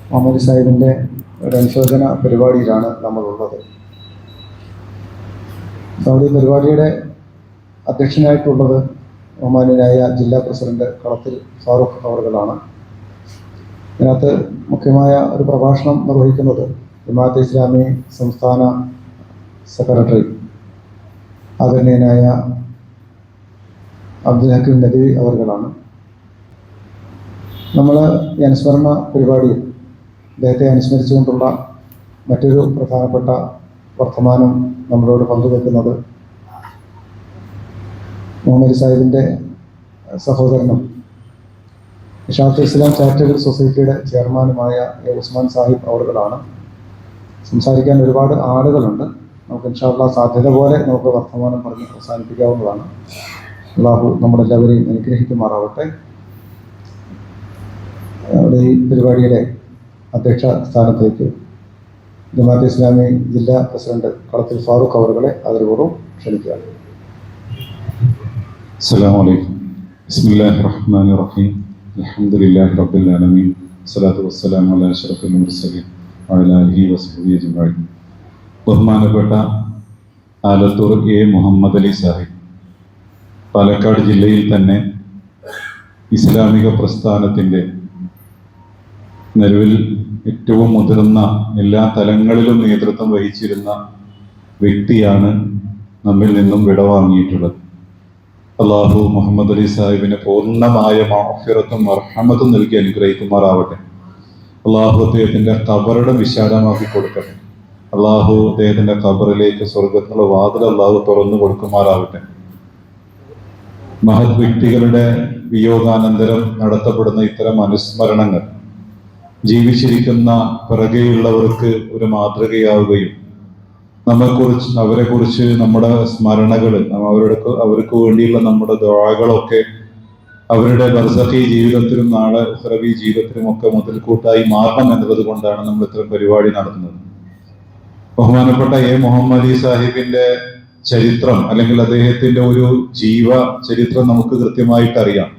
മുഹമ്മദ് സാഹിബിൻ്റെ ഒരു അനുശോചന പരിപാടിയിലാണ് നമ്മളുള്ളത്. നമ്മുടെ ഈ പരിപാടിയുടെ അധ്യക്ഷനായിട്ടുള്ളത് ബഹുമാന്യനായ ജില്ലാ പ്രസിഡന്റ് കളത്തിൽ ഫാറൂഖ് അവറുകളാണ്. ഇതിനകത്ത് മുഖ്യമായ ഒരു പ്രഭാഷണം നിർവഹിക്കുന്നത് ജമാഅത്തെ ഇസ്ലാമി സംസ്ഥാന സെക്രട്ടറി ആദരണീയനായ അബ്ദുൽ ഹക്കീം നദവി അവറുകളാണ്. നമ്മൾ ഈ അനുസ്മരണ പരിപാടിയിൽ അദ്ദേഹത്തെ അനുസ്മരിച്ചുകൊണ്ടുള്ള മറ്റൊരു പ്രധാനപ്പെട്ട വർത്തമാനം നമ്മളോട് പങ്കുവെക്കുന്നത് മുഹമ്മദ് സാഹിബിൻ്റെ സഹോദരനും ഇഷാത്ത് ഇസ്ലാം ചാരിറ്റബിൾ സൊസൈറ്റിയുടെ ചെയർമാനുമായ ഉസ്മാൻ സാഹിബ് അവറുകളാണ്. സംസാരിക്കാൻ ഒരുപാട് ആളുകളുണ്ട്. നമുക്ക് ഇൻഷാ അല്ലാഹ് സാധ്യത പോലെ നമുക്ക് വർത്തമാനം പറഞ്ഞ് അവസാനിപ്പിക്കാവുന്നതാണ്. അല്ലാഹു നമ്മളെല്ലാവരെയും അനുഗ്രഹിക്കുമാറാവട്ടെ. ഈ പരിപാടിയുടെ അധ്യക്ഷ സ്ഥാനത്തേക്ക് ജമാഅത്തെ ഇസ്ലാമി ജില്ലാ പ്രസിഡന്റ് കളത്തിൽ ഫാറൂഖ് അവറുകളെ ആദരപൂർവ്വം ക്ഷണിക്കുകയാണ്. അസ്സലാമു അലൈക്കും. ബിസ്മില്ലാഹിർ റഹ്മാനിർ റഹീം. അൽഹംദുലില്ലാഹി റബ്ബിൽ ആലമീൻ. സ്വലാത്തു വസ്സലാമു അലാ അഷ്റഫിൽ മുർസലീൻ വഅലാ ആലിഹി വസഹ്ബിഹി അജ്മഈൻ. ബഹുമാനപ്പെട്ട ആലത്തൂർ എ മുഹമ്മദ് അലി സാഹിബ് പാലക്കാട് ജില്ലയിൽ തന്നെ ഇസ്ലാമിക പ്രസ്ഥാനത്തിൻ്റെ നിലവിൽ ഏറ്റവും മുതിർന്ന എല്ലാ തലങ്ങളിലും നേതൃത്വം വഹിച്ചിരുന്ന വ്യക്തിയാണ് നമ്മിൽ നിന്നും വിടവാങ്ങിയിട്ടുള്ളത്. അള്ളാഹു മുഹമ്മദ് അലി സാഹിബിന് പൂർണ്ണമായ മഗ്ഫിറത്തും മർഹമത്തും നൽകി അനുഗ്രഹിക്കുമാറാവട്ടെ. അള്ളാഹു അദ്ദേഹത്തിൻ്റെ ഖബറിടം വിശാലമാക്കി കൊടുക്കട്ടെ. അള്ളാഹു അദ്ദേഹത്തിൻ്റെ ഖബറിലേക്ക് സ്വർഗത്തിനുള്ള വാതിൽ അള്ളാഹു തുറന്നു കൊടുക്കുമാറാവട്ടെ. മഹത് വ്യക്തികളുടെ വിയോഗാനന്തരം നടത്തപ്പെടുന്ന ഇത്തരം അനുസ്മരണങ്ങൾ ജീവിച്ചിരിക്കുന്ന പിറകെയുള്ളവർക്ക് ഒരു മാതൃകയാവുകയും അവരെ കുറിച്ച് നമ്മുടെ സ്മരണകൾ, അവർക്ക് വേണ്ടിയുള്ള നമ്മുടെ ദുആകളൊക്കെ അവരുടെ ബർസഖി ജീവിതത്തിലും നാളെ ഉഖ്റവി ജീവിതത്തിലും ഒക്കെ മുതൽക്കൂട്ടായി മാറണം എന്നുള്ളത് കൊണ്ടാണ് നമ്മൾ ഇത്തരം പരിപാടി നടത്തുന്നത്. ബഹുമാനപ്പെട്ട എ മുഹമ്മദ് അലി സാഹിബിന്റെ ചരിത്രം അല്ലെങ്കിൽ അദ്ദേഹത്തിന്റെ ഒരു ജീവ ചരിത്രം നമുക്ക് കൃത്യമായിട്ട് അറിയാം.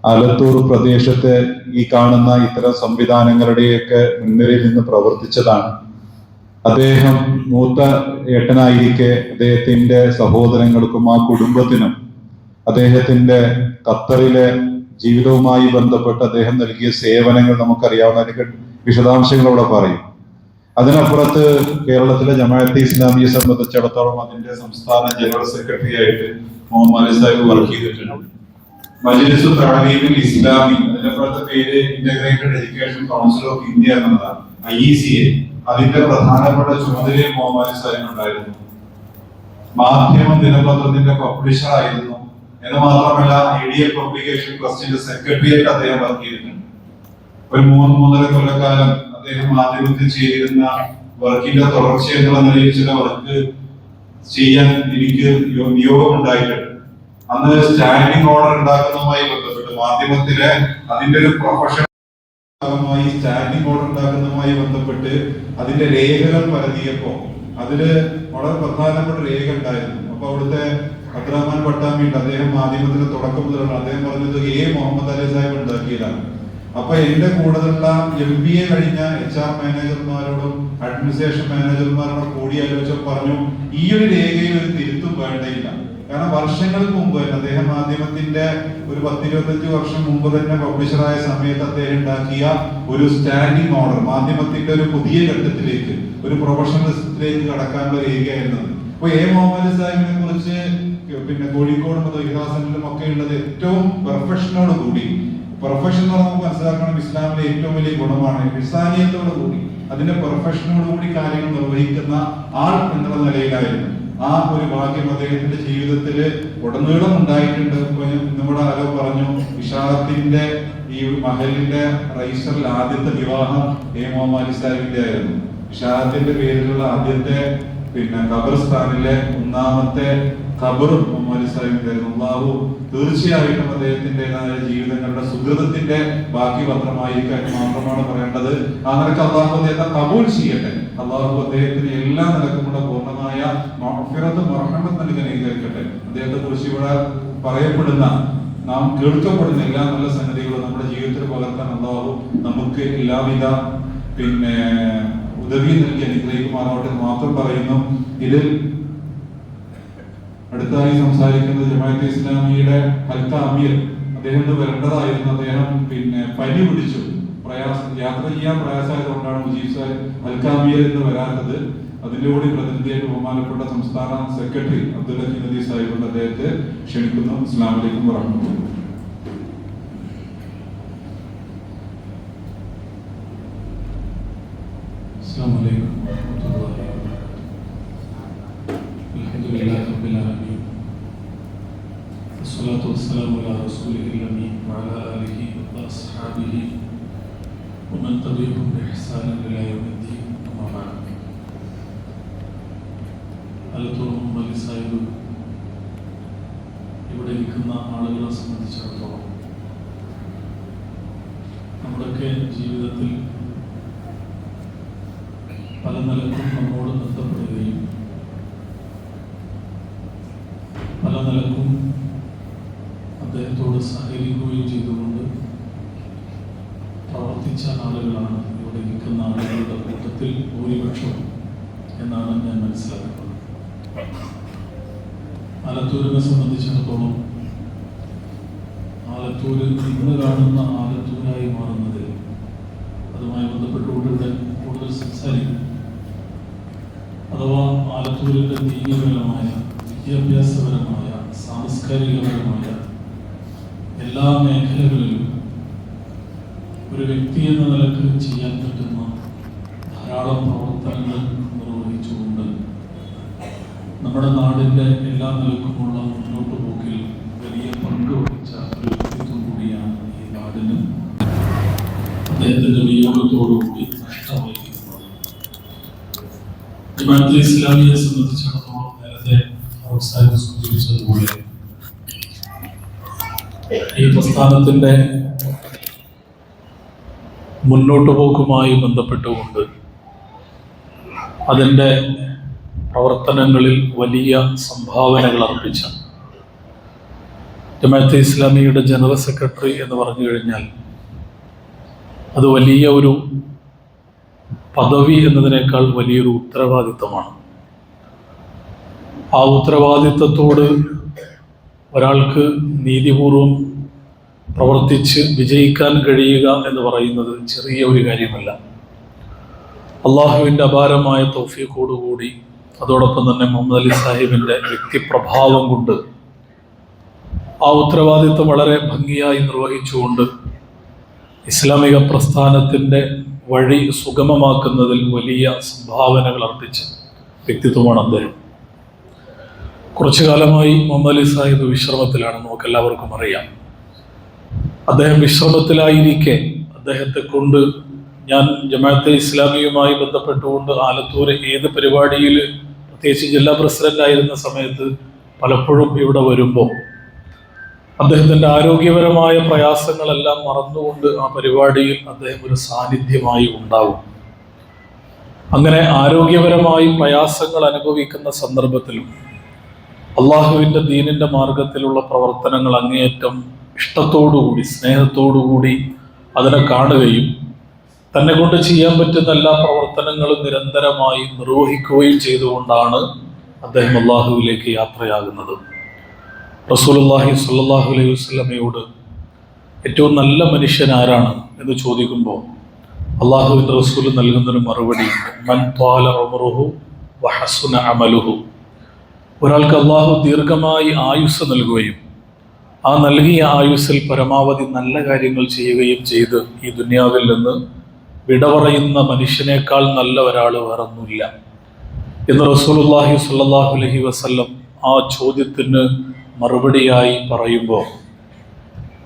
ആലത്തൂർ പ്രദേശത്തെ ഈ കാണുന്ന ഇത്തരം സംവിധാനങ്ങളുടെയൊക്കെ മുൻനിരയിൽ നിന്ന് പ്രവർത്തിച്ചതാണ്. അദ്ദേഹം മൂത്ത ഏട്ടനായിരിക്കെ അദ്ദേഹത്തിന്റെ സഹോദരങ്ങൾക്കും ആ കുടുംബത്തിനും അദ്ദേഹത്തിന്റെ ഖത്തറിലെ ജീവിതവുമായി ബന്ധപ്പെട്ട് അദ്ദേഹം നൽകിയ സേവനങ്ങൾ നമുക്കറിയാവുന്ന അതിന്റെ വിശദാംശങ്ങൾ അവിടെ പറയും. അതിനപ്പുറത്ത് കേരളത്തിലെ ജമാഅത്തെ ഇസ്ലാമിയെ സംബന്ധിച്ചിടത്തോളം അതിന്റെ സംസ്ഥാന ജനറൽ സെക്രട്ടറി ആയിട്ട് മുഹമ്മദ് അലി സാഹിബ് വർക്ക് ചെയ്തിട്ടുണ്ട്. മജ്ലിസ് തഅലീമുൽ ഇസ്ലാമി, അതിനപ്പുറത്തെ പേര് integrated education council of India എന്നതാണ്, IECA. അതിന്റെ പ്രധാനപ്പെട്ട ചുമതലയും മുഹമ്മദ് അലി സാഹിബ് ഉണ്ടായിരുന്നു. മാധ്യമം ദിനപത്രത്തിന്റെ പബ്ലിഷർ ആയിരുന്നു എന്ന് മാത്രമല്ല ഐഡിയൽ പബ്ലിക്കേഷൻ ട്രസ്റ്റിന്റെ സെക്രട്ടറി ആയിട്ട് അദ്ദേഹം വർക്ക് ചെയ്തിട്ടുണ്ട്. ഒരു 3-3.5 കൊല്ലക്കാലം അദ്ദേഹം മാധ്യമത്തിൽ ചെയ്തിരുന്ന വർക്കിന്റെ തുടർച്ച എന്നുള്ള നിലയിൽ ചില വർക്ക് ചെയ്യാൻ എനിക്ക് നിയോഗം ഉണ്ടായിട്ടുണ്ട്. അന്ന് സ്റ്റാൻഡിംഗ് ഓർഡർ ഉണ്ടാക്കുന്നതുമായി ബന്ധപ്പെട്ട് മാധ്യമത്തിലെ അതിന്റെ ഒരു പ്രൊഫഷൻ സ്റ്റാൻഡിംഗ് ഓർഡർ ഉണ്ടാക്കുന്നതുമായി ബന്ധപ്പെട്ട് അതിന്റെ രേഖകൾ പരതിയപ്പോ അതില് വളരെ പ്രധാനപ്പെട്ട രേഖ ഉണ്ടായിരുന്നു. അപ്പൊ അവിടുത്തെ അബ്ദുറഹ്മാൻ പട്ടാമി ഉണ്ട്, അദ്ദേഹം മാധ്യമത്തിന്റെ തുടക്കം മുതലാണ് അദ്ദേഹം പറഞ്ഞത് എ മുഹമ്മദ് അലി സാഹിബ് ഉണ്ടാക്കിയതാണ്. അപ്പൊ എന്റെ കൂടുതലുള്ള MBA കഴിഞ്ഞ HR മാനേജർമാരോടും അഡ്മിനിസ്ട്രേഷൻ മാനേജർമാരോടും കൂടിയാലോചിച്ച് പറഞ്ഞു ഈ ഒരു രേഖയിൽ ഒരു തിരുത്തും വേണ്ടയില്ല. കാരണം വർഷങ്ങൾക്ക് മുമ്പ് തന്നെ അദ്ദേഹം മാധ്യമത്തിന്റെ ഒരു 10-25 വർഷം മുമ്പ് തന്നെ പബ്ലിഷറായ സമയത്ത് അദ്ദേഹം ഉണ്ടാക്കിയ ഒരു സ്റ്റാൻഡിംഗ് ഓർഡർ മാധ്യമത്തിന്റെ ഒരു പുതിയ ഘട്ടത്തിലേക്ക് ഒരു പ്രൊഫഷണലിസത്തിലേക്ക് കടക്കാനുള്ള രേഖയായിരുന്നത്. അപ്പൊ എ മുഹമ്മദ് സാഹിബിനെ കുറിച്ച് പിന്നെ കോഴിക്കോടും ഇഖ്ലാസിലും ഒക്കെ ഉള്ളത് ഏറ്റവും പെർഫെക്ഷനോട് കൂടി, പെർഫെക്ഷൻ എന്ന് പറഞ്ഞാൽ നമുക്ക് മനസ്സിലാക്കണം ഇസ്ലാമിലെ ഏറ്റവും വലിയ ഗുണമാണ് ഇഹ്സാനിയത്തോട് കൂടി അതിന്റെ പെർഫെക്ഷനോട് കൂടി കാര്യങ്ങൾ നിർവഹിക്കുന്ന ആൾ എന്നുള്ള നിലയിലായിരുന്നു. ആ ഒരു ഭാഗ്യം അദ്ദേഹത്തിന്റെ ജീവിതത്തില് ഉടനീളം ഉണ്ടായിട്ടുണ്ട്. നമ്മുടെ ആരോ പറഞ്ഞു ഇഷാത്തിന്റെ ഈ മഹലിന്റെ റൈസറിൽ ആദ്യത്തെ വിവാഹം എ മുഹമ്മദ് അലി സാഹിബിന്റെ ആയിരുന്നു. ഇഷാത്തിന്റെ പേരിലുള്ള ആദ്യത്തെ പിന്നെ ഖബർസ്ഥാനിലെ 1ാമത്തെ ഖബറും മുഹമ്മദ് അലി സാഹിബിന്റെ ആയിരുന്നു. അല്ലാഹു തീർച്ചയായിട്ടും അദ്ദേഹത്തിൻ്റെതായ ജീവിതങ്ങളുടെ സുഹൃതത്തിന്റെ ബാക്കി പത്രമായിരിക്കാൻ മാത്രമാണ് പറയേണ്ടത്. ആ നിലക്ക് അള്ളാഹു അദ്ദേഹത്തെ കബൂൽ ചെയ്യട്ടെ. അള്ളാഹു അദ്ദേഹത്തിന് എല്ലാ നിലക്കുമുള്ള പൂർണ്ണമായ മഗ്ഫിറത്തും മർഹമത്തും നൽകി അനുഗ്രഹിക്കട്ടെ. അദ്ദേഹത്തെ കുറിച്ച് ഇവിടെ പറയപ്പെടുന്ന നാം കേൾക്കപ്പെടുന്ന എല്ലാ നല്ല സംഗതികളും നമ്മുടെ ജീവിതത്തിൽ പകർത്താൻ അല്ലാഹു നമുക്ക് എല്ലാവിധ ഉദവി നൽകി അനുഗ്രഹിക്കുമാറാവട്ടെ എന്ന് മാത്രം പറയുന്നു. ഇതിൽ അടുത്തായി സംസാരിക്കുന്നത് ജമാഅത്തെ ഇസ്ലാമിയുടെ ഹൽക്ക അമീർ, അദ്ദേഹം വരേണ്ടതായിരുന്നു. അദ്ദേഹം പനി പിടിച്ചു, യാത്ര ചെയ്യാൻ പ്രയാസമായതുകൊണ്ടാണ് മുജീബ് സാഹിബ് ഹൽക്ക അമീർ എന്ന് വരാത്തത്. അതിന്റെ കൂടി പ്രതിനിധിയായിട്ട് ബഹുമാനപ്പെട്ട സംസ്ഥാന സെക്രട്ടറി അബ്ദുൽ ഹക്കീം നദീർ സാഹിബ് അദ്ദേഹത്തെ ക്ഷണിക്കുന്നു. അസ്സലാമു അലൈക്കും വറഹ്മത്തുള്ളാഹി. السلام عليكم ورحمة الله وبركاته. الحمد لله رب العالمين والصلاة والسلام على رسوله الأمين وعلى آله وأصحابه ومن تبعهم بإحسان إلى يوم الدين. أما بعد. ആലത്തൂർ മുഹമ്മദ് സാഹിബ് ഇവിടെ ഇരിക്കുന്ന ആളുകളെ സംബന്ധിച്ചിടത്തോളം നമ്മുടെയൊക്കെ ജീവിതത്തിൽ പല നിലക്കും നമ്മോട് ബന്ധപ്പെടുകയും പല നിലക്കും അദ്ദേഹത്തോട് സഹകരിക്കുകയും ചെയ്തുകൊണ്ട് പ്രവർത്തിച്ച ആളുകളാണ് ഇവിടെ ഇരിക്കുന്ന ആളുകളുടെ കൂട്ടത്തിൽ ഭൂരിപക്ഷം എന്നാണ് ഞാൻ മനസ്സിലാക്കുന്നത്. ആലത്തൂരിനെ സംബന്ധിച്ചിടത്തോളം ആലത്തൂര് ഇന്ന് കാണുന്ന ആലത്തൂരായി മാറുന്നതിൽ അതുമായി ബന്ധപ്പെട്ടുകൊണ്ട് ഇവിടെ കൂടുതൽ സംസാരിക്കും. അഥവാ ആലത്തൂരിൻ്റെ ദീനപരമായ, വിദ്യാഭ്യാസപരമായ, സാംസ്കാരികപരമായ എല്ലാ മേഖലകളിലും ഒരു വ്യക്തി എന്ന നിലക്ക് ചെയ്യാൻ പറ്റുന്ന ധാരാളം പ്രവർത്തനങ്ങൾ നിർവഹിച്ചുകൊണ്ട് നമ്മുടെ നാടിൻ്റെ എല്ലാ നിലക്കുമുള്ള മുന്നോട്ട് പോക്കിൽ വലിയ പങ്ക് വഹിച്ച ഒരു വ്യക്തിത്വം കൂടിയാണ് ഈ നാടിന് അദ്ദേഹത്തിൻ്റെ വിയോഗത്തോടുകൂടി നഷ്ടമായിരിക്കുന്നത്. ജമാഅത്തെ ഇസ്ലാമിയെ സംബന്ധിച്ചിടത്തോളം നേരത്തെ സാഹിബ് സൂചിപ്പിച്ചതുപോലെ ഈ പ്രസ്ഥാനത്തിൻ്റെ മുന്നോട്ട് പോക്കുമായി ബന്ധപ്പെട്ടുകൊണ്ട് അതിൻ്റെ പ്രവർത്തനങ്ങളിൽ വലിയ സംഭാവനകൾ അർപ്പിച്ച ജമാഅത്തെ ഇസ്ലാമിയുടെ ജനറൽ സെക്രട്ടറി എന്ന് പറഞ്ഞു കഴിഞ്ഞാൽ അത് വലിയ ഒരു പദവി എന്നതിനേക്കാൾ വലിയൊരു ഉത്തരവാദിത്തമാണ്. ആ ഉത്തരവാദിത്തത്തോട് ഒരാൾക്ക് നീതിപൂർവം പ്രവർത്തിച്ച് വിജയിക്കാൻ കഴിയുക എന്ന് പറയുന്നത് ചെറിയ ഒരു കാര്യമല്ല. അള്ളാഹുവിൻ്റെ അപാരമായ തൗഫീഖോടുകൂടി അതോടൊപ്പം തന്നെ മുഹമ്മദ് അലി സാഹിബിൻ്റെ വ്യക്തിപ്രഭാവം കൊണ്ട് ആ ഉത്തരവാദിത്തം വളരെ ഭംഗിയായി നിർവഹിച്ചുകൊണ്ട് ഇസ്ലാമിക പ്രസ്ഥാനത്തിൻ്റെ വഴി സുഗമമാക്കുന്നതിൽ വലിയ സംഭാവനകൾ അർപ്പിച്ച വ്യക്തിത്വമാണ് അദ്ദേഹം. കുറച്ചു കാലമായി മുഹമ്മദ് അലി സാഹിബ് വിശ്രമത്തിലാണ്, നമുക്കെല്ലാവർക്കും അറിയാം. അദ്ദേഹം വിശ്രമത്തിലായിരിക്കെ അദ്ദേഹത്തെ കൊണ്ട് ഞാൻ ജമാഅത്തെ ഇസ്ലാമിയുമായി ബന്ധപ്പെട്ടുകൊണ്ട് ആലത്തൂർ ഏത് പരിപാടിയിൽ, പ്രത്യേകിച്ച് ജില്ലാ പ്രസിഡന്റ് ആയിരുന്ന സമയത്ത് പലപ്പോഴും ഇവിടെ വരുമ്പോൾ അദ്ദേഹത്തിൻ്റെ ആരോഗ്യപരമായ പ്രയാസങ്ങളെല്ലാം മറന്നുകൊണ്ട് ആ പരിപാടിയിൽ അദ്ദേഹം ഒരു സാന്നിധ്യമായി ഉണ്ടാവും. അങ്ങനെ ആരോഗ്യപരമായി പ്രയാസങ്ങൾ അനുഭവിക്കുന്ന സന്ദർഭത്തിലും അള്ളാഹുവിൻ്റെ ദീനിൻ്റെ മാർഗത്തിലുള്ള പ്രവർത്തനങ്ങൾ അങ്ങേയറ്റം ഇഷ്ടത്തോടുകൂടി, സ്നേഹത്തോടുകൂടി അതിനെ കാണുകയും തന്നെ കൊണ്ട് ചെയ്യാൻ പറ്റുന്ന എല്ലാ പ്രവർത്തനങ്ങളും നിരന്തരമായി നിർവഹിക്കുകയും ചെയ്തുകൊണ്ടാണ് അദ്ദേഹം അള്ളാഹുവിലേക്ക് യാത്രയാകുന്നത്. റസൂലുള്ളാഹി സ്വല്ലല്ലാഹു അലൈഹി വസല്ലമയോട് ഏറ്റവും നല്ല മനുഷ്യൻ ആരാണ് എന്ന് ചോദിക്കുമ്പോൾ അള്ളാഹുവിൻ്റെ റസൂൽ നൽകുന്നൊരു മറുപടി, മൻ ത്വാല ഉംറുഹു വഹസുന അമലുഹു. ഒരാൾക്ക് അള്ളാഹു ദീർഘമായി ആയുസ് നൽകുകയും ആ നൽകിയ ആയുസ്സിൽ പരമാവധി നല്ല കാര്യങ്ങൾ ചെയ്യുകയും ചെയ്ത് ഈ ദുനിയാവിൽ നിന്ന് വിട പറയുന്ന മനുഷ്യനേക്കാൾ നല്ല ഒരാൾ വേറൊന്നുമില്ല എന്ന് റസൂലുള്ളാഹി സ്വല്ലല്ലാഹു അലൈഹി വസല്ലം ആ ചോദ്യത്തിന് മറുപടിയായി പറയുമ്പോൾ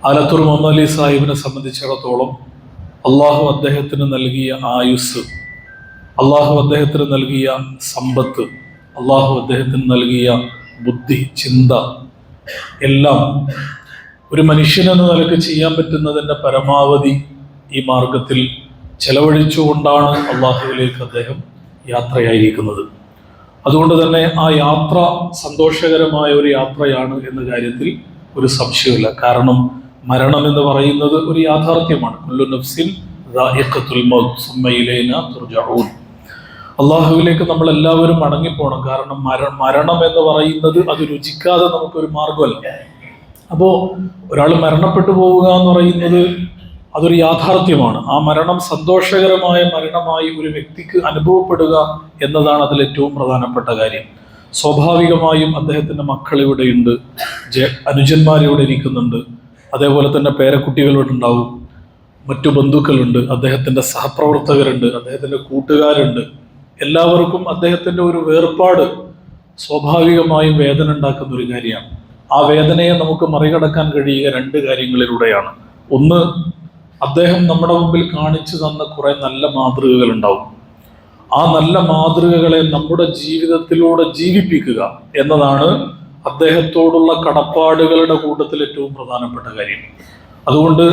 ആലത്തൂർ മുഹമ്മദ് അലി സാഹിബിനെ സംബന്ധിച്ചിടത്തോളം അള്ളാഹു അദ്ദേഹത്തിന് നൽകിയ ആയുസ്, അള്ളാഹു അദ്ദേഹത്തിന് നൽകിയ സമ്പത്ത്, അള്ളാഹു അദ്ദേഹത്തിന് നൽകിയ ബുദ്ധി, ചിന്ത എല്ലാം ഒരു മനുഷ്യനെന്ന നിലക്ക് ചെയ്യാൻ പറ്റുന്നതിൻ്റെ പരമാവധി ഈ മാർഗത്തിൽ ചെലവഴിച്ചുകൊണ്ടാണ് അള്ളാഹുവിലേക്ക് അദ്ദേഹം യാത്രയായിരിക്കുന്നത്. അതുകൊണ്ട് തന്നെ ആ യാത്ര സന്തോഷകരമായ ഒരു യാത്രയാണ് എന്ന കാര്യത്തിൽ ഒരു സംശയമില്ല. കാരണം മരണം എന്ന് പറയുന്നത് ഒരു യാഥാർത്ഥ്യമാണ്. കുല്ലു നഫ്സിൻ ദാഇഖത്തുൽ മൗത്ത് സുമ്മ ഇലൈനാ തുർജഊൻ. അള്ളാഹുവിലേക്ക് നമ്മൾ എല്ലാവരും മടങ്ങിപ്പോണം. കാരണം മരണം എന്ന് പറയുന്നത് അത് രുചിക്കാതെ നമുക്കൊരു മാർഗമല്ല. അപ്പോൾ ഒരാൾ മരണപ്പെട്ടു പോവുക എന്ന് പറയുന്നത് അതൊരു യാഥാർത്ഥ്യമാണ്. ആ മരണം സന്തോഷകരമായ മരണമായി ഒരു വ്യക്തിക്ക് അനുഭവപ്പെടുക എന്നതാണ് അതിൽ ഏറ്റവും പ്രധാനപ്പെട്ട കാര്യം. സ്വാഭാവികമായും അദ്ദേഹത്തിൻ്റെ മക്കൾ ഇവിടെയുണ്ട്, അനുജന്മാരിവിടെ ഇരിക്കുന്നുണ്ട്, അതേപോലെ തന്നെ പേരക്കുട്ടികളുണ്ടാവും, മറ്റു ബന്ധുക്കളുണ്ട്, അദ്ദേഹത്തിൻ്റെ സഹപ്രവർത്തകരുണ്ട്, അദ്ദേഹത്തിൻ്റെ കൂട്ടുകാരുണ്ട്. എല്ലാവർക്കും അദ്ദേഹത്തിൻ്റെ ഒരു വേർപാട് സ്വാഭാവികമായും വേദന ഉണ്ടാക്കുന്ന ഒരു കാര്യമാണ്. ആ വേദനയെ നമുക്ക് മറികടക്കാൻ കഴിയുക രണ്ട് കാര്യങ്ങളിലൂടെയാണ്. ഒന്ന്, അദ്ദേഹം നമ്മുടെ മുമ്പിൽ കാണിച്ചു തന്ന കുറെ നല്ല മാതൃകകൾ ഉണ്ടാവും. ആ നല്ല മാതൃകകളെ നമ്മുടെ ജീവിതത്തിലൂടെ ജീവിപ്പിക്കുക എന്നതാണ് അദ്ദേഹത്തോടുള്ള കടപ്പാടുകളുടെ കൂട്ടത്തിൽ ഏറ്റവും പ്രധാനപ്പെട്ട കാര്യം. അതുകൊണ്ട്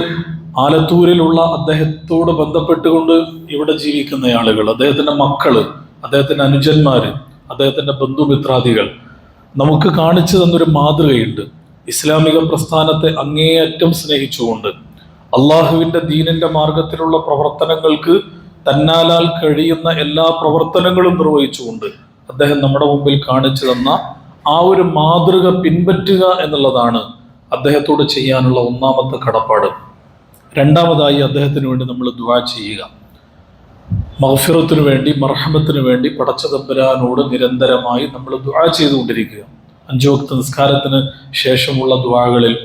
ആലത്തൂരിലുള്ള അദ്ദേഹത്തോട് ബന്ധപ്പെട്ടുകൊണ്ട് ഇവിടെ ജീവിക്കുന്ന ആളുകൾ, അദ്ദേഹത്തിൻ്റെ മക്കള്, അദ്ദേഹത്തിൻ്റെ അനുജന്മാര്, അദ്ദേഹത്തിൻ്റെ ബന്ധുമിത്രാദികൾ നമുക്ക് കാണിച്ചു തന്നൊരു മാതൃകയുണ്ട്. ഇസ്ലാമിക പ്രസ്ഥാനത്തെ അങ്ങേയറ്റം സ്നേഹിച്ചുകൊണ്ട് അള്ളാഹുവിൻ്റെ ദീനിൻ്റെ മാർഗത്തിലുള്ള പ്രവർത്തനങ്ങൾക്ക് തന്നാലാൽ കഴിയുന്ന എല്ലാ പ്രവർത്തനങ്ങളും നിർവഹിച്ചുകൊണ്ട് അദ്ദേഹം നമ്മുടെ മുമ്പിൽ കാണിച്ചു തന്ന ആ ഒരു മാതൃക പിൻപറ്റുക എന്നുള്ളതാണ് അദ്ദേഹത്തോട് ചെയ്യാനുള്ള ഒന്നാമത്തെ കടപ്പാട്. രണ്ടാമതായി അദ്ദേഹത്തിന് വേണ്ടി നമ്മൾ ദുആ ചെയ്യുക. മഗ്ഫിറത്തിനു വേണ്ടി, മർഹമത്തിനു വേണ്ടി പടച്ച തമ്പുരാനോട് നിരന്തരമായി നമ്മൾ ദുആ ചെയ്തുകൊണ്ടിരിക്കുക. 5 വക്ത് നിസ്കാരത്തിന് ശേഷമുള്ള ദുആകളിൽ,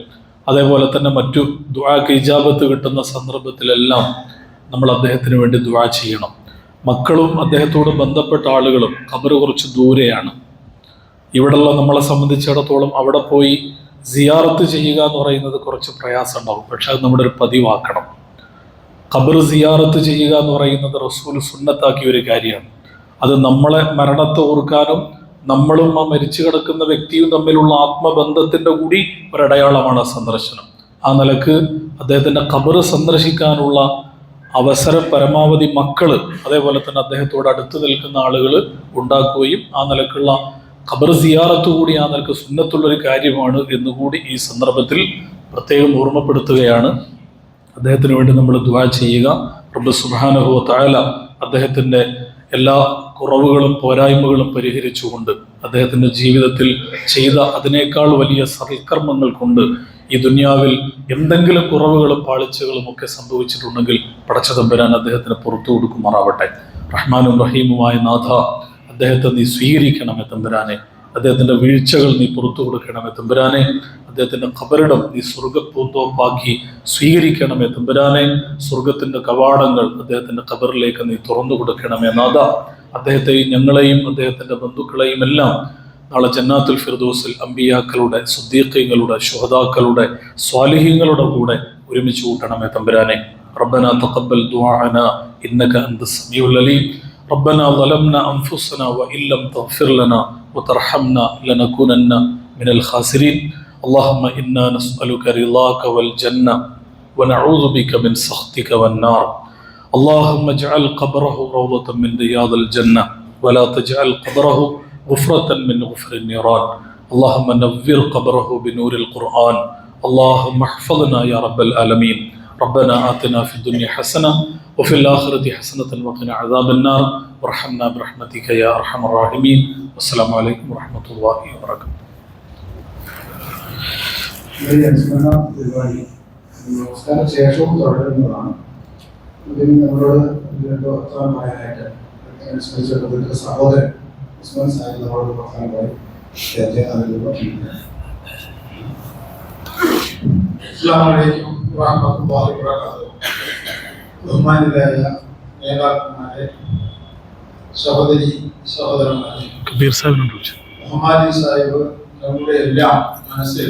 അതേപോലെ തന്നെ മറ്റു ദുആക്ക് ഇജാബത്ത് കിട്ടുന്ന സന്ദർഭത്തിലെല്ലാം നമ്മൾ അദ്ദേഹത്തിന് വേണ്ടി ദുആ ചെയ്യണം. മക്കളും അദ്ദേഹത്തോട് ബന്ധപ്പെട്ട ആളുകളും ഖബർ കുറച്ച് ദൂരെയാണ്. ഇവിടെയുള്ള നമ്മളെ സംബന്ധിച്ചിടത്തോളം അവിടെ പോയി സിയാറത്ത് ചെയ്യുക എന്ന് പറയുന്നത് കുറച്ച് പ്രയാസം ഉണ്ടാവും. പക്ഷെ അത് നമ്മുടെ ഒരു പതിവാക്കണം. ഖബർ സിയാറത്ത് ചെയ്യുക എന്ന് പറയുന്നത് റസൂൽ സുന്നത്താക്കിയ ഒരു കാര്യമാണ്. അത് നമ്മളെ മരണത്തെ ഓർക്കാനും നമ്മളും ആ മരിച്ചു കിടക്കുന്ന വ്യക്തിയും തമ്മിലുള്ള ആത്മബന്ധത്തിൻ്റെ കൂടി ഒരടയാളമാണ് ആ സന്ദർശനം. ആ നിലക്ക് അദ്ദേഹത്തിൻ്റെ ഖബർ സന്ദർശിക്കാനുള്ള അവസരം പരമാവധി മക്കള്, അതേപോലെ തന്നെ അദ്ദേഹത്തോട് അടുത്ത് നിൽക്കുന്ന ആളുകൾ ഉണ്ടാക്കുകയും ആ നിലക്കുള്ള ഖബർ സിയാറത്ത് കൂടി ആ നിലക്ക് സുന്നത്തുള്ളൊരു കാര്യമാണ് എന്നുകൂടി ഈ സന്ദർഭത്തിൽ പ്രത്യേകം ഓർമ്മപ്പെടുത്തുകയാണ്. അദ്ദേഹത്തിന് വേണ്ടി നമ്മൾ ദുആ ചെയ്യുക. റബ്ബ് സുബ്ഹാനഹു വ തആല അദ്ദേഹത്തിൻ്റെ എല്ലാ കുറവുകളും പോരായ്മകളും പരിഹരിച്ചുകൊണ്ട് അദ്ദേഹത്തിൻ്റെ ജീവിതത്തിൽ ചെയ്ത അതിനേക്കാൾ വലിയ സൽക്കർമ്മങ്ങൾ കൊണ്ട് ഈ ദുനിയാവിൽ എന്തെങ്കിലും കുറവുകളും പാളിച്ചകളും ഒക്കെ സംഭവിച്ചിട്ടുണ്ടെങ്കിൽ പടച്ച തമ്പുരാൻ അദ്ദേഹത്തിന് പുറത്തു കൊടുക്കുമാറാവട്ടെ. റഹ്മാനും റഹീമുമായ നാഥ, അദ്ദേഹത്തെ നീ സ്വീകരിക്കണമേ തമ്പുരാനെ. അദ്ദേഹത്തിൻ്റെ വീഴ്ചകൾ നീ പുറത്തു കൊടുക്കണമേ തമ്പുരാനെ. അദ്ദേഹത്തിൻ്റെ ഖബറിടം നീ സ്വർഗപ്പൂന്തോപ്പാക്കി സ്വീകരിക്കണമേ തമ്പുരാനെ. സ്വർഗത്തിൻ്റെ കവാടങ്ങൾ അദ്ദേഹത്തിൻ്റെ ഖബറിലേക്ക് നീ തുറന്നു കൊടുക്കണമേ നാഥ. അദ്ദേഹത്തെയും ഞങ്ങളെയും അദ്ദേഹത്തിൻ്റെ ബന്ധുക്കളെയും എല്ലാം നാളെ ജന്നാത്തുൽ ഫിർദൗസിൽ അമ്പിയാക്കളുടെ, സുദ്ദീഖീങ്ങളുടെ, ശുഹദാക്കളുടെ, സ്വാലിഹീങ്ങളുടെ കൂടെ ഒരുമിച്ച് കൂട്ടണമേ തമ്പുരാനെ. റബ്ബനാ തഖബ്ബൽ ദുആഅനാ ഇന്നക അൻതസ് സമീഉൽ അലീം. ربنا ظلمنا أنفسنا وإن لم تغفر لنا وترحمنا لنكونن من الخاسرين. اللهم إنا نسألك رضاك والجنة ونعوذ بك من سخطك والنار. اللهم اجعل قبره روضة من رياض الجنة ولا تجعل قبره غفرة من غفر النيران. اللهم نوّر قبره بنور القرآن. اللهم احفظنا يا رب العالمين. ربنا آتنا في الدنيا حسنة وفي الآخرة حسنة وقنا عذاب النار وارحمنا برحمتك يا أرحم الراحمين. والسلام عليكم ورحمة الله وبركاته. നമസ്കാരം ശേഷവും തുടരുന്നതാണ്. ഇതിന് നമ്മളോട് വർത്തമാനമായിട്ട് അനുസ്മരിച്ച സഹോദരൻ ഉസ്മാൻ സാഹിബ് നമ്മളോട് വർത്തമാനമായി ബഹുമാനിതരായ നേതാക്കന്മാരെ, സഹോദരി സഹോദരന്മാരെ, മുഹമ്മദ് സാഹിബ് നമ്മുടെ എല്ലാം മനസ്സിൽ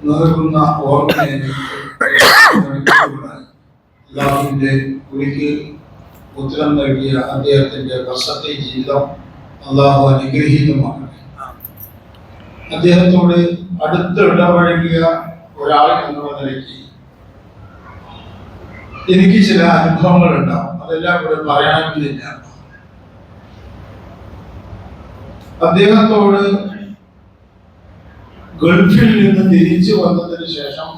നൽകുന്ന ഓർമ്മയെ അല്ലാഹുവിന്റെ വിളിക്ക് ഉത്തരം നൽകിയ അദ്ദേഹത്തിന്റെ വർഷത്തെ ജീവിതം അല്ലാഹു അനുഗ്രഹീതമാണ്. അദ്ദേഹത്തോട് അടുത്ത് ഇടപഴകിയ ഒരാൾ എന്നുള്ള നിലയ്ക്ക് എനിക്ക് ചില അനുഭവങ്ങൾ ഉണ്ടാവും. അതെല്ലാം ഇവിടെ പറയണമെന്നില്ല. അദ്ദേഹത്തോട് ഗൾഫിൽ നിന്ന് തിരിച്ചു വന്നതിന് ശേഷം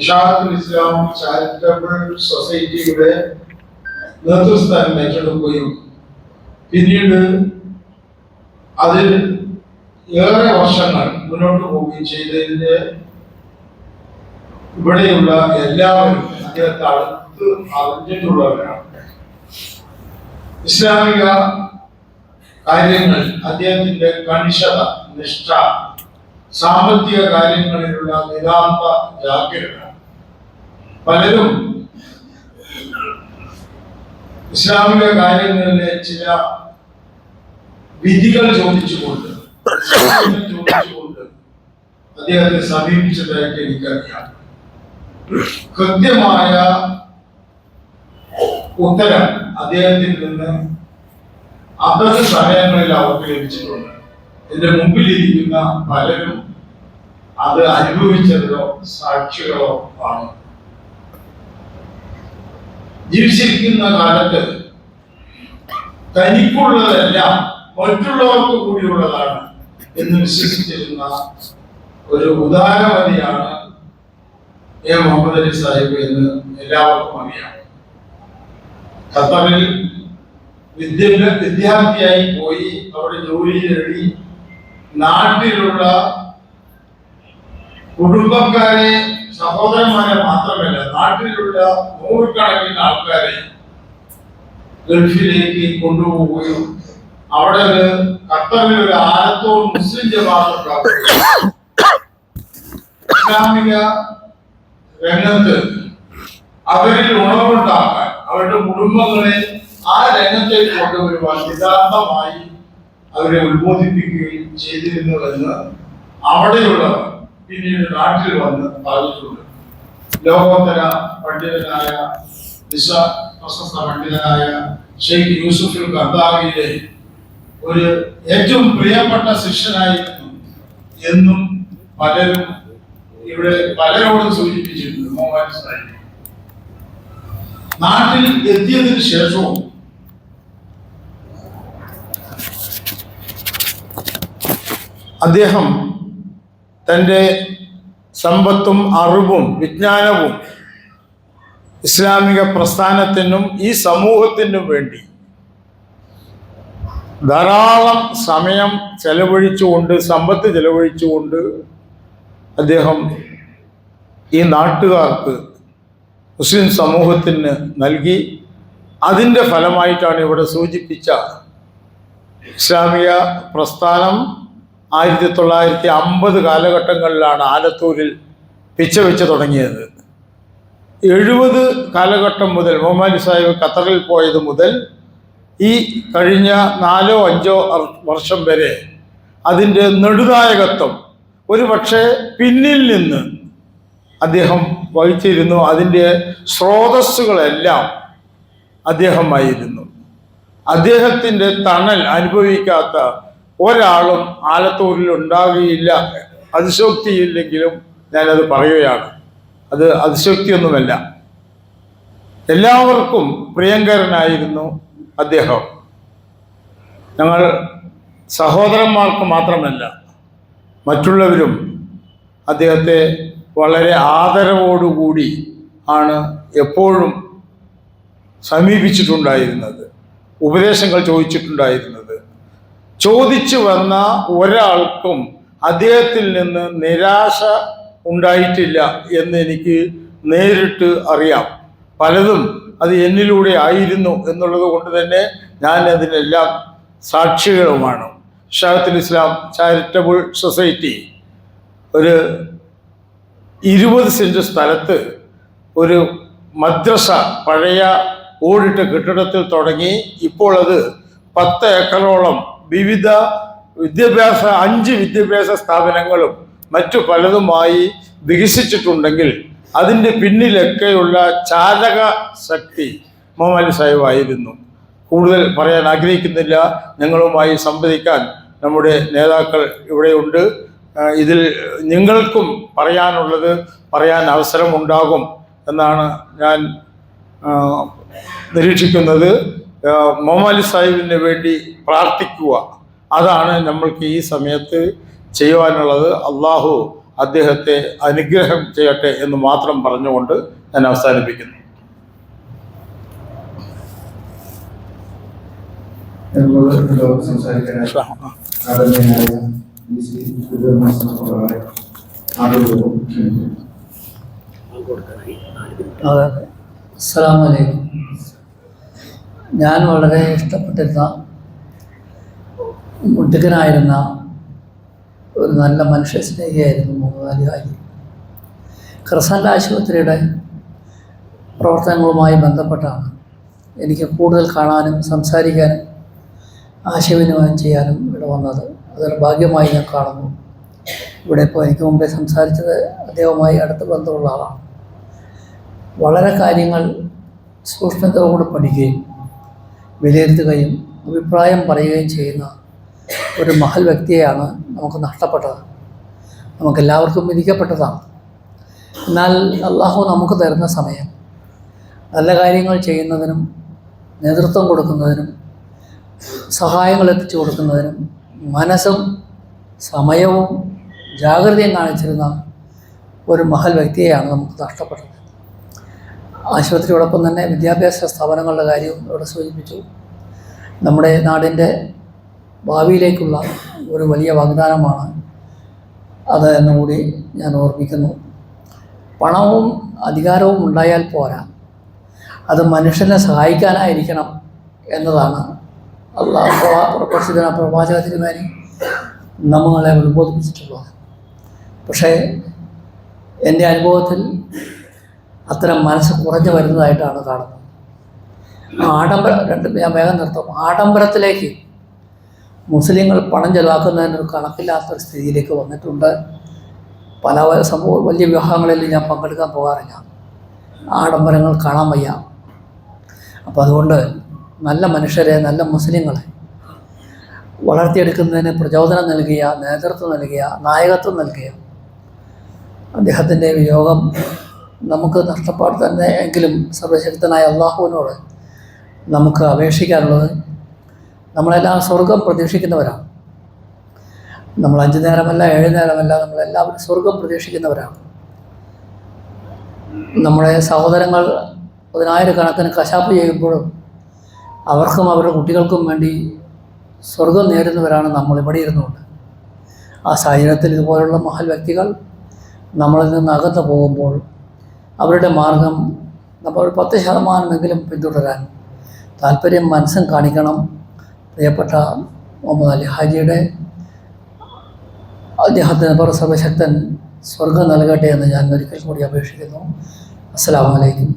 ഇഷാഅത്തുൽ ഇസ്ലാം ചാരിറ്റബിൾ സൊസൈറ്റിയുടെ നേതൃസ്ഥാനം ഏറ്റെടുക്കുകയും പിന്നീട് അതിൽ ഏറെ വർഷങ്ങൾ മുന്നോട്ട് പോവുകയും ചെയ്തതിന്റെ ഇവിടെയുള്ള എല്ലാവരും അദ്ദേഹത്തെ അടുത്ത് അറിഞ്ഞിട്ടുള്ളവരാണ്. ഇസ്ലാമിക കാര്യങ്ങൾ അദ്ദേഹത്തിന്റെ കണിശത, നിഷ്ഠ, സാമ്പത്തിക കാര്യങ്ങളിലുള്ള നിതാന്ത ജാഗ്രത. പലരും ഇസ്ലാമിക കാര്യങ്ങളിലെ ചില വിധികൾ ചോദിച്ചുകൊണ്ട് അദ്ദേഹത്തെ സമീപിച്ചതായിട്ട് എനിക്കറിയാം. കൃത്യമായ ഉത്തരം അദ്ദേഹത്തിൽ നിന്ന് അതത് സമയങ്ങളിൽ അവർക്ക് ലഭിച്ചിട്ടുണ്ട്. എന്റെ മുമ്പിലിരിക്കുന്ന പലരും അത് അനുഭവിച്ചതിലോ സാക്ഷികളോ ആണ്. ജീവിച്ചിരിക്കുന്ന കാലത്ത് തനിക്കുള്ളതെല്ലാം മറ്റുള്ളവർക്ക് കൂടിയുള്ളതാണ് എന്ന് വിശ്വസിച്ചിരുന്ന ഒരു ഉദാരമതിയാണ് എ മുഹമ്മദ് അലി സാഹിബ് എന്ന് എല്ലാവർക്കും അറിയാം. ഖത്തറിൽ വിദ്യാർത്ഥിയായി പോയി അവിടെ ജോലി നേടി നാട്ടിലുള്ള കുടുംബക്കാരെ, സഹോദരന്മാരെ മാത്രമല്ല നാട്ടിലുള്ള നൂറുകണക്കിന് ആൾക്കാരെ ഗൾഫിലേക്ക് കൊണ്ടുപോവുകയും അവിടെ ഖത്തറിൽ ഒരു ആലത്തോട് മുസ്ലിം ജമാഅത്ത് ഉണ്ടാക്കുകയും ഇസ്ലാമിക രംഗത്ത് അവരിൽ ഉണർവുണ്ടാക്കാൻ അവരുടെ കുടുംബങ്ങളെ ആ രംഗത്തേക്ക് കൊണ്ടുവരുവാൻ യഥാർത്ഥമായി അവരെ ഉത്ബോധിപ്പിക്കുകയും ചെയ്തിരുന്നുവെന്ന് അവിടെയുള്ളവർ പിന്നീട് നാട്ടിൽ വന്ന് പറഞ്ഞിട്ടുണ്ട്. ലോകോത്തര പണ്ഡിതനായ പ്രശസ്ത പണ്ഡിതനായ ഷെയ്ഖ് യൂസുഫുൽ ഖർദാവിയിലെ ഒരു ഏറ്റവും പ്രിയപ്പെട്ട ശിഷ്യനായിരുന്നു എന്നും പലരും ഇവിടെ പലരോടും സൂചിപ്പിച്ചിട്ടുണ്ട്. മുഹമ്മദ് സാഹിബ് നാട്ടിൽ എത്തിയതിനു ശേഷവും അദ്ദേഹം തൻ്റെ സമ്പത്തും അറിവും വിജ്ഞാനവും ഇസ്ലാമിക പ്രസ്ഥാനത്തിനും ഈ സമൂഹത്തിനും വേണ്ടി ധാരാളം സമയം ചെലവഴിച്ചുകൊണ്ട്, സമ്പത്ത് ചെലവഴിച്ചുകൊണ്ട് അദ്ദേഹം ഈ നാട്ടുകാർക്ക്, മുസ്ലിം സമൂഹത്തിന് നൽകി. അതിൻ്റെ ഫലമായിട്ടാണ് ഇവിടെ സൂചിപ്പിച്ച ഇസ്ലാമിക പ്രസ്ഥാനം 1950 കാലഘട്ടങ്ങളിലാണ് ആലത്തൂരിൽ പിച്ച വെച്ച് തുടങ്ങിയത്. 70 കാലഘട്ടം മുതൽ മുഹമ്മദ് അലി സാഹിബ് ഖത്തറിൽ പോയത് മുതൽ ഈ കഴിഞ്ഞ 4-5 വർഷം വരെ അതിൻ്റെ നെടുനായകത്വം ഒരു പക്ഷേ പിന്നിൽ നിന്ന് അദ്ദേഹം വഹിച്ചിരുന്നു. അതിൻ്റെ സ്രോതസ്സുകളെല്ലാം അദ്ദേഹമായിരുന്നു. അദ്ദേഹത്തിൻ്റെ തണൽ അനുഭവിക്കാത്ത ഒരാളും ആലത്തൂരിൽ ഉണ്ടാകുകയില്ല. അതിശോക്തിയില്ലെങ്കിലും ഞാനത് പറയുകയാണ്. അത് അതിശോക്തിയൊന്നുമല്ല. എല്ലാവർക്കും പ്രിയങ്കരനായിരുന്നു അദ്ദേഹം. ഞങ്ങൾ സഹോദരന്മാർക്ക് മാത്രമല്ല മറ്റുള്ളവരും അദ്ദേഹത്തെ വളരെ ആദരവോടുകൂടി ആണ് എപ്പോഴും സമീപിച്ചിട്ടുണ്ടായിരുന്നത്, ഉപദേശങ്ങൾ ചോദിച്ചിട്ടുണ്ടായിരുന്നത്. ചോദിച്ചു വന്ന ഒരാൾക്കും അദ്ദേഹത്തിൽ നിന്ന് നിരാശ ഉണ്ടായിട്ടില്ല എന്ന് എനിക്ക് നേരിട്ട് അറിയാം. പലതും അത് എന്നിലൂടെ ആയിരുന്നു എന്നുള്ളത് കൊണ്ട് തന്നെ ഞാൻ അതിനെല്ലാം സാക്ഷികളുമാണ്. ഇഷാഅത്തുൽ ഇസ്ലാം ചാരിറ്റബിൾ സൊസൈറ്റി ഒരു 20 സെന്റ് സ്ഥലത്ത് ഒരു മദ്രസ പഴയ ഓടിട്ട കെട്ടിടത്തിൽ തുടങ്ങി. ഇപ്പോൾ അത് 10 ഏക്കറോളം വിവിധ 5 വിദ്യാഭ്യാസ സ്ഥാപനങ്ങളും മറ്റു പലതുമായി വികസിച്ചിട്ടുണ്ടെങ്കിൽ അതിൻ്റെ പിന്നിലൊക്കെയുള്ള ചാലക ശക്തി മുഹമ്മദ് അലി സാഹിബ് ആയിരുന്നു. കൂടുതൽ പറയാൻ ആഗ്രഹിക്കുന്നില്ല. ഞങ്ങളുമായി സംവദിക്കാൻ നമ്മുടെ നേതാക്കൾ ഇവിടെയുണ്ട്. ഇതിൽ നിങ്ങൾക്കും പറയാനുള്ളത് പറയാൻ അവസരമുണ്ടാകും എന്നാണ് ഞാൻ നിരീക്ഷിക്കുന്നത്. മുഹമ്മദ് അലി സാഹിബിന് വേണ്ടി പ്രാർത്ഥിക്കുക, അതാണ് നമ്മൾക്ക് ഈ സമയത്ത് ചെയ്യുവാനുള്ളത്. അള്ളാഹു അദ്ദേഹത്തെ അനുഗ്രഹം ചെയ്യട്ടെ എന്ന് മാത്രം പറഞ്ഞുകൊണ്ട് ഞാൻ അവസാനിപ്പിക്കുന്നു. അസ്സലാമു അലൈക്കും. ഞാൻ വളരെ ഇഷ്ടപ്പെട്ടിരുന്ന മുട്ടുകനായിരുന്ന ഒരു നല്ല മനുഷ്യ സ്നേഹിയായിരുന്നു മുഹമ്മദ് അലി ഹാജി. ക്രസൻ്റ് ആശുപത്രിയുടെ പ്രവർത്തനങ്ങളുമായി ബന്ധപ്പെട്ടാണ് എനിക്ക് കൂടുതൽ കാണാനും സംസാരിക്കാനും ആശയവിനിമയം ചെയ്യാനും ഇവിടെ വന്നത്. അതൊരു ഭാഗ്യമായി ഞാൻ കാണുന്നു. ഇവിടെ ഇപ്പോൾ എനിക്ക് മുമ്പേ സംസാരിച്ചത് അദ്ദേഹവുമായി അടുത്ത ബന്ധമുള്ള ആളാണ്. വളരെ കാര്യങ്ങൾ സൂക്ഷ്മതയോടെ പഠിക്കുകയും വിലയിരുത്തുകയും അഭിപ്രായം പറയുകയും ചെയ്യുന്ന ഒരു മഹൽ വ്യക്തിയെയാണ് നമുക്ക് നഷ്ടപ്പെട്ടത്. നമുക്കെല്ലാവർക്കും വിധിക്കപ്പെട്ടതാണ്. എന്നാൽ അള്ളാഹു നമുക്ക് തരുന്ന സമയം നല്ല കാര്യങ്ങൾ ചെയ്യുന്നതിനും നേതൃത്വം കൊടുക്കുന്നതിനും സഹായങ്ങൾ എത്തിച്ചു കൊടുക്കുന്നതിനും മനസ്സും സമയവും ജാഗ്രതയും കാണിച്ചിരുന്ന ഒരു മഹൽ വ്യക്തിയെയാണ് നമുക്ക് നഷ്ടപ്പെട്ടത്. ആശുപത്രിയോടൊപ്പം തന്നെ വിദ്യാഭ്യാസ സ്ഥാപനങ്ങളുടെ കാര്യവും ഇവിടെ സൂചിപ്പിച്ചു. നമ്മുടെ നാടിൻ്റെ ഭാവിയിലേക്കുള്ള ഒരു വലിയ വാഗ്ദാനമാണ് അത് എന്നുകൂടി ഞാൻ ഓർമ്മിക്കുന്നു. പണവും അധികാരവും ഉണ്ടായാൽ പോരാ, അത് മനുഷ്യനെ സഹായിക്കാനായിരിക്കണം എന്നതാണ് പ്രവാചക തിരുമേനി നമ്മളെ ഉത്ബോധിപ്പിച്ചിട്ടുള്ളത്. പക്ഷേ എൻ്റെ അനുഭവത്തിൽ അത്തരം മനസ്സ് കുറഞ്ഞു വരുന്നതായിട്ടാണ് കാണുന്നത്. ഞാൻ വേഗം നിർത്തും. ആഡംബരത്തിലേക്ക് മുസ്ലിങ്ങൾ പണം ചെലവാക്കുന്നതിനൊരു കണക്കില്ലാത്തൊരു സ്ഥിതിയിലേക്ക് വന്നിട്ടുണ്ട്. പല വലിയ വിവാഹങ്ങളിൽ ഞാൻ പങ്കെടുക്കാൻ പോകാറില്ല. ആഡംബരങ്ങൾ കാണാൻ വയ്യ. അപ്പോൾ അതുകൊണ്ട് നല്ല മനുഷ്യരെ, നല്ല മുസ്ലിങ്ങളെ വളർത്തിയെടുക്കുന്നതിന് പ്രചോദനം നൽകിയ, നേതൃത്വം നൽകിയ, നായകത്വം നൽകിയ അദ്ദേഹത്തിൻ്റെ വിയോഗം നമുക്ക് നഷ്ടപ്പാട് തന്നെ. എങ്കിലും സർവശക്തനായ അള്ളാഹുവിനോട് നമുക്ക് അപേക്ഷിക്കാനുള്ളത്, നമ്മളെല്ലാം സ്വർഗം പ്രതീക്ഷിക്കുന്നവരാണ്. നമ്മൾ 5 നേരമല്ല 7 നേരമല്ല, നമ്മളെല്ലാവരും സ്വർഗം പ്രതീക്ഷിക്കുന്നവരാണ്. നമ്മുടെ സഹോദരങ്ങൾ 10,000 കണക്കിന് കശാപ്പ് ചെയ്യുമ്പോഴും അവർക്കും അവരുടെ കുട്ടികൾക്കും വേണ്ടി സ്വർഗം നേരുന്നവരാണ് നമ്മൾ ഇവിടെ ഇരുന്നുകൊണ്ട്. ആ സാഹചര്യത്തിൽ ഇതുപോലുള്ള മഹൽ വ്യക്തികൾ നമ്മളിൽ നിന്ന് അകന്നു പോകുമ്പോൾ അവരുടെ മാർഗം നമ്മൾ 10% പിന്തുടരാൻ താല്പര്യം മനസ്സും കാണിക്കണം. പ്രിയപ്പെട്ട മുഹമ്മദ് അലി ഹാജിയുടെ അദ്ദേഹത്തിന് സർവശക്തൻ സ്വർഗം നൽകട്ടെ എന്ന് ഞാൻ ഒരിക്കൽ കൂടി അപേക്ഷിക്കുന്നു. അസ്സലാമു അലൈക്കും.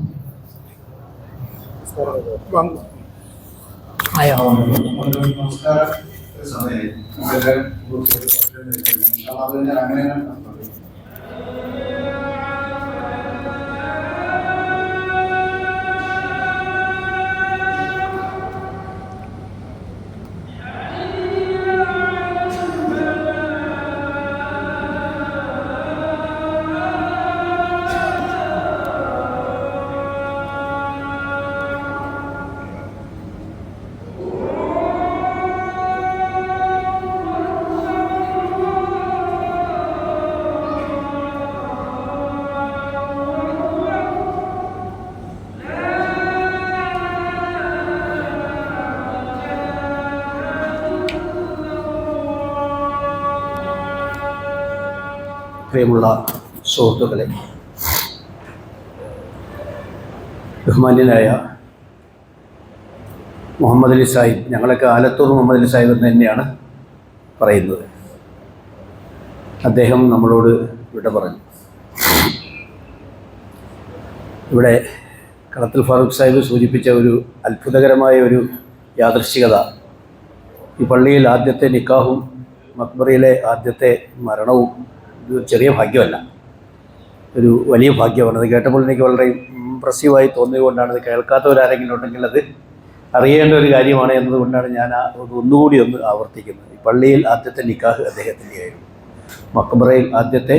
പ്രിയമുള്ള സുഹൃത്തുക്കളെ, ബഹുമാന്യനായ മുഹമ്മദ് അലി സാഹിബ്, ഞങ്ങളൊക്കെ ആലത്തൂർ മുഹമ്മദ് അലി സാഹിബ് എന്ന് തന്നെയാണ് പറയുന്നത്. അദ്ദേഹം നമ്മളോട് വിട പറഞ്ഞു. ഇവിടെ കളത്തിൽ ഫാറൂഖ് സാഹിബ് സൂചിപ്പിച്ച ഒരു അത്ഭുതകരമായ ഒരു യാദൃശ്ചികത, ഈ പള്ളിയിൽ ആദ്യത്തെ നിക്കാഹും മക്ബറയിലെ ആദ്യത്തെ മരണവും ഒരു ചെറിയ ഭാഗ്യമല്ല, ഒരു വലിയ ഭാഗ്യമാണ്. അത് കേട്ടപ്പോൾ എനിക്ക് വളരെ ഇംപ്രസീവായി തോന്നിയതുകൊണ്ടാണ്. അത് കേൾക്കാത്തവരാരെങ്കിലും ഉണ്ടെങ്കിൽ അത് അറിയേണ്ട ഒരു കാര്യമാണ് എന്നതുകൊണ്ടാണ് ഞാൻ ഒന്നുകൂടി ആവർത്തിക്കുന്നത്. ഈ പള്ളിയിൽ ആദ്യത്തെ നിക്കാഹ് അദ്ദേഹത്തിൻ്റെ ആയിരുന്നു. മക്ബറയിൽ ആദ്യത്തെ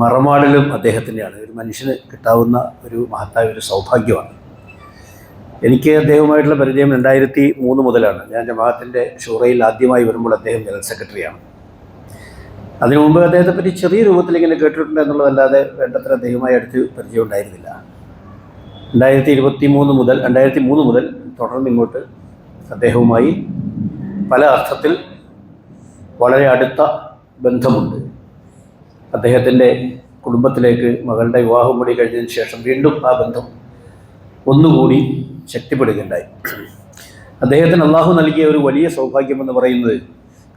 മറമാടലും അദ്ദേഹത്തിൻ്റെയാണ്. ഒരു മനുഷ്യന് കിട്ടാവുന്ന ഒരു മഹത്തായ ഒരു സൗഭാഗ്യമാണ്. എനിക്ക് അദ്ദേഹവുമായിട്ടുള്ള പരിചയം 2003 മുതലാണ്. ഞാൻ ജമാഅത്തിൻ്റെ ഷൂറയിൽ ആദ്യമായി വരുമ്പോൾ അദ്ദേഹം ജനറൽ സെക്രട്ടറിയാണ്. അതിനു മുമ്പ് അദ്ദേഹത്തെ പറ്റി ചെറിയ രൂപത്തിൽ ഇങ്ങനെ കേട്ടിട്ടുണ്ട് എന്നുള്ളതല്ലാതെ വേണ്ടത്ര അദ്ദേഹമായി അടുത്ത് പരിചയം ഉണ്ടായിരുന്നില്ല. 2003 മുതൽ തുടർന്ന് ഇങ്ങോട്ട് അദ്ദേഹവുമായി പല അർത്ഥത്തിൽ വളരെ അടുത്ത ബന്ധമുണ്ട്. അദ്ദേഹത്തിൻ്റെ കുടുംബത്തിലേക്ക് മകളുടെ വിവാഹം കൂടി കഴിഞ്ഞതിന് ശേഷം വീണ്ടും ആ ബന്ധം ഒന്നുകൂടി ശക്തിപ്പെടുകയുണ്ടായി. അദ്ദേഹത്തിന് അള്ളാഹു നൽകിയ ഒരു വലിയ സൗഭാഗ്യമെന്ന് പറയുന്നത്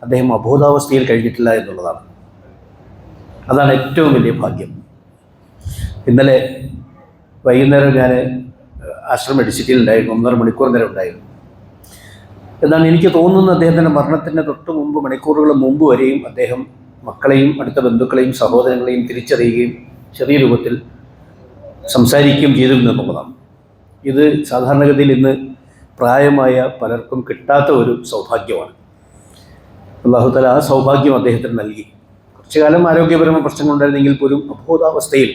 അദ്ദേഹം അബോധാവസ്ഥയിൽ കഴിഞ്ഞിട്ടില്ല എന്നുള്ളതാണ്. അതാണ് ഏറ്റവും വലിയ ഭാഗ്യം. ഇന്നലെ വൈകുന്നേരം ഞാൻ ആശ്രമ മെഡിസിറ്റിയിൽ ഉണ്ടായിരുന്നു, 1.5 മണിക്കൂർ നേരം ഉണ്ടായിരുന്നു. എന്നാണ് എനിക്ക് തോന്നുന്നത് അദ്ദേഹത്തിൻ്റെ മരണത്തിന് തൊട്ട് മുമ്പ്, മണിക്കൂറുകൾ മുമ്പ് വരെയും അദ്ദേഹം മക്കളെയും അടുത്ത ബന്ധുക്കളെയും സഹോദരങ്ങളെയും തിരിച്ചറിയുകയും ചെറിയ രൂപത്തിൽ സംസാരിക്കുകയും ചെയ്തിരുന്നു എന്നുള്ളതാണ്. ഇത് സാധാരണഗതിയിൽ ഇന്ന് പ്രായമായ പലർക്കും കിട്ടാത്ത ഒരു സൗഭാഗ്യമാണ്. അല്ലാഹു തആല ആ സൗഭാഗ്യം അദ്ദേഹത്തിന് നൽകി. കുറച്ചു കാലം ആരോഗ്യപരമായ പ്രശ്നങ്ങളുണ്ടായിരുന്നെങ്കിൽ പോലും അബോധാവസ്ഥയിൽ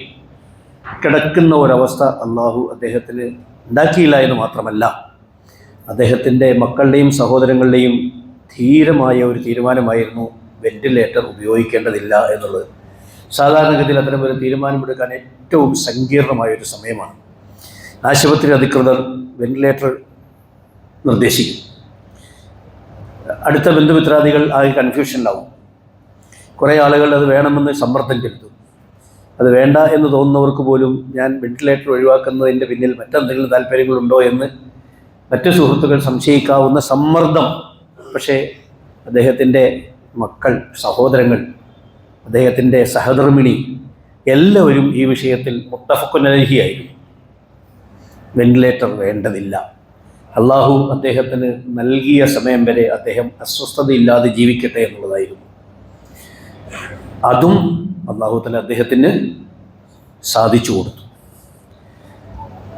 കിടക്കുന്ന ഒരവസ്ഥ അള്ളാഹു അദ്ദേഹത്തിന് ഉണ്ടാക്കിയില്ല എന്ന് മാത്രമല്ല, അദ്ദേഹത്തിൻ്റെ മക്കളുടെയും സഹോദരങ്ങളുടെയും ധീരമായ ഒരു തീരുമാനമായിരുന്നു വെന്റിലേറ്റർ ഉപയോഗിക്കേണ്ടതില്ല എന്നുള്ളത്. സാധാരണഗതിയിൽ അത്തരം ഒരു തീരുമാനമെടുക്കാൻ ഏറ്റവും സങ്കീർണമായൊരു സമയമാണ്. ആശുപത്രി അധികൃതർ വെന്റിലേറ്റർ നിർദ്ദേശിക്കും. അടുത്ത ബന്ധുമിത്രാദികൾ ആകെ കൺഫ്യൂഷനിലാവും. കുറേ ആളുകൾ അത് വേണമെന്ന് സമ്മർദ്ദം ചെലുത്തും. അത് വേണ്ട എന്ന് തോന്നുന്നവർക്ക് പോലും ഞാൻ വെന്റിലേറ്റർ ഒഴിവാക്കുന്നതിൻ്റെ പിന്നിൽ മറ്റെന്തെങ്കിലും താല്പര്യങ്ങളുണ്ടോ എന്ന് മറ്റു സുഹൃത്തുക്കൾ സംശയിക്കാവുന്ന സമ്മർദ്ദം. പക്ഷേ അദ്ദേഹത്തിൻ്റെ മക്കൾ, സഹോദരങ്ങൾ, അദ്ദേഹത്തിൻ്റെ സഹധർമ്മിണി എല്ലാവരും ഈ വിഷയത്തിൽ മുത്തഫഖുൻ അലൈഹിയായിരുന്നു. വെന്റിലേറ്റർ വേണ്ടതില്ല. അള്ളാഹു അദ്ദേഹത്തിന് നൽകിയ സമയം വരെ അദ്ദേഹം അസ്വസ്ഥതയില്ലാതെ ജീവിക്കട്ടെ എന്നുള്ളതായിരുന്നു. അതും അള്ളാഹു തആല അദ്ദേഹത്തിന് സാധിച്ചു കൊടുത്തു.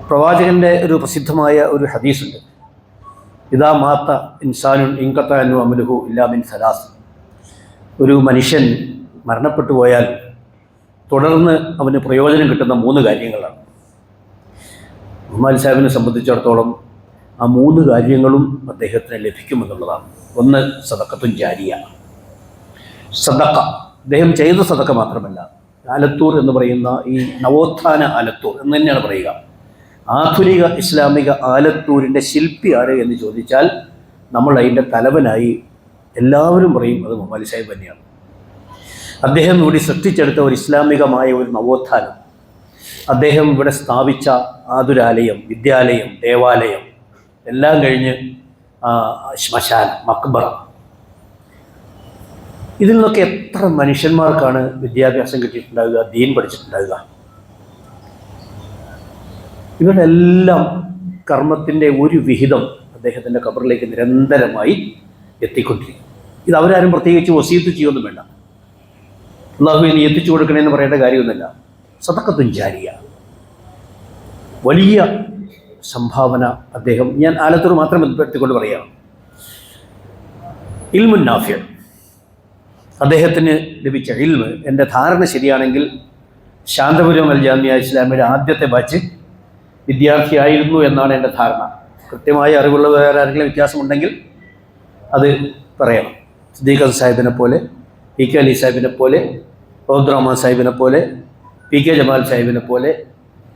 പ്രവാചകൻ്റെ ഒരു പ്രസിദ്ധമായ ഒരു ഹദീസുണ്ട്, ഇദാ മാത്ത ഇൻസാനുൻ ഇൻഖത അൻഹു അമലുഹു ഇല്ലാ മിൻ സലാസ്. ഒരു മനുഷ്യൻ മരണപ്പെട്ടു പോയാൽ തുടർന്ന് അവന് പ്രയോജനം കിട്ടുന്ന 3 കാര്യങ്ങളാണ്. മുഹമ്മദ് സാഹിബിനെ സംബന്ധിച്ചിടത്തോളം ആ 3 കാര്യങ്ങളും അദ്ദേഹത്തിന് ലഭിക്കുമെന്നുള്ളതാണ്. ഒന്ന് സദഖത്തുൻ ജാരിയ. സദഖ, അദ്ദേഹം ചെയ്ത സദഖ മാത്രമല്ല, ആലത്തൂർ എന്ന് പറയുന്ന ഈ നവോത്ഥാന ആലത്തൂർ എന്ന് തന്നെയാണ് പറയുക. ആധുനിക ഇസ്ലാമിക ആലത്തൂരിൻ്റെ ശില്പി ആര് എന്ന് ചോദിച്ചാൽ നമ്മൾ അതിൻ്റെ തലവനായി എല്ലാവരും പറയും അത് മുഹമ്മദ് സാഹിബ് തന്നെയാണ്. അദ്ദേഹം ഇവിടെ സൃഷ്ടിച്ചെടുത്ത ഒരു ഇസ്ലാമികമായ ഒരു നവോത്ഥാനം, അദ്ദേഹം ഇവിടെ സ്ഥാപിച്ച ആതുരാലയം, വിദ്യാലയം, ദേവാലയം എല്ലാം കഴിഞ്ഞ് ശ്മശാനം, മക്ബറ, ഇതിൽ നിന്നൊക്കെ എത്ര മനുഷ്യന്മാർക്കാണ് വിദ്യാഭ്യാസം കിട്ടിയിട്ടുണ്ടാവുക, ദീൻ പഠിച്ചിട്ടുണ്ടാവുക. ഇവരുടെ എല്ലാം കർമ്മത്തിൻ്റെ ഒരു വിഹിതം അദ്ദേഹത്തിൻ്റെ ഖബറിലേക്ക് നിരന്തരമായി എത്തിക്കൊണ്ടിരിക്കും. ഇത് അവരാരും പ്രത്യേകിച്ച് വസീയത്ത് ചെയ്യൊന്നും വേണ്ട, അല്ലാഹു ഇനി എത്തിച്ചു കൊടുക്കണമെന്ന് പറയേണ്ട കാര്യമൊന്നുമില്ല. സദഖത്തുൻ ജാരിയ, വലിയ സംഭാവന അദ്ദേഹം. ഞാൻ ആലത്തൂർ മാത്രം ബന്ധപ്പെടുത്തിക്കൊണ്ട് പറയുകയാണ്. ഇൽമുൻ നാഫിഅ, അദ്ദേഹത്തിന് ലഭിച്ച ഇൽമ്, എൻ്റെ ധാരണ ശരിയാണെങ്കിൽ ശാന്തപുരം അൽ ജാമിയ ഇസ്ലാമിയുടെ ആദ്യത്തെ ബാച്ച് വിദ്യാർത്ഥിയായിരുന്നു എന്നാണ് എൻ്റെ ധാരണ. കൃത്യമായ അറിവുള്ളവരാരെങ്കിലും വ്യത്യാസമുണ്ടെങ്കിൽ അത് പറയണം. സിദ്ദീഖ് സാഹിബിനെ പോലെ, പി കെ അലി സാഹിബിനെ പോലെ, റഹ്മാൻ സാഹിബിനെ പോലെ, പി കെ ജമാൽ സാഹിബിനെ പോലെ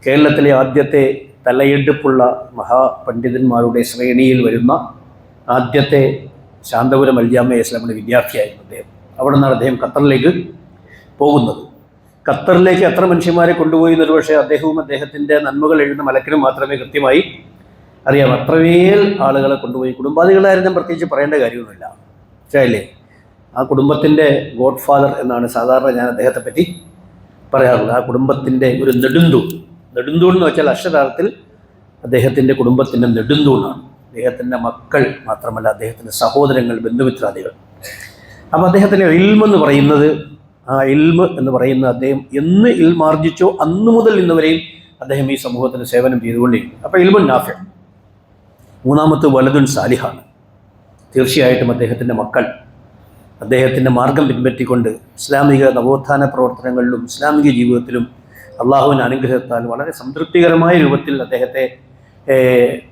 കേരളത്തിലെ ആദ്യത്തെ തലയെടുപ്പുള്ള മഹാപണ്ഡിതന്മാരുടെ ശ്രേണിയിൽ വരുന്ന ആദ്യത്തെ ശാന്തപുരം അൽ ജാമിയ ഇസ്ലാമിൻ്റെ വിദ്യാർത്ഥിയായിരുന്നു അദ്ദേഹം. അവിടെ നിന്നാണ് അദ്ദേഹം ഖത്തറിലേക്ക് പോകുന്നത്. ഖത്തറിലേക്ക് എത്ര മനുഷ്യന്മാരെ കൊണ്ടുപോയി എന്നൊരു പക്ഷേ അദ്ദേഹവും അദ്ദേഹത്തിൻ്റെ നന്മകൾ എഴുതുന്ന മലക്കിനും മാത്രമേ കൃത്യമായി അറിയാം. അത്രമേൽ ആളുകളെ കൊണ്ടുപോയി. കുടുംബാദികളായിരുന്നു പ്രത്യേകിച്ച് പറയേണ്ട കാര്യമൊന്നുമില്ല, മനസ്സിലായില്ലേ? ആ കുടുംബത്തിൻ്റെ ഗോഡ് ഫാദർ എന്നാണ് സാധാരണ ഞാൻ അദ്ദേഹത്തെ പറ്റി പറയാറുള്ളത്. ആ കുടുംബത്തിൻ്റെ ഒരു നെടുന്തൂൺ എന്ന് വെച്ചാൽ അക്ഷരാർത്ഥത്തിൽ അദ്ദേഹത്തിൻ്റെ കുടുംബത്തിൻ്റെ നെടുന്തൂണാണ്. അദ്ദേഹത്തിൻ്റെ മക്കൾ മാത്രമല്ല, അദ്ദേഹത്തിൻ്റെ സഹോദരങ്ങൾ, ബന്ധുമിത്രാദികൾ. അപ്പോൾ അദ്ദേഹത്തിൻ്റെ ഇൽമെന്ന് പറയുന്നത്, ആ ഇൽമ് എന്ന് പറയുന്നത് അദ്ദേഹം എന്ന് ഇൽമാർജിച്ചോ അന്നു മുതൽ ഇന്നുവരെയും അദ്ദേഹം ഈ സമൂഹത്തിന് സേവനം ചെയ്തുകൊണ്ടിരിക്കും. അപ്പോൾ ഇൽമുൻ നാഫിഅ. മൂന്നാമത്തെ വലതുൻ സാലിഹാണ്. തീർച്ചയായിട്ടും അദ്ദേഹത്തിൻ്റെ മക്കൾ അദ്ദേഹത്തിൻ്റെ മാർഗം പിൻപറ്റിക്കൊണ്ട് ഇസ്ലാമിക നവോത്ഥാന പ്രവർത്തനങ്ങളിലും ഇസ്ലാമിക ജീവിതത്തിലും അള്ളാഹുവിൻ്റെ അനുഗ്രഹത്താൽ വളരെ സംതൃപ്തികരമായ രൂപത്തിൽ അദ്ദേഹത്തെ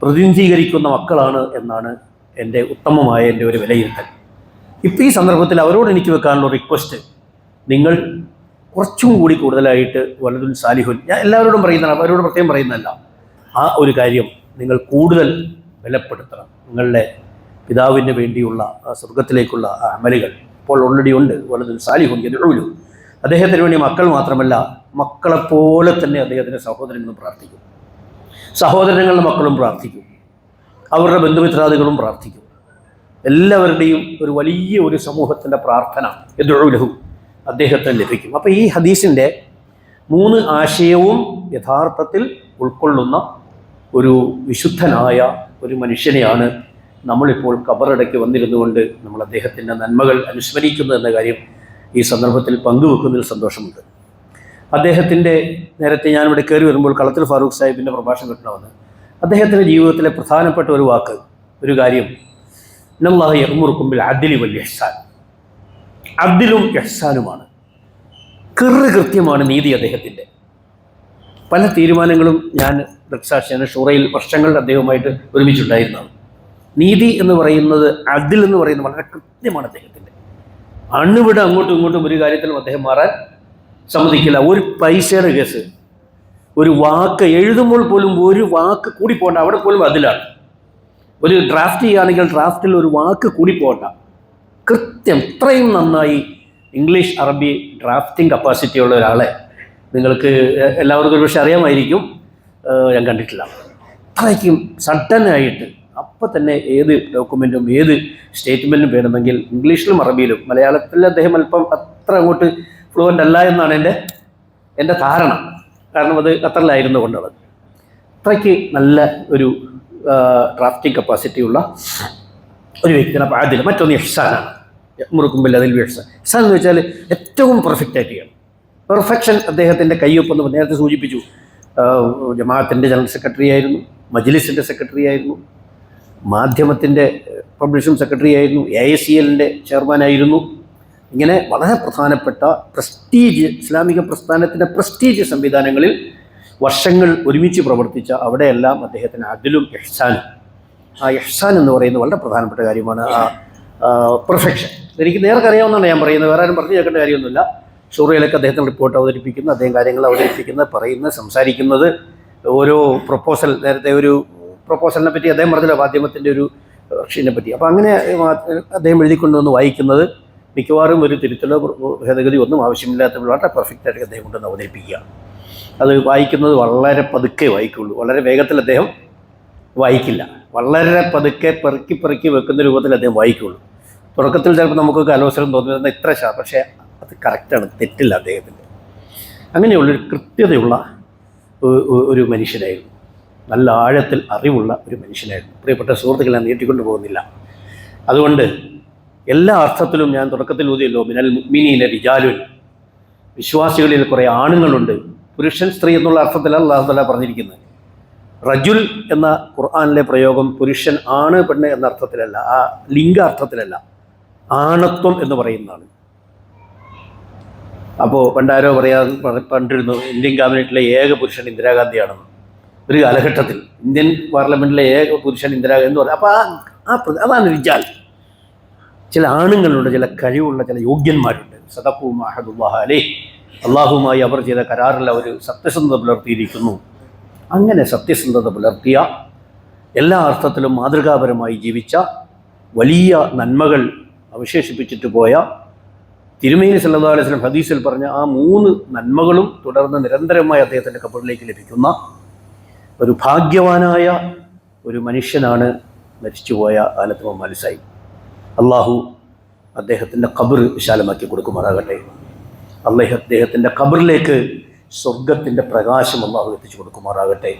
പ്രതിനിധീകരിക്കുന്ന മക്കളാണ് എന്നാണ് എൻ്റെ ഉത്തമമായ എൻ്റെ ഒരു വിലയിരുത്തൽ. ഇപ്പോൾ ഈ സന്ദർഭത്തിൽ അവരോട് എനിക്ക് വെക്കാനുള്ള റിക്വസ്റ്റ്, നിങ്ങൾ കുറച്ചും കൂടി കൂടുതലായിട്ട് വലതുൽ സാലിഹുൻ, ഞാൻ എല്ലാവരോടും പറയുന്നതാണ്, അവരോട് പ്രത്യേകം പറയുന്നതല്ല, ആ ഒരു കാര്യം നിങ്ങൾ കൂടുതൽ ബലപ്പെടുത്തണം. നിങ്ങളുടെ പിതാവിന് വേണ്ടിയുള്ള ആ സ്വർഗത്തിലേക്കുള്ള ആ അമലുകൾ ഇപ്പോൾ ഓൾറെഡി ഉണ്ട്. വലതുൽ സാലിഹുൻ യദ്ഉലു, അദ്ദേഹത്തിന് വേണ്ടി മക്കൾ മാത്രമല്ല, മക്കളെപ്പോലെ തന്നെ അദ്ദേഹത്തിൻ്റെ സഹോദരങ്ങളും പ്രാർത്ഥിക്കും, സഹോദരങ്ങളുടെ മക്കളും പ്രാർത്ഥിക്കും, അവരുടെ ബന്ധുമിത്രാദികളും പ്രാർത്ഥിക്കും. എല്ലാവരുടെയും ഒരു വലിയ ഒരു സമൂഹത്തിൻ്റെ പ്രാർത്ഥന യദ്ഉലഹു അദ്ദേഹത്തിന് ലഭിക്കും. അപ്പോൾ ഈ ഹദീസിൻ്റെ 3 ആശയവും യഥാർത്ഥത്തിൽ ഉൾക്കൊള്ളുന്ന ഒരു വിശുദ്ധനായ ഒരു മനുഷ്യനെയാണ് നമ്മളിപ്പോൾ ഖബറടക്കി വന്നിരുന്നുകൊണ്ട് നമ്മൾ അദ്ദേഹത്തിൻ്റെ നന്മകൾ അനുസ്മരിക്കുന്നു എന്ന കാര്യം ഈ സന്ദർഭത്തിൽ പങ്കുവെക്കുന്നതിൽ സന്തോഷമുണ്ട്. അദ്ദേഹത്തിൻ്റെ നേരത്തെ ഞാനിവിടെ കയറി വരുമ്പോൾ കളത്തിൽ ഫാറൂഖ് സാഹിബിൻ്റെ പ്രഭാഷണം കിട്ടണമെന്ന്, അദ്ദേഹത്തിൻ്റെ ജീവിതത്തിലെ പ്രധാനപ്പെട്ട ഒരു വാക്ക്, ഒരു കാര്യം, ഇന്നല്ലാഹു യഅ്മുറുക്കും ബിൽ അദ്ലി വൽ ഇഹ്സാൻ, അദ്ലും ഇഹ്സാനുമാണ്, കൃത്യമാണ് നീതി അദ്ദേഹത്തിൻ്റെ. പല തീരുമാനങ്ങളും ഞാൻ ദൃക്സാക്ഷിയാണ്, ഷൂറയിൽ വർഷങ്ങൾ അദ്ദേഹവുമായിട്ട് ഒരുമിച്ചുണ്ടായിരുന്നതാണ്. നീതി എന്ന് പറയുന്നത്, അദ്ൽ എന്ന് പറയുന്നത് വളരെ കൃത്യമാണ് അദ്ദേഹത്തിൻ്റെ. അണുവിടെ അങ്ങോട്ടും ഇങ്ങോട്ടും ഒരു കാര്യത്തിലും അദ്ദേഹം മാറാൻ സമ്മതിക്കില്ല. ഒരു പൈസയുടെ കേസ്, ഒരു വാക്ക് എഴുതുമ്പോൾ പോലും ഒരു വാക്ക് കൂടി പോകണ്ട, അവിടെ പോലും അതിലാണ്. ഒരു ഡ്രാഫ്റ്റ് ചെയ്യുകയാണെങ്കിൽ ഡ്രാഫ്റ്റിൽ ഒരു വാക്ക് കൂടി പോകണ്ട, കൃത്യം. ഇത്രയും നന്നായി ഇംഗ്ലീഷ് അറബി ഡ്രാഫ്റ്റിംഗ് കപ്പാസിറ്റി ഉള്ള ഒരാളെ നിങ്ങൾക്ക് എല്ലാവർക്കും ഒരു പക്ഷേ അറിയാമായിരിക്കും, ഞാൻ കണ്ടിട്ടില്ല. അത്രയ്ക്കും സഡനായിട്ട് അപ്പം തന്നെ ഏത് ഡോക്യുമെൻറ്റും ഏത് സ്റ്റേറ്റ്മെൻറ്റും വേണമെങ്കിൽ ഇംഗ്ലീഷിലും അറബിയിലും, മലയാളത്തിൽ അദ്ദേഹം അല്പം അത്ര അങ്ങോട്ട് ഫ്ലുവൻ്റ് അല്ല എന്നാണ് എൻ്റെ ധാരണ, കാരണം അത് ഖത്തറിലായിരുന്നു കൊണ്ടത്. അത്രയ്ക്ക് നല്ല ഒരു ഡ്രാഫ്റ്റിംഗ് കപ്പാസിറ്റി ഉള്ള ഒരു വ്യക്തിയാണ്. അപ്പോൾ അതിൽ മറ്റൊന്ന് ഇഹ്സാനാണ്, മുറുക്കുമ്പിൽ അതിൽ ഇഹ്സാൻ. ഇഹ്സാൻ എന്ന് വെച്ചാൽ ഏറ്റവും പെർഫെക്റ്റായിട്ട് ചെയ്യണം. പെർഫെക്ഷൻ അദ്ദേഹത്തിൻ്റെ കയ്യൊപ്പെന്ന് നേരത്തെ സൂചിപ്പിച്ചു. ജമാഅത്തിൻ്റെ ജനറൽ സെക്രട്ടറി ആയിരുന്നു, മജ്ലിസിൻ്റെ സെക്രട്ടറി ആയിരുന്നു, മാധ്യമത്തിൻ്റെ പബ്ലിഷിംഗ് സെക്രട്ടറി ആയിരുന്നു, AICLൻ്റെ ചെയർമാനായിരുന്നു. ഇങ്ങനെ വളരെ പ്രധാനപ്പെട്ട പ്രസ്റ്റീജ്, ഇസ്ലാമിക പ്രസ്ഥാനത്തിൻ്റെ പ്രസ്റ്റീജ് സംവിധാനങ്ങളിൽ വർഷങ്ങൾ ഒരുമിച്ച് പ്രവർത്തിച്ച അവിടെയെല്ലാം അദ്ദേഹത്തിന് അദ്ലും ഇഹ്സാനും, ആ ഇഹ്സാൻ എന്ന് പറയുന്നത് വളരെ പ്രധാനപ്പെട്ട കാര്യമാണ്. ആ പെർഫെക്ഷൻ എനിക്ക് നേർക്കറിയാവുന്നതാണ് ഞാൻ പറയുന്നത്, വേറെ ആരും പറഞ്ഞു കേൾക്കേണ്ട കാര്യമൊന്നുമില്ല. ഷൂറയിലൊക്കെ അദ്ദേഹത്തിന് റിപ്പോർട്ട് അവതരിപ്പിക്കുന്ന, അദ്ദേഹം കാര്യങ്ങൾ അവതരിപ്പിക്കുന്നത്, പറയുന്നത്, സംസാരിക്കുന്നത്, ഓരോ പ്രൊപ്പോസൽ, നേരത്തെ ഒരു പ്രൊപ്പോസലിനെ പറ്റി അദ്ദേഹം പറഞ്ഞില്ല, മാധ്യമത്തിൻ്റെ ഒരു കക്ഷിനെ പറ്റി. അപ്പോൾ അങ്ങനെ അദ്ദേഹം എഴുതിക്കൊണ്ടുവന്ന് വായിക്കുന്നത് മിക്കവാറും ഒരു തിരുത്തലോ ഭേദഗതി ഒന്നും ആവശ്യമില്ലാത്ത വളരെ പെർഫെക്റ്റായിട്ട് അദ്ദേഹം കൊണ്ടുവന്ന് അവതരിപ്പിക്കുക. അത് വായിക്കുന്നത് വളരെ പതുക്കെ വായിക്കുള്ളൂ, വളരെ വേഗത്തിൽ അദ്ദേഹം വായിക്കില്ല, വളരെ പതുക്കെ പെറുക്കി വെക്കുന്ന രൂപത്തിൽ അദ്ദേഹം വായിക്കുള്ളൂ. തുടക്കത്തിൽ ചിലപ്പോൾ നമുക്കൊക്കെ അലോസരം തോന്നുന്നത് ഇത്ര പക്ഷേ അത് കറക്റ്റാണ്, തെറ്റില്ല അദ്ദേഹത്തിൻ്റെ. അങ്ങനെയുള്ളൊരു കൃത്യതയുള്ള ഒരു മനുഷ്യനായിരുന്നു, നല്ല ആഴത്തിൽ അറിവുള്ള ഒരു മനുഷ്യനായിരുന്നു. പ്രിയപ്പെട്ട സുഹൃത്തുക്കളെ, ഞാൻ നീട്ടിക്കൊണ്ടു പോകുന്നില്ല. അതുകൊണ്ട് എല്ലാ അർത്ഥത്തിലും ഞാൻ തുടക്കത്തിൽ ഊതിയല്ലോ, മിനൽ മുഅ്മിനീന റിജാലുൻ, വിശ്വാസികളിൽ കുറേ ആണുങ്ങളുണ്ട്. പുരുഷൻ സ്ത്രീ എന്നുള്ള അർത്ഥത്തിലാണ് അല്ലാഹു തആല പറഞ്ഞിരിക്കുന്നത്. റജുൽ എന്ന ഖുർആനിലെ പ്രയോഗം പുരുഷൻ ആണ് പെണ്ണ് എന്ന അർത്ഥത്തിലല്ല, ആ ലിംഗാർത്ഥത്തിലല്ല, ആണത്വം എന്ന് പറയുന്നതാണ്. അപ്പോൾ പണ്ടാരോ പണ്ടിരുന്നു ഇന്ത്യൻ ക്യാബിനറ്റിലെ ഏക പുരുഷൻ ഇന്ദിരാഗാന്ധിയാണെന്ന് ഒരു കാലഘട്ടത്തിൽ. ഇന്ത്യൻ പാർലമെൻറ്റിലെ ഏക പുരുഷൻ ഇന്ദിരാഗാന്ധി എന്ന് പറഞ്ഞു. അപ്പോൾ അതാണ് റിജാൽ. ചില ആണുങ്ങളുണ്ട്, ചില കഴിവുള്ള ചില യോഗ്യന്മാരുണ്ട്. സദഖു മാ അഹദുല്ലാഹി അലൈഹി, അള്ളാഹുമായി അവർ ചെയ്ത കരാറിൽ അവർ സത്യസന്ധത പുലർത്തിയിരിക്കുന്നു. അങ്ങനെ സത്യസന്ധത പുലർത്തിയ, എല്ലാ അർത്ഥത്തിലും മാതൃകാപരമായി ജീവിച്ച, വലിയ നന്മകൾ അവശേഷിപ്പിച്ചിട്ട് പോയ തിരുമേനി സല്ലല്ലാഹു അലൈഹി വസല്ലം ഹദീസിൽ പറഞ്ഞ ആ 3 നന്മകളും തുടർന്ന് നിരന്തരമായി അദ്ദേഹത്തിൻ്റെ ഖബറിലേക്ക് ലഭിക്കുന്ന ഒരു ഭാഗ്യവാനായ ഒരു മനുഷ്യനാണ് മരിച്ചുപോയ ആലത്ത് മുഹമ്മദ് സാഹിബ്. അള്ളാഹു അദ്ദേഹത്തിൻ്റെ ഖബർ വിശാലമാക്കി കൊടുക്കുമാറാകട്ടെ. അദ്ദേഹത്തിൻ്റെ ഖബറിലേക്ക് സ്വർഗത്തിൻ്റെ പ്രകാശം അള്ളാഹു എത്തിച്ചു കൊടുക്കുമാറാകട്ടെ.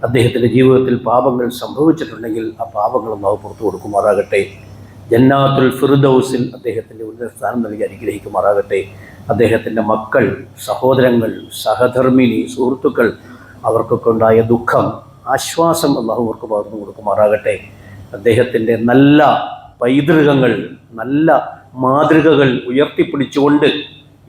അദ്ദേഹത്തിൻ്റെ ജീവിതത്തിൽ പാപങ്ങൾ സംഭവിച്ചിട്ടുണ്ടെങ്കിൽ ആ പാപങ്ങൾ അള്ളാഹു പുറത്തു കൊടുക്കുമാറാകട്ടെ. ജന്നാത്തുൽ ഫിർദൗസിൽ അദ്ദേഹത്തിൻ്റെ ഉന്നത സ്ഥാനം നൽകി അനുഗ്രഹിക്കുമാറാകട്ടെ. അദ്ദേഹത്തിൻ്റെ മക്കൾ, സഹോദരങ്ങൾ, സഹധർമ്മിണി, സുഹൃത്തുക്കൾ, അവർക്കൊക്കെ ഉണ്ടായ ദുഃഖം, ആശ്വാസം അള്ളാഹു അവർക്ക് പകർന്നു കൊടുക്കുമാറാകട്ടെ. അദ്ദേഹത്തിൻ്റെ നല്ല പൈതൃകങ്ങൾ, നല്ല മാതൃകകൾ ഉയർത്തിപ്പിടിച്ചുകൊണ്ട്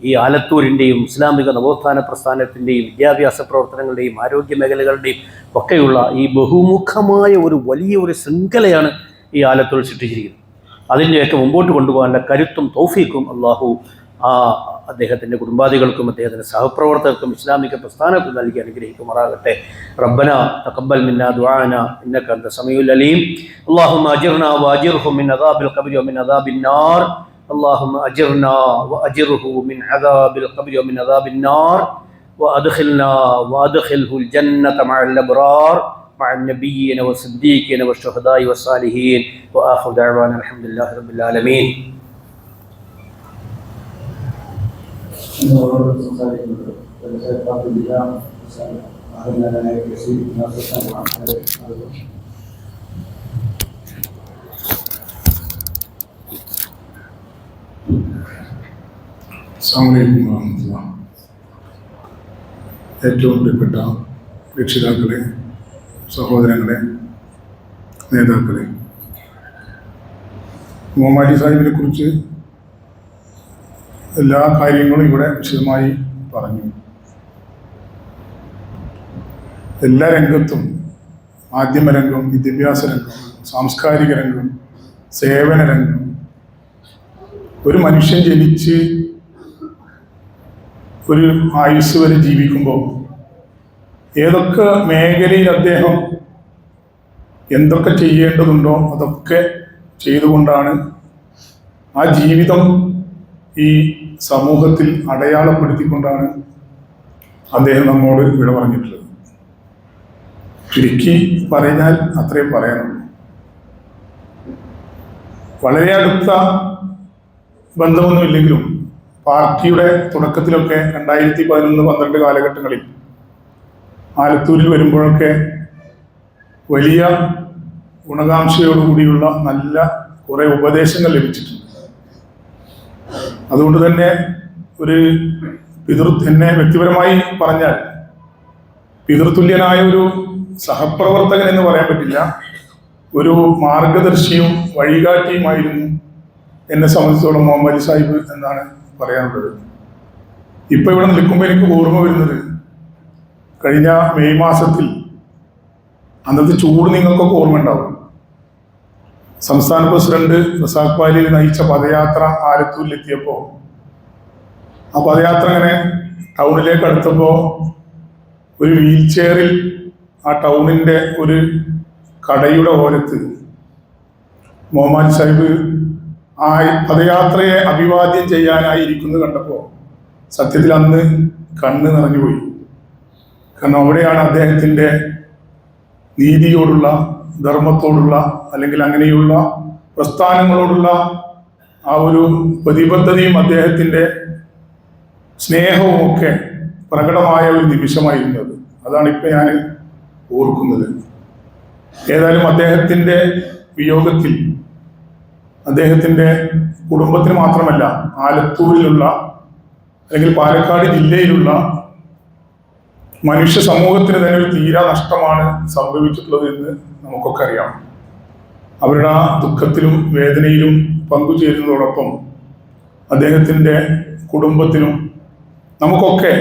ഈ ആലത്തൂരിൻ്റെയും ഇസ്ലാമിക നവോത്ഥാന പ്രസ്ഥാനത്തിൻ്റെയും വിദ്യാഭ്യാസ പ്രവർത്തനങ്ങളുടെയും ആരോഗ്യ മേഖലകളുടെയും ഒക്കെയുള്ള ഈ ബഹുമുഖമായ ഒരു വലിയ ഒരു ശൃംഖലയാണ് ഈ ആലത്തൂർ സൃഷ്ടിച്ചിരിക്കുന്നത്. അതിൻ്റെയൊക്കെ മുമ്പോട്ട് കൊണ്ടുപോകാനുള്ള കരുത്തും തൗഫീക്കും അള്ളാഹു അദ്ദേഹത്തിൻ്റെ കുടുംബാദികൾക്കും അദ്ദേഹത്തിൻ്റെ സഹപ്രവർത്തകർക്കും ഇസ്ലാമിക പ്രസ്ഥാനത്തിൽ നൽകി അനുഗ്രഹിക്കുമാറാകട്ടെ. റബ്ബന തഖബ്ബൽ മിന്നാ ദുആന ഇന്നക അൻത സമീഉൽ അലീം. അല്ലാഹുമ്മ അജിർനാ വഅജിർഹു മിൻ അദാബിൽ ഖബ്രി വമിൻ അദാബിൻ നാർ. اللهم أجرنا وأجره من عذاب القبر ومن عذاب النار وأدخلنا وأدخله الجنة مع الأبرار مع النبيين والصديقين والشهداء والصالحين وآخر دعوانا الحمد لله رب العالمين. അസ്സലാമു അലൈക്കും വറഹ്മത്തുള്ളാഹി. ഏറ്റവും പ്രിയപ്പെട്ട രക്ഷിതാക്കളെ, സഹോദരങ്ങളെ, നേതാക്കളെ, മുഹമ്മദ് സാഹിബിനെ കുറിച്ച് എല്ലാ കാര്യങ്ങളും ഇവിടെ വിശദമായി പറഞ്ഞു. എല്ലാ രംഗത്തും, മാധ്യമരംഗം, വിദ്യാഭ്യാസ രംഗം, സാംസ്കാരിക രംഗം, സേവന രംഗം, ഒരു മനുഷ്യൻ ജനിച്ച് ഒരു ആയുസ് വരെ ജീവിക്കുമ്പോൾ ഏതൊക്കെ മേഖലയിൽ അദ്ദേഹം എന്തൊക്കെ ചെയ്യേണ്ടതുണ്ടോ അതൊക്കെ ചെയ്തുകൊണ്ടാണ് ആ ജീവിതം ഈ സമൂഹത്തിൽ അടയാളപ്പെടുത്തിക്കൊണ്ടാണ് അദ്ദേഹം നമ്മോട് വിട പറഞ്ഞിട്ടുള്ളത്. ചുരുക്കി പറഞ്ഞാൽ അത്രയും പറയാനുള്ളൂ. വളരെ അടുത്ത ബന്ധമൊന്നുമില്ലെങ്കിലും പാർട്ടിയുടെ തുടക്കത്തിലൊക്കെ 2011-12 കാലഘട്ടങ്ങളിൽ ആലത്തൂരിൽ വരുമ്പോഴൊക്കെ വലിയ ഗുണകാംക്ഷയോടുകൂടിയുള്ള നല്ല കുറേ ഉപദേശങ്ങൾ ലഭിച്ചിട്ടുണ്ട്. അതുകൊണ്ട് തന്നെ ഒരു എന്നെ വ്യക്തിപരമായി പറഞ്ഞാൽ പിതൃതുല്യനായ ഒരു സഹപ്രവർത്തകൻ എന്ന് പറയാൻ പറ്റില്ല, ഒരു മാർഗദർശിയും വഴികാട്ടിയുമായിരുന്നു എന്നെ സംബന്ധിച്ചോളം മുഹമ്മദ് സാഹിബ് എന്നാണ് പറയാനുള്ളത്. ഇപ്പൊ ഇവിടെ നിൽക്കുമ്പോൾ എനിക്ക് ഓർമ്മ വരുന്നത് കഴിഞ്ഞ മെയ് മാസത്തിൽ, അന്നത്തെ ചൂട് നിങ്ങൾക്കൊക്കെ ഓർമ്മ ഉണ്ടാവും, സംസ്ഥാന പ്രസിഡന്റ് റസാഖ് പാലിൽ നയിച്ച പദയാത്ര ആലത്തൂരിലെത്തിയപ്പോൾ ആ പദയാത്ര ഇങ്ങനെ ടൗണിലേക്ക് അടുത്തപ്പോൾ ഒരു വീൽ ചെയറിൽ ആ ടൗണിൻ്റെ ഒരു കടയുടെ ഓരത്ത് മുഹമ്മദ് സാഹിബ് ആ പദയാത്രയെ അഭിവാദ്യം ചെയ്യാനായി ഇരിക്കുന്നത് കണ്ടപ്പോൾ സത്യത്തിൽ അന്ന് കണ്ണ് നിറഞ്ഞുപോയി. കാരണം അവിടെയാണ് അദ്ദേഹത്തിൻ്റെ നീതിയോടുള്ള, ധർമ്മത്തോടുള്ള, അല്ലെങ്കിൽ അങ്ങനെയുള്ള പ്രസ്ഥാനങ്ങളോടുള്ള ആ ഒരു പ്രതിബദ്ധതയും അദ്ദേഹത്തിൻ്റെ സ്നേഹവും ഒക്കെ പ്രകടമായ ഒരു നിമിഷമായിരുന്നത്. അതാണ് ഇപ്പം ഞാൻ ഓർക്കുന്നത്. ഏതായാലും അദ്ദേഹത്തിൻ്റെ വിയോഗത്തിൽ അദ്ദേഹത്തിൻ്റെ കുടുംബത്തിന് മാത്രമല്ല, ആലത്തൂരിലുള്ള അല്ലെങ്കിൽ പാലക്കാട് ജില്ലയിലുള്ള മനുഷ്യ സമൂഹത്തിന് തന്നെ ഒരു തീരാ നഷ്ടമാണ് സംഭവിച്ചിട്ടുള്ളത് എന്ന് നമുക്കൊക്കെ അറിയാം. അവരുടെ ആ ദുഃഖത്തിലും വേദനയിലും പങ്കുചേരുന്നതോടൊപ്പം അദ്ദേഹത്തിൻ്റെ കുടുംബത്തിനും നമുക്കൊക്കെ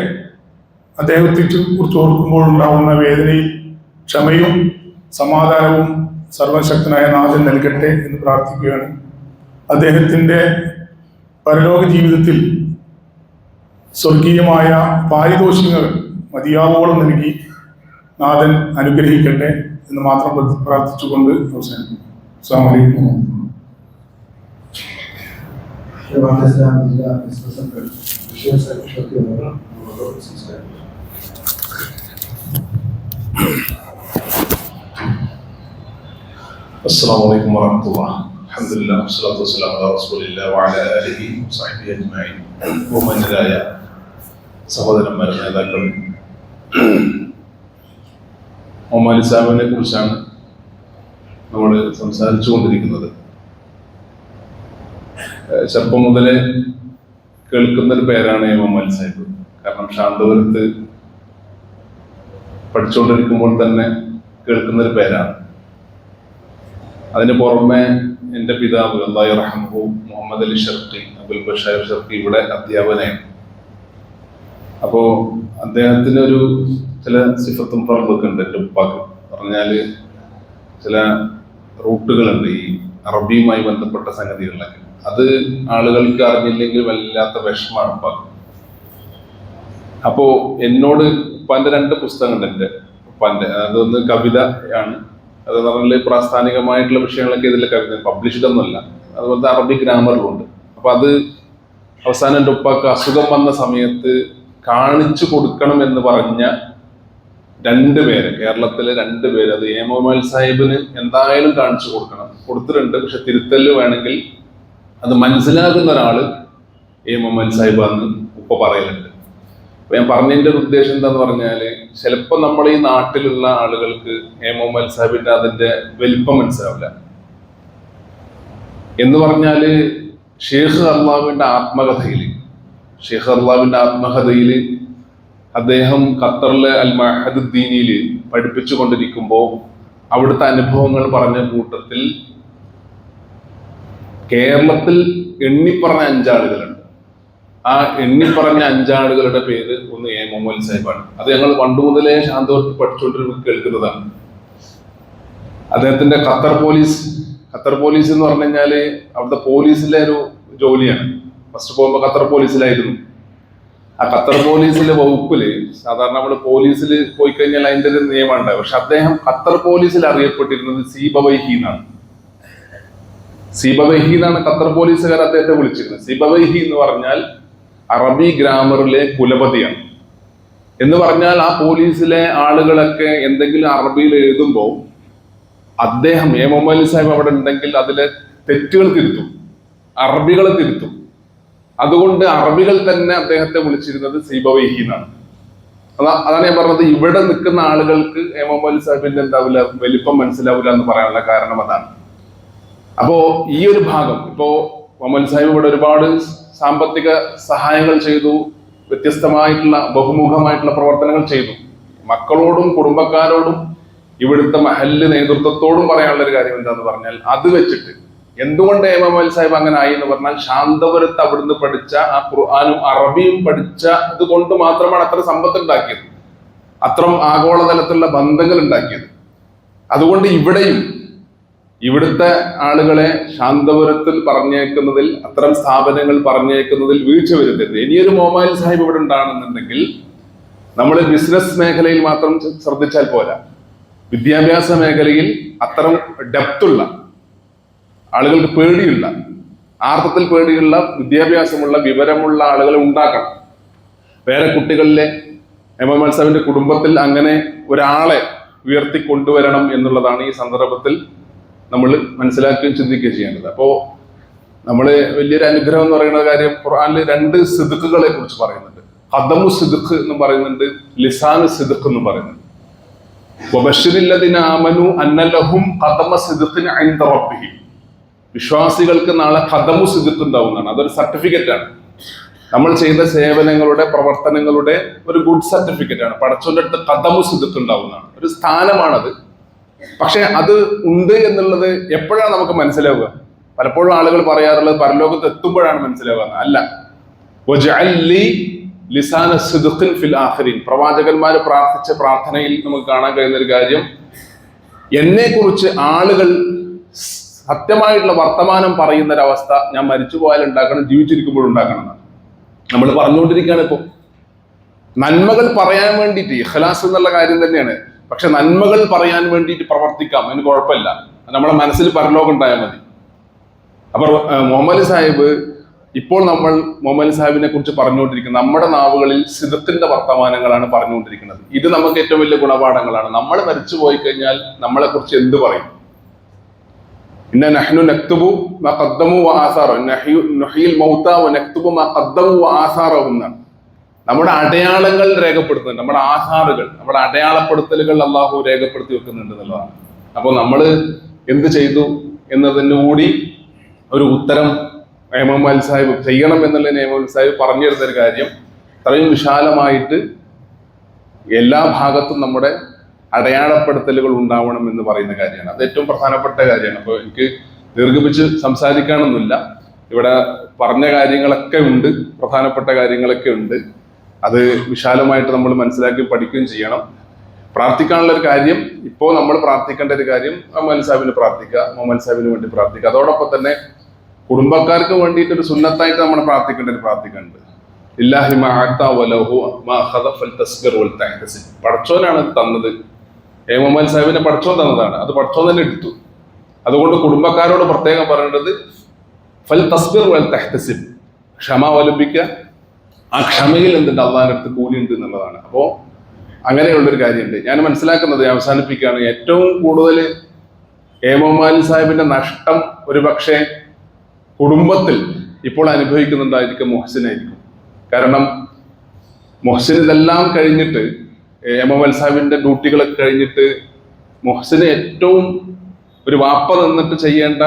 അദ്ദേഹത്തെ കുറിച്ച് ഓർക്കുമ്പോഴുണ്ടാവുന്ന വേദനയിൽ ക്ഷമയും സമാധാനവും സർവശക്തനായ നാഥൻ നൽകട്ടെ എന്ന് പ്രാർത്ഥിക്കുകയാണ്. അദ്ദേഹത്തിൻ്റെ പരലോക ജീവിതത്തിൽ സ്വർഗീയമായ പാരിതോഷികങ്ങൾ മതിയാവോളം നൽകി നാഥൻ അനുഗ്രഹിക്കട്ടെ എന്ന് മാത്രം പ്രാർത്ഥിച്ചുകൊണ്ട് അവസാനിക്കും. അസ്സലാമു അലൈക്കും. السلام عليكم ورحمة الله. الحمد لله والصلاة والسلام على رسول الله وعلى آله وصحبه أجمعين. ബഹുമാന്യരായ സഹോദരന്മാരെ, നേതാക്കൾ, മുഹമ്മദ് സാഹിബിനെ കുറിച്ചാണ് നമ്മൾ സംസാരിച്ചുകൊണ്ടിരിക്കുന്നത്. ചെറുപ്പം മുതലേ കേൾക്കുന്നൊരു പേരാണ് മുഹമ്മദ് സാഹിബ്. കാരണം ശാന്തപുരത്ത് പഠിച്ചുകൊണ്ടിരിക്കുമ്പോൾ തന്നെ കേൾക്കുന്നൊരു പേരാണ്. അതിന് പുറമെ എൻ്റെ പിതാവ് അല്ലാഹു റഹ്മഹു മുഹമ്മദ് അലി ഷർക്കി, അബുൽ ബഷീർ ഷർക്കി ഇവിടെ അധ്യാപകനാണ്. അപ്പോൾ അദ്ദേഹത്തിന് ഒരു ചില സിഫത്തും ഫർദൊക്കെ ഉണ്ട്. എൻ്റെ ഉപ്പാക്ക് പറഞ്ഞാൽ ചില റൂട്ടുകളുണ്ട് ഈ അറബിയുമായി ബന്ധപ്പെട്ട സംഗതികളിലൊക്കെ. അത് ആളുകൾക്ക് അറിഞ്ഞില്ലെങ്കിൽ വല്ലാത്ത വിഷമാണ് ഉപ്പാക്ക്. അപ്പോ എന്നോട് ഉപ്പാന്റെ 2 പുസ്തകങ്ങളുണ്ട്. എൻ്റെ ഉപ്പാന്റെ അതൊന്ന് കവിതയാണ്, അത് പറഞ്ഞാൽ പ്രാസ്ഥാനികമായിട്ടുള്ള വിഷയങ്ങളൊക്കെ ഇതിലെ കവിത, പബ്ലിഷ്ഡ് ഒന്നുമല്ല. അതുപോലത്തെ അറബി ഗ്രാമറിലുണ്ട്. അപ്പൊ അത് അവസാനം എൻ്റെ ഉപ്പാക്ക് അസുഖം വന്ന സമയത്ത് കാണിച്ചു കൊടുക്കണം എന്ന് പറഞ്ഞ 2 പേര്, കേരളത്തിലെ 2 പേര്, അത് എ മുഹമ്മദ് സാഹിബിന് എന്തായാലും കാണിച്ചു കൊടുത്തിട്ടുണ്ട്. പക്ഷെ തിരുത്തല് വേണമെങ്കിൽ അത് മനസ്സിലാകുന്ന ഒരാള് എ മുഹമ്മദ് സാഹിബ് എന്ന് ഉപ്പ പറയലുണ്ട്. അപ്പൊ ഞാൻ പറഞ്ഞതിന്റെ ഉദ്ദേശം എന്താന്ന് പറഞ്ഞാല്, ചിലപ്പോ നമ്മൾ ഈ നാട്ടിലുള്ള ആളുകൾക്ക് എ മുഹമ്മദ് സാഹിബിന്റെ അതിന്റെ വലിപ്പം മനസ്സിലാവില്ല. എന്ന് പറഞ്ഞാല് ഷെയ്ഖ് അള്ളാഹുവിന്റെ ആത്മകഥയില് അദ്ദേഹം ഖത്തറിലെ അൽ മഅഹദുദ്ദീനിൽ പഠിപ്പിച്ചു കൊണ്ടിരിക്കുമ്പോൾ അവിടുത്തെ അനുഭവങ്ങൾ പറഞ്ഞ കൂട്ടത്തിൽ കേരളത്തിൽ എണ്ണിപ്പറഞ്ഞ 5 ആളുകളുണ്ട്. ആ എണ്ണിപ്പറഞ്ഞ 5 ആളുകളുടെ പേര് ഒന്ന് എ മുഹമ്മദ് സാഹിബാണ്. അത് ഞങ്ങൾ പണ്ട് മുതലേ ശാന്തവർക്ക് പഠിച്ചുകൊണ്ടിരുന്ന കേൾക്കുന്നതാണ്. അദ്ദേഹത്തിന്റെ ഖത്തർ പോലീസ് എന്ന് പറഞ്ഞു കഴിഞ്ഞാല് അവിടുത്തെ പോലീസിലെ ഒരു ജോലിയാണ്. ഫസ്റ്റ് പോകുമ്പോൾ ഖത്തർ പോലീസിലായിരുന്നു. ആ ഖത്തർ പോലീസിലെ വകുപ്പില് സാധാരണ നമ്മൾ പോലീസിൽ പോയി കഴിഞ്ഞാൽ അതിന്റെ ഒരു നിയമമുണ്ട്. പക്ഷെ അദ്ദേഹം ഖത്തർ പോലീസിൽ അറിയപ്പെട്ടിരുന്നത് സീബവൈഹി എന്നാണ് ഖത്തർ പോലീസുകാർ അദ്ദേഹത്തെ വിളിച്ചിരുന്നത്. സീബവൈഹി എന്ന് പറഞ്ഞാൽ അറബി ഗ്രാമറിലെ കുലപതിയാണ്. എന്ന് പറഞ്ഞാൽ ആ പോലീസിലെ ആളുകളൊക്കെ എന്തെങ്കിലും അറബിയിൽ എഴുതുമ്പോൾ അദ്ദേഹം എ മുഹമ്മദ് സാഹിബ് അവിടെ ഉണ്ടെങ്കിൽ അതിലെ തെറ്റുകൾ തിരുത്തും, അറബികളെ തിരുത്തും. അതുകൊണ്ട് അറബികൾ തന്നെ അദ്ദേഹത്തെ വിളിച്ചിരുന്നത് സീബവൈഹി എന്നാണ്. അതാണ് ഞാൻ പറഞ്ഞത്, ഇവിടെ നിൽക്കുന്ന ആളുകൾക്ക് എ മുഹമ്മദ് സാഹിബിന്റെ എന്താവില്ല, വലിപ്പം മനസ്സിലാവില്ല എന്ന് പറയാനുള്ള കാരണം അതാണ്. അപ്പോ ഈ ഒരു ഭാഗം, ഇപ്പോ മുഹമ്മദ് സാഹിബ് ഇവിടെ ഒരുപാട് സാമ്പത്തിക സഹായങ്ങൾ ചെയ്തു, വ്യത്യസ്തമായിട്ടുള്ള ബഹുമുഖമായിട്ടുള്ള പ്രവർത്തനങ്ങൾ ചെയ്തു. മക്കളോടും കുടുംബക്കാരോടും ഇവിടുത്തെ മഹല്ല് നേതൃത്വത്തോടും പറയാനുള്ള ഒരു കാര്യം എന്താന്ന് പറഞ്ഞാൽ, അത് വെച്ചിട്ട് എന്തുകൊണ്ട് എ മുഹമ്മദ് സാഹിബ് അങ്ങനെ ആയി എന്ന് പറഞ്ഞാൽ, ശാന്തപുരത്ത് അവിടുന്ന് പഠിച്ച ആ ഖുർആനും അറബിയും പഠിച്ച ഇത് കൊണ്ട് മാത്രമാണ് അത്ര സമ്പത്ത് ഉണ്ടാക്കിയത്, അത്രയും ആഗോളതലത്തിലുള്ള ബന്ധങ്ങൾ ഉണ്ടാക്കിയത്. അതുകൊണ്ട് ഇവിടുത്തെ ആളുകളെ ശാന്തപുരത്തിൽ പറഞ്ഞേക്കുന്നതിൽ, അത്തരം സ്ഥാപനങ്ങൾ പറഞ്ഞേക്കുന്നതിൽ വീഴ്ച വരുത്തരുത്. ഇനിയൊരു മുഹമ്മദ് സാഹിബ് ഇവിടെ ഉണ്ടാകുന്നുണ്ടെങ്കിൽ നമ്മൾ ബിസിനസ് മേഖലയിൽ മാത്രം ശ്രദ്ധിച്ചാൽ പോരാ, വിദ്യാഭ്യാസ മേഖലയിൽ അത്തരം ഡെപ്തുള്ള ആളുകൾക്ക് പേടിയുള്ള, ആർത്ഥത്തിൽ പേടിയുള്ള, വിദ്യാഭ്യാസമുള്ള, വിവരമുള്ള ആളുകളെ ഉണ്ടാക്കണം. വേറെ കുട്ടികളിലെ എ മുഹമ്മദ് സാഹിബിന്റെ കുടുംബത്തിൽ അങ്ങനെ ഒരാളെ ഉയർത്തിക്കൊണ്ടുവരണം എന്നുള്ളതാണ് ഈ സന്ദർഭത്തിൽ നമ്മൾ മനസ്സിലാക്കുകയും ചിന്തിക്കുകയും ചെയ്യേണ്ടത്. അപ്പോ നമ്മള് വലിയൊരു അനുഗ്രഹം എന്ന് പറയുന്ന കാര്യം, ഖുർആനിൽ 2 സിദ്ഖുകളെ കുറിച്ച് പറയുന്നുണ്ട്. ഖദമു സിദ്ഖ് എന്നും പറയുന്നുണ്ട്, ലിസാനു സിദ്ഖ് എന്നും പറയുന്നുണ്ട്. വബശ്ശിരില്ലദീന ആമനു അന്ന ലഹും ഖദമ സിദ്ഖിൻ ഇൻദ റബ്ബിഹിം. വിശ്വാസികൾക്ക് നാളെ ഖദമു സിദ്ഖ് ഉണ്ടാവുന്നതാണ്. അതൊരു സർട്ടിഫിക്കറ്റ് ആണ്. നമ്മൾ ചെയ്ത സേവനങ്ങളുടെ, പ്രവർത്തനങ്ങളുടെ ഒരു ഗുഡ് സർട്ടിഫിക്കറ്റ് ആണ്. പടച്ചോന്റെ അടുത്ത് ഖദമു സിദ്ഖ് ഉണ്ടാവുന്നതാണ്, ഒരു സ്ഥാനമാണത്. പക്ഷെ അത് ഉണ്ട് എന്നുള്ളത് എപ്പോഴാണ് നമുക്ക് മനസ്സിലാവുക? പലപ്പോഴും ആളുകൾ പറയാറുള്ളത് പരലോകത്ത് എത്തുമ്പോഴാണ് മനസ്സിലാവുക. അല്ല, വജഅല്ലി ലിസാന സിദ്ഖിൻ ഫിൽ ആഖിരീൻ. പ്രവാചകന്മാർ പ്രാർത്ഥിച്ച പ്രാർത്ഥനയിൽ നമുക്ക് കാണാൻ കഴിയുന്ന ഒരു കാര്യം, എന്നെ കുറിച്ച് ആളുകൾ സത്യമായിട്ടുള്ള വർത്തമാനം പറയുന്ന ഒരവസ്ഥ ഞാൻ മരിച്ചു പോയാൽ ഉണ്ടാക്കണം, ജീവിച്ചിരിക്കുമ്പോഴുണ്ടാക്കണം എന്നാണ് നമ്മൾ പറഞ്ഞുകൊണ്ടിരിക്കുകയാണ്. ഇപ്പോൾ നന്മകൾ പറയാൻ വേണ്ടിയിട്ട് ഇഖ്ലാസ് എന്നുള്ള കാര്യം തന്നെയാണ്. പക്ഷെ നന്മകൾ പറയാൻ വേണ്ടിയിട്ട് പ്രവർത്തിക്കാം, അതിന് കുഴപ്പമില്ല. നമ്മളെ മനസ്സിൽ പരലോകം ഉണ്ടായാൽ മതി. അപ്പൊ മുഹമ്മദ് സാഹിബ്, ഇപ്പോൾ നമ്മൾ മുഹമ്മദ് സാഹിബിനെ കുറിച്ച് പറഞ്ഞുകൊണ്ടിരിക്കുന്നത്, നമ്മുടെ നാവുകളിൽ സിദ്ഖിന്റെ വർത്തമാനങ്ങളാണ് പറഞ്ഞുകൊണ്ടിരിക്കുന്നത്. ഇത് നമുക്ക് ഏറ്റവും വലിയ ഗുണപാഠങ്ങളാണ്. നമ്മൾ മരിച്ചു പോയി കഴിഞ്ഞാൽ നമ്മളെ കുറിച്ച് എന്ത് പറയും? ഇന്ന നഹ്നു നക്തുബു മാ ഖദ്ദമു വ ആസാറഹും നുഹ്യിൽ മൗത വ നക്തുബു മാ ഖദ്ദമു വ ആസാറഹും എന്നാണ്. നമ്മുടെ അടയാളങ്ങൾ രേഖപ്പെടുത്തുന്നുണ്ട്, നമ്മുടെ ആധാറുകൾ, നമ്മുടെ അടയാളപ്പെടുത്തലുകൾ അള്ളാഹു രേഖപ്പെടുത്തി വെക്കുന്നുണ്ട് എന്നുള്ളതാണ്. അപ്പോൾ നമ്മൾ എന്ത് ചെയ്തു എന്നതിന് കൂടി ഒരു ഉത്തരം എ മുഹമ്മദ് സാഹിബ് ചെയ്യണം എന്നുള്ള എ മുഹമ്മദ് സാഹിബ് പറഞ്ഞു തരുന്നൊരു കാര്യം, അത്രയും വിശാലമായിട്ട് എല്ലാ ഭാഗത്തും നമ്മുടെ അടയാളപ്പെടുത്തലുകൾ ഉണ്ടാവണം എന്ന് പറയുന്ന കാര്യമാണ്. അത് ഏറ്റവും പ്രധാനപ്പെട്ട കാര്യമാണ്. അപ്പോൾ എനിക്ക് ദീർഘിപ്പിച്ച് സംസാരിക്കാനൊന്നുമില്ല. ഇവിടെ പറഞ്ഞ കാര്യങ്ങളൊക്കെ ഉണ്ട്, പ്രധാനപ്പെട്ട കാര്യങ്ങളൊക്കെ ഉണ്ട്. അത് വിശാലമായിട്ട് നമ്മൾ മനസ്സിലാക്കി പഠിക്കുകയും ചെയ്യണം. പ്രാർത്ഥിക്കാനുള്ള ഒരു കാര്യം, ഇപ്പോൾ നമ്മൾ പ്രാർത്ഥിക്കേണ്ട ഒരു കാര്യം, മുഹമ്മദ് സാഹിബിന് പ്രാർത്ഥിക്കുക, മുഹമ്മദ് സാഹിബിന് വേണ്ടി പ്രാർത്ഥിക്കുക. അതോടൊപ്പം തന്നെ കുടുംബക്കാർക്ക് വേണ്ടിയിട്ട് ഒരു സുന്നത്തായിട്ട് നമ്മൾ പ്രാർത്ഥിക്കേണ്ടത് ഇല്ലാഹി മാ അഅത വലഹു മാ അഖദ ഫൽതസ്ബിർ വൽതഹ്തസിബ്. പടച്ചോനാണ് ഇത് തന്നത്. മുഹമ്മദ് സാഹിബിനെ പടച്ചോൻ തന്നതാണ്, അത് പടച്ചോൻ തന്നെ എടുത്തു. അതുകൊണ്ട് കുടുംബക്കാരോട് പ്രത്യേകം പറയേണ്ടത് ഫൽതസ്ബിർ വൽതഹ്തസിബ്, ക്ഷമ അവലംബിക്കുക. ആ ക്ഷമയിൽ എന്തുണ്ട്? അള്ളാഹിന്റെ അടുത്ത് കൂലിയുണ്ട് എന്നുള്ളതാണ്. അപ്പോൾ അങ്ങനെയുള്ളൊരു കാര്യമുണ്ട്. ഞാൻ മനസ്സിലാക്കുന്നത്, അവസാനിപ്പിക്കുകയാണ്, ഏറ്റവും കൂടുതൽ മുഹമ്മദ് സാഹിബിന്റെ നഷ്ടം ഒരുപക്ഷെ കുടുംബത്തിൽ ഇപ്പോൾ അനുഭവിക്കുന്നുണ്ടായിരിക്കും മുഹ്സിനായിരിക്കും. കാരണം മുഹ്സിൻ ഇതെല്ലാം കഴിഞ്ഞിട്ട്, മുഹമ്മദ് സാഹിബിന്റെ ഡ്യൂട്ടികളൊക്കെ കഴിഞ്ഞിട്ട് മുഹ്സിന് ഏറ്റവും ഒരു വാപ്പ നിന്നിട്ട് ചെയ്യേണ്ട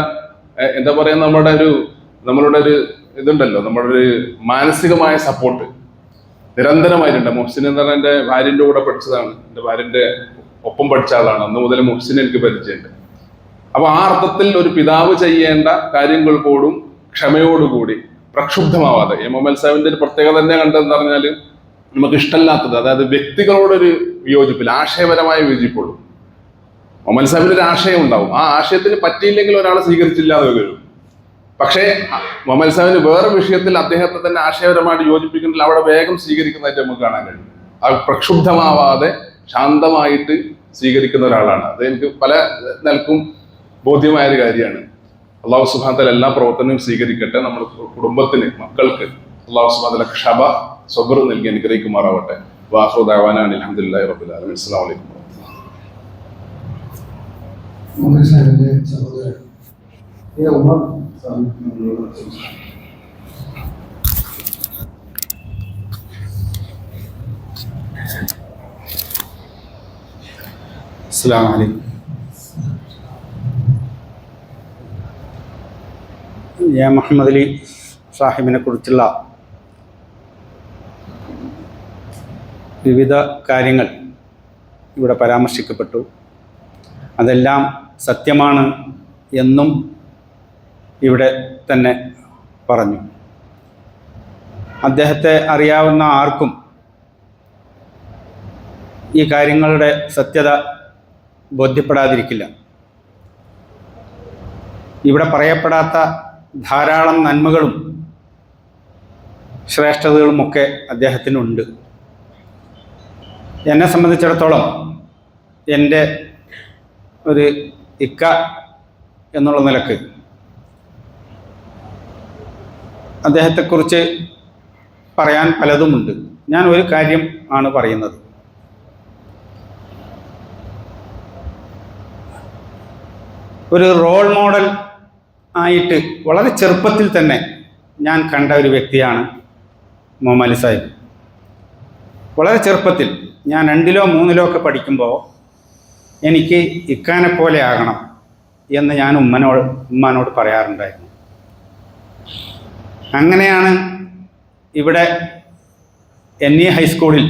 എന്താ പറയാ, നമ്മളുടെ ഒരു ഇതുണ്ടല്ലോ, നമ്മുടെ ഒരു മാനസികമായ സപ്പോർട്ട് നിരന്തരമായിട്ടുണ്ട്. മുഹ്സിൻ എന്ന് പറഞ്ഞാൽ എൻ്റെ ഭാര്യൻ്റെ കൂടെ പഠിച്ചതാണ്, എൻ്റെ ഭാര്യൻ്റെ ഒപ്പം പഠിച്ച ആളാണ്. അന്ന് മുതൽ മുഹ്സിൻ എനിക്ക് പരിചയമുണ്ട്. അപ്പൊ ആ അർത്ഥത്തിൽ ഒരു പിതാവ് ചെയ്യേണ്ട കാര്യങ്ങൾ കൂടും ക്ഷമയോടുകൂടി പ്രക്ഷുബ്ധമാവാതെ. മുഹമ്മദ് സാഹിബിന്റെ ഒരു പ്രത്യേകത തന്നെ കണ്ടതെന്ന് പറഞ്ഞാൽ, നമുക്ക് ഇഷ്ടമല്ലാത്തത്, അതായത് വ്യക്തികളോടൊരു വിയോജിപ്പില്ല, ആശയപരമായ വിയോജിപ്പുള്ളൂ. മുഹമ്മദ് സാഹിബിന് ഒരു ആശയം ഉണ്ടാവും, ആ ആശയത്തിന് പറ്റിയില്ലെങ്കിൽ ഒരാൾ സ്വീകരിച്ചില്ല എന്ന് വരും. പക്ഷേ മുഹമ്മദ് സാഹിബിന് വേറെ വിഷയത്തിൽ അദ്ദേഹത്തെ തന്നെ ആശയപരമായിട്ട് യോജിപ്പിക്കുന്നില്ല, അവിടെ വേഗം സ്വീകരിക്കുന്നതായിട്ട് നമുക്ക് കാണാൻ കഴിയും. ആ പ്രക്ഷുബ്ധമാവാതെ ശാന്തമായിട്ട് സ്വീകരിക്കുന്ന ഒരാളാണ്. അത് എനിക്ക് പല നിലക്കും ബോധ്യമായൊരു കാര്യമാണ്. അള്ളാഹു സുബ്ഹാനഹു വ തആല എല്ലാ പ്രവർത്തനവും സ്വീകരിക്കട്ടെ. നമ്മുടെ കുടുംബത്തിന്, മക്കൾക്ക് അള്ളാഹു സുബ്ഹാനഹു വ തആല ക്ഷമ, സബ്ർ നൽകി അനുഗ്രഹിക്കുമാറാവട്ടെ. വാഖിറു ദഅവാനാ അൽഹംദുലില്ലാഹി റബ്ബിൽ ആലമീൻ. അസ്സലാമു അലൈക്കും. മുഹമ്മദ് സാഹിബിന്റെ സഹോദരൻ ഉമർ അസ്സലാമു അലൈക്കും. മുഹമ്മദ് അലി സാഹിബിനെ കുറിച്ചുള്ള വിവിധ കാര്യങ്ങൾ ഇവിടെ പരാമർശിക്കപ്പെട്ടു. അതെല്ലാം സത്യമാണ് എന്നും ഇവിടെ തന്നെ പറഞ്ഞു. അദ്ദേഹത്തെ അറിയാവുന്ന ആർക്കും ഈ കാര്യങ്ങളുടെ സത്യത ബോധ്യപ്പെടാതിരിക്കില്ല. ഇവിടെ പറയപ്പെടാത്ത ധാരാളം നന്മകളും ശ്രേഷ്ഠതകളുമൊക്കെ അദ്ദേഹത്തിനുണ്ട്. എന്നെ സംബന്ധിച്ചിടത്തോളം എൻ്റെ ഒരു ഇക്ക എന്നുള്ള നിലക്ക് അദ്ദേഹത്തെക്കുറിച്ച് പറയാൻ പലതുമുണ്ട്. ഞാൻ ഒരു കാര്യം ആണ് പറയുന്നത്. ഒരു റോൾ മോഡൽ ആയിട്ട് വളരെ ചെറുപ്പത്തിൽ തന്നെ ഞാൻ കണ്ട ഒരു വ്യക്തിയാണ് മുഹമ്മദ് അലി സാഹിബ്. വളരെ ചെറുപ്പത്തിൽ, ഞാൻ 2ലോ 3ലോ ഒക്കെ പഠിക്കുമ്പോൾ എനിക്ക് ഇക്കാനെ പോലെ ആകണം എന്ന് ഞാൻ ഉമ്മാനോട് പറയാറുണ്ടായിരുന്നു. അങ്ങനെയാണ് ഇവിടെ NE ഹൈസ്കൂളിൽ,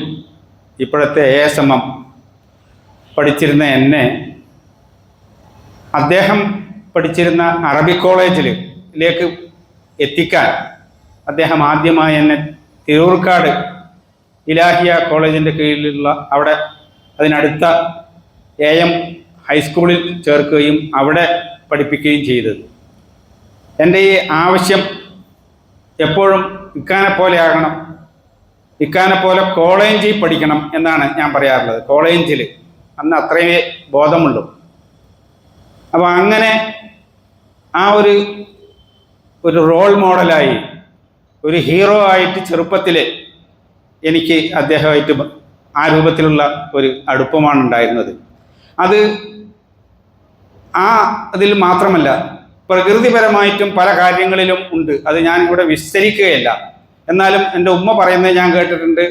ഇപ്പോഴത്തെ ASMM പഠിച്ചിരുന്ന എന്നെ അദ്ദേഹം പഠിച്ചിരുന്ന അറബി കോളേജിലേക്ക് എത്തിക്കാൻ അദ്ദേഹം ആദ്യമായി എന്നെ തിരൂർക്കാട് ഇലാഹിയ കോളേജിൻ്റെ കീഴിലുള്ള അവിടെ അതിനടുത്ത AM ഹൈസ്കൂളിൽ ചേർക്കുകയും അവിടെ പഠിപ്പിക്കുകയും ചെയ്തത്. എൻ്റെ ഈ ആവശ്യം എപ്പോഴും ഇക്കാനെ പോലെ ആകണം, ഇക്കാനെ പോലെ കോളേജിൽ പഠിക്കണം എന്നാണ് ഞാൻ പറയാറുള്ളത്. കോളേജിൽ അന്ന് അത്രയേ ബോധമുള്ളൂ. അപ്പോൾ അങ്ങനെ ആ ഒരു റോൾ മോഡലായി, ഒരു ഹീറോ ആയിട്ട് ചെറുപ്പത്തിൽ എനിക്ക് അദ്ദേഹമായിട്ട് ആ രൂപത്തിലുള്ള ഒരു അടുപ്പമാണ് ഉണ്ടായിരുന്നത്. അത് അതിൽ മാത്രമല്ല, പ്രകൃതിപരമായിട്ടും പല കാര്യങ്ങളിലും ഉണ്ട്. അത് ഞാൻ ഇവിടെ വിസ്തരിക്കുകയല്ല. എന്നാലും എൻ്റെ ഉമ്മ പറയുന്നത് ഞാൻ കേട്ടിട്ടുണ്ട്.